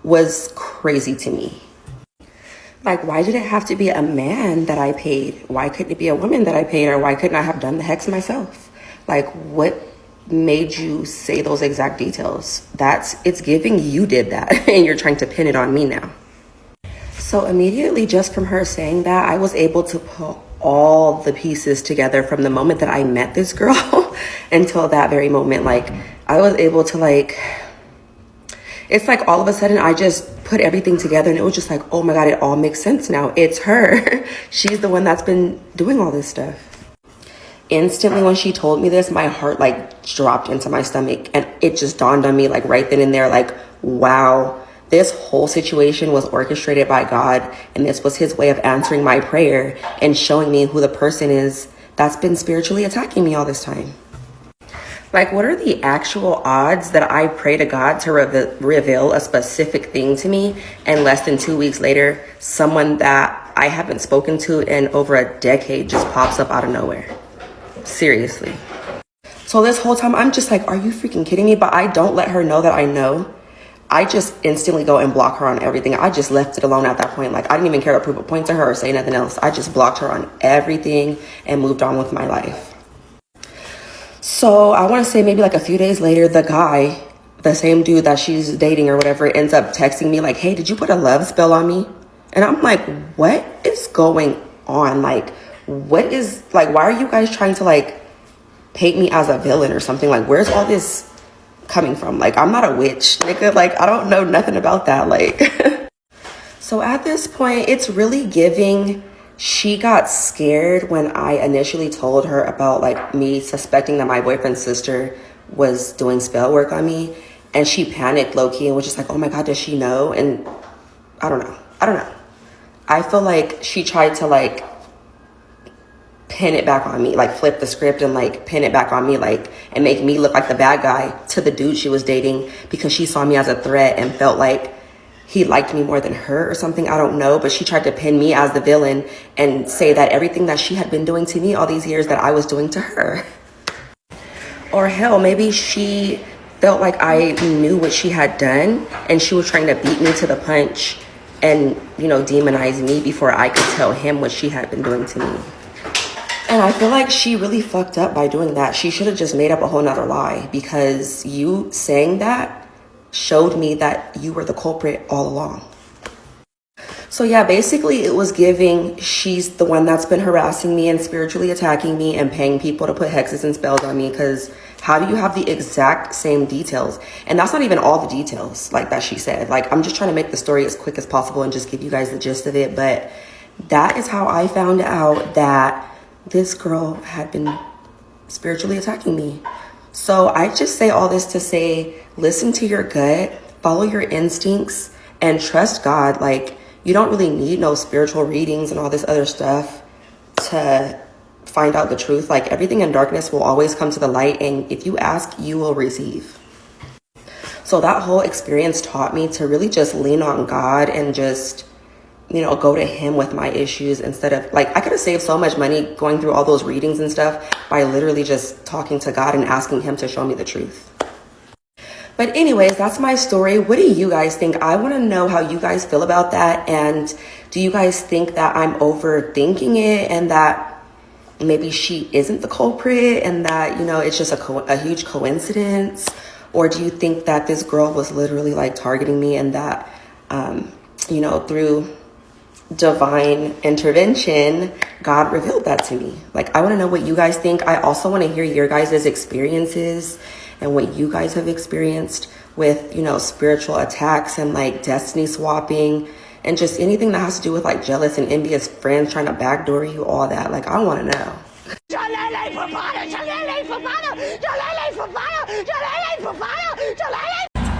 was crazy to me. Like, why did it have to be a man that I paid? Why couldn't it be a woman that I paid? Or why couldn't I have done the hex myself? Like, what made you say those exact details? It's giving you did that, and you're trying to pin it on me now. So immediately, just from her saying that, I was able to put all the pieces together from the moment that I met this girl until that very moment. Like, I was able to, like, it's like all of a sudden I just put everything together, and it was just like, oh my God, it all makes sense now. It's her. She's the one that's been doing all this stuff. Instantly, when she told me this, my heart like dropped into my stomach, and it just dawned on me, like, right then and there, like, wow, this whole situation was orchestrated by God, and this was his way of answering my prayer and showing me who the person is that's been spiritually attacking me all this time. Like, what are the actual odds that I pray to God to reveal a specific thing to me, and less than 2 weeks later, someone that I haven't spoken to in over a decade just pops up out of nowhere? Seriously. So this whole time, I'm just like, are you freaking kidding me? But I don't let her know that I know. I just instantly go and block her on everything. I just left it alone at that point. Like, I didn't even care to prove a point to her or say nothing else. I just blocked her on everything and moved on with my life. So I want to say maybe like a few days later, the guy, the same dude that she's dating or whatever, ends up texting me like, hey, did you put a love spell on me? And I'm like, what is going on? Like, what is, like, why are you guys trying to like paint me as a villain or something? Like, where's all this coming from? Like, I'm not a witch, nigga. Like, I don't know nothing about that. Like, so at this point, it's really giving. She got scared when I initially told her about like me suspecting that my boyfriend's sister was doing spell work on me. And she panicked low-key and was just like, oh my God, does she know? And I don't know. I feel like she tried to like pin it back on me, like flip the script and like pin it back on me, like, and make me look like the bad guy to the dude she was dating because she saw me as a threat and felt like he liked me more than her or something. I don't know, but she tried to pin me as the villain and say that everything that she had been doing to me all these years that I was doing to her. Or hell, maybe she felt like I knew what she had done and she was trying to beat me to the punch and, you know, demonize me before I could tell him what she had been doing to me. And I feel like she really fucked up by doing that. She should have just made up a whole nother lie, because you saying that showed me that you were the culprit all along. So yeah, basically it was giving, she's the one that's been harassing me and spiritually attacking me and paying people to put hexes and spells on me, because how do you have the exact same details? And that's not even all the details like that she said. Like, I'm just trying to make the story as quick as possible and just give you guys the gist of it. But that is how I found out that this girl had been spiritually attacking me. So I just say all this to say, listen to your gut, follow your instincts, and trust God. Like, you don't really need no spiritual readings and all this other stuff to find out the truth. Like, everything in darkness will always come to the light, and if you ask, you will receive. So that whole experience taught me to really just lean on God and just, you know, go to him with my issues instead of, like, I could have saved so much money going through all those readings and stuff by literally just talking to God and asking him to show me the truth. But anyways, that's my story. What do you guys think? I want to know how you guys feel about that. And do you guys think that I'm overthinking it and that maybe she isn't the culprit and that, you know, it's just a huge coincidence? Or do you think that this girl was literally like targeting me and that, you know, through divine intervention, God revealed that to me? Like, I want to know what you guys think. I also want to hear your guys' experiences and what you guys have experienced with, you know, spiritual attacks and like destiny swapping and just anything that has to do with like jealous and envious friends trying to backdoor you, all that. Like, I want to know.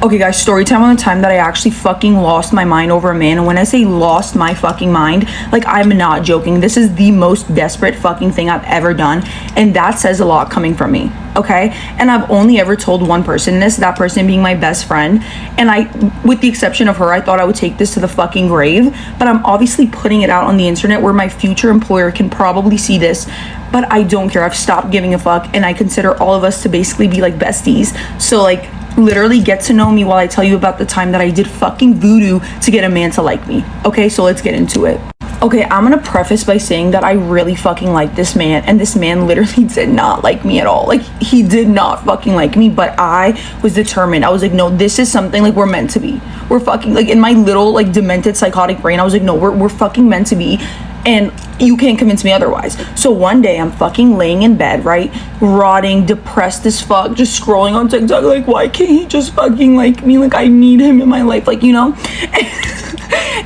Okay guys, story time on the time that I actually fucking lost my mind over a man. And when I say lost my fucking mind, like, I'm not joking. This is the most desperate fucking thing I've ever done, and that says a lot coming from me, okay? And I've only ever told one person this, that person being my best friend, and I, with the exception of her, I thought I would take this to the fucking grave. But I'm obviously putting it out on the internet where my future employer can probably see this, but I don't care. I've stopped giving a fuck, and I consider all of us to basically be like besties. So like, literally get to know me while I tell you about the time that I did fucking voodoo to get a man to like me. Okay, so let's get into it. Okay, I'm gonna preface by saying that I really fucking like this man, and this man literally did not like me at all. Like, he did not fucking like me, but I was determined. I was like, no, this is something, like, we're meant to be. We're fucking, like, in my little, like, demented psychotic brain, I was like, no, we're fucking meant to be, and you can't convince me otherwise. So one day I'm fucking laying in bed, right, rotting, depressed as fuck, just scrolling on TikTok, like, why can't he just fucking like me? Like, I need him in my life, like, you know?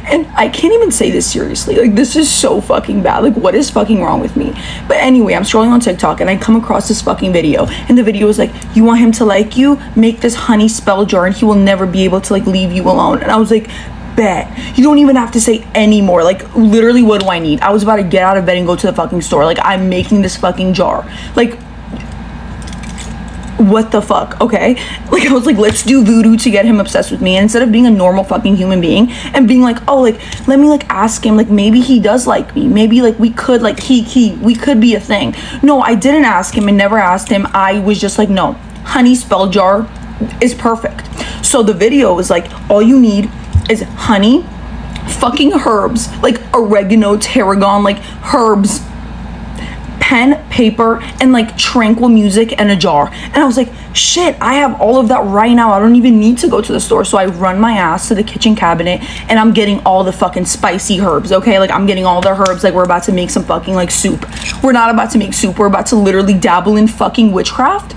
And I can't even say this seriously. Like, this is so fucking bad. Like, what is fucking wrong with me? But anyway, I'm scrolling on TikTok and I come across this fucking video. And the video is like, you want him to like you? Make this honey spell jar and he will never be able to, like, leave you alone. And I was like, bet. You don't even have to say any more. Like, literally, what do I need? I was about to get out of bed and go to the fucking store. Like, I'm making this fucking jar. Like, what the fuck, okay? Like, I was like, let's do voodoo to get him obsessed with me. And instead of being a normal fucking human being and being like, oh, like, let me like ask him, like, maybe he does like me, maybe like we could like we could be a thing. No, I didn't ask him and never asked him. I was just like, no, honey spell jar is perfect. So the video is like, all you need is honey, fucking herbs, like oregano, tarragon, like herbs, pen, paper, and like tranquil music and a jar. And I was like, shit, I have all of that right now. I don't even need to go to the store. So I run my ass to the kitchen cabinet and I'm getting all the fucking spicy herbs, okay? Like, I'm getting all the herbs. Like, we're about to make some fucking like soup. We're not about to make soup. We're about to literally dabble in fucking witchcraft.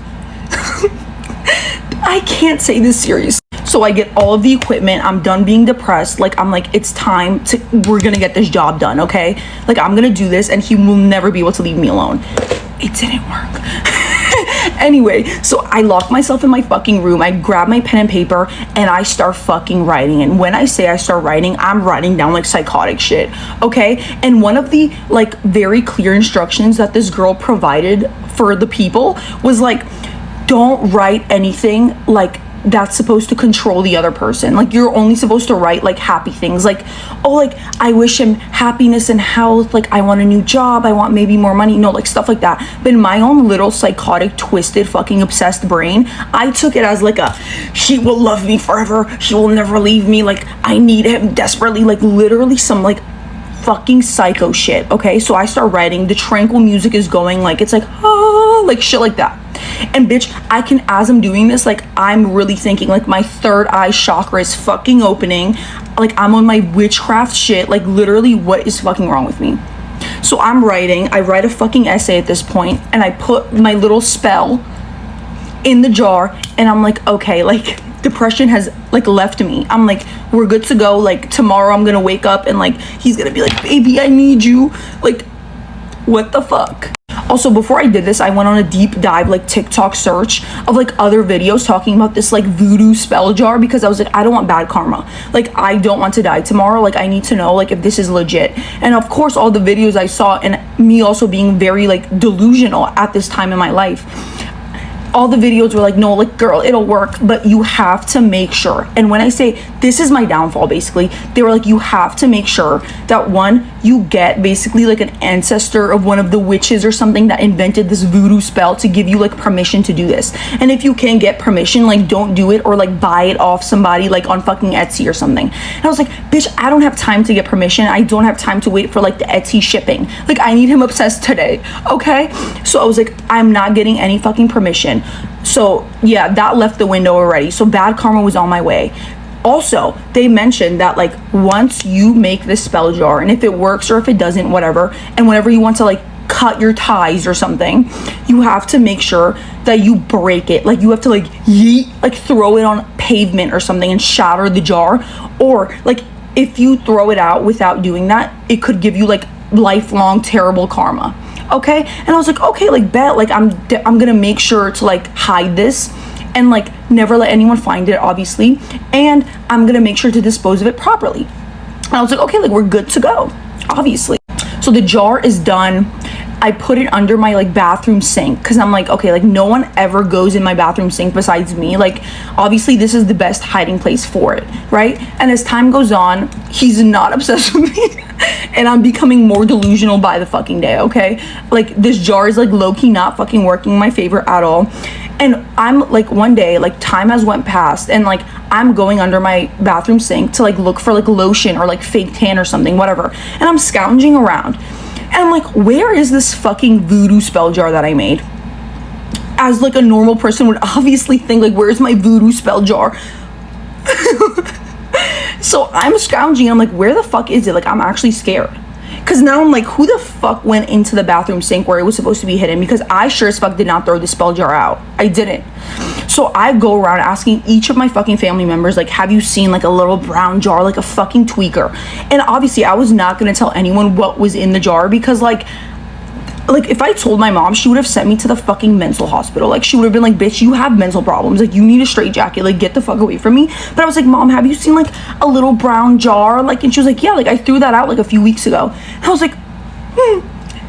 I can't say this serious. So I get all of the equipment. I'm done being depressed. Like, I'm like, it's time to, we're gonna get this job done, okay? Like, I'm gonna do this and he will never be able to leave me alone. It didn't work. Anyway, so I lock myself in my fucking room. I grab my pen and paper and I start fucking writing. And when I say I start writing, I'm writing down like psychotic shit, okay? And one of the like very clear instructions that this girl provided for the people was like, don't write anything like that's supposed to control the other person. Like, you're only supposed to write like happy things, like, oh, like, I wish him happiness and health, like, I want a new job, I want maybe more money, no, like stuff like that. But in my own little psychotic, twisted, fucking obsessed brain, I took it as like a, he will love me forever, he will never leave me, like, I need him desperately, like literally some like fucking psycho shit, okay? So I start writing, the tranquil music is going, like, it's like, ah, like shit like that. And bitch, I can, as I'm doing this, like, I'm really thinking, like, my third eye chakra is fucking opening, like, I'm on my witchcraft shit, like, literally, what is fucking wrong with me? So I'm writing, I write a fucking essay at this point, and I put my little spell in the jar, and I'm like, okay, like, depression has like left me. I'm like, we're good to go. Like, tomorrow I'm gonna wake up and like he's gonna be like, baby, I need you. Like, what the fuck? Also, before I did this, I went on a deep dive like TikTok search of like other videos talking about this like voodoo spell jar, because I was like, I don't want bad karma. Like, I don't want to die tomorrow. Like, I need to know like if this is legit. And of course, all the videos I saw, and me also being very like delusional at this time in my life, all the videos were like, no, like, girl, it'll work, but you have to make sure. And when I say this is my downfall, basically, they were like, you have to make sure that, one, you get basically like an ancestor of one of the witches or something that invented this voodoo spell to give you like permission to do this. And if you can't get permission, like, don't do it, or like buy it off somebody like on fucking Etsy or something. And I was like, bitch, I don't have time to get permission. I don't have time to wait for like the Etsy shipping. Like, I need him obsessed today, okay? So I was like, I'm not getting any fucking permission. So yeah, that left the window already. So bad karma was on my way. Also, they mentioned that like once you make this spell jar, and if it works or if it doesn't, whatever, and whenever you want to like cut your ties or something, you have to make sure that you break it. Like, you have to like yeet, like throw it on pavement or something and shatter the jar. Or like, if you throw it out without doing that, it could give you like lifelong terrible karma. Okay? And I was like, okay, like, bet, like, I'm gonna make sure to like hide this and like never let anyone find it, obviously, and I'm gonna make sure to dispose of it properly. And I was like, okay, like, we're good to go, obviously. So the jar is done. I put it under my like bathroom sink, because I'm like, okay, like, no one ever goes in my bathroom sink besides me. Like, obviously this is the best hiding place for it, right? And as time goes on, he's not obsessed with me and I'm becoming more delusional by the fucking day, okay? Like, this jar is like low-key not fucking working in my favor at all. And I'm like, one day, like, time has went past, and like, I'm going under my bathroom sink to like look for like lotion or like fake tan or something, whatever, and I'm scrounging around. And I'm like, where is this fucking voodoo spell jar that I made? As like a normal person would obviously think, like, where's my voodoo spell jar? So I'm scrounging, I'm like, where the fuck is it? Like, I'm actually scared. Because now I'm like, who the fuck went into the bathroom sink where it was supposed to be hidden? Because I sure as fuck did not throw the spell jar out. I didn't. So I go around asking each of my fucking family members, like, have you seen like a little brown jar, like a fucking tweaker? And obviously I was not going to tell anyone what was in the jar, because like if I told my mom, she would have sent me to the fucking mental hospital. Like, she would have been like, bitch, you have mental problems. Like, you need a straitjacket. Like, get the fuck away from me. But I was like, Mom, have you seen like a little brown jar? Like, and she was like, yeah, like, I threw that out like a few weeks ago. And I was like,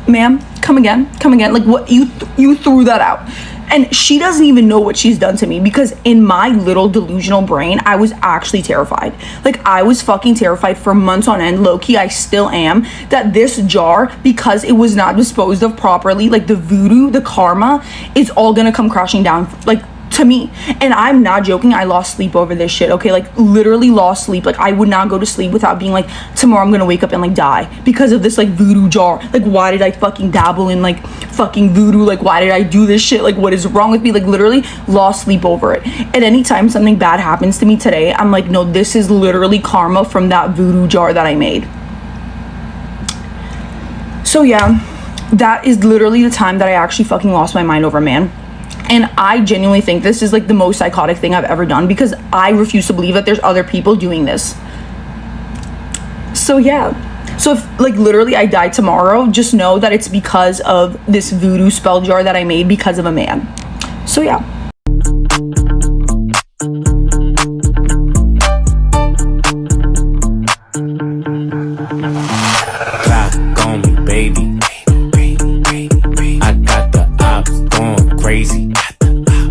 ma'am, come again, like what, you threw that out. And she doesn't even know what she's done to me, because in my little delusional brain, I was actually terrified. Like, I was fucking terrified for months on end. Low-key, I still am. That this jar, because it was not disposed of properly, like the voodoo, the karma, is all gonna come crashing down, like, to me. And I'm not joking, I lost sleep over this shit, okay? Like, literally lost sleep. Like, I would not go to sleep without being like, tomorrow I'm gonna wake up and like die because of this like voodoo jar. Like, why did I fucking dabble in like fucking voodoo? Like, why did I do this shit? Like, what is wrong with me? Like, literally lost sleep over it. And anytime something bad happens to me today, I'm like, no, this is literally karma from that voodoo jar that I made. So yeah, that is literally the time that I actually fucking lost my mind over a man. And I genuinely think this is like the most psychotic thing I've ever done, because I refuse to believe that there's other people doing this. So yeah. So if like literally I die tomorrow, just know that it's because of this voodoo spell jar that I made because of a man. So yeah.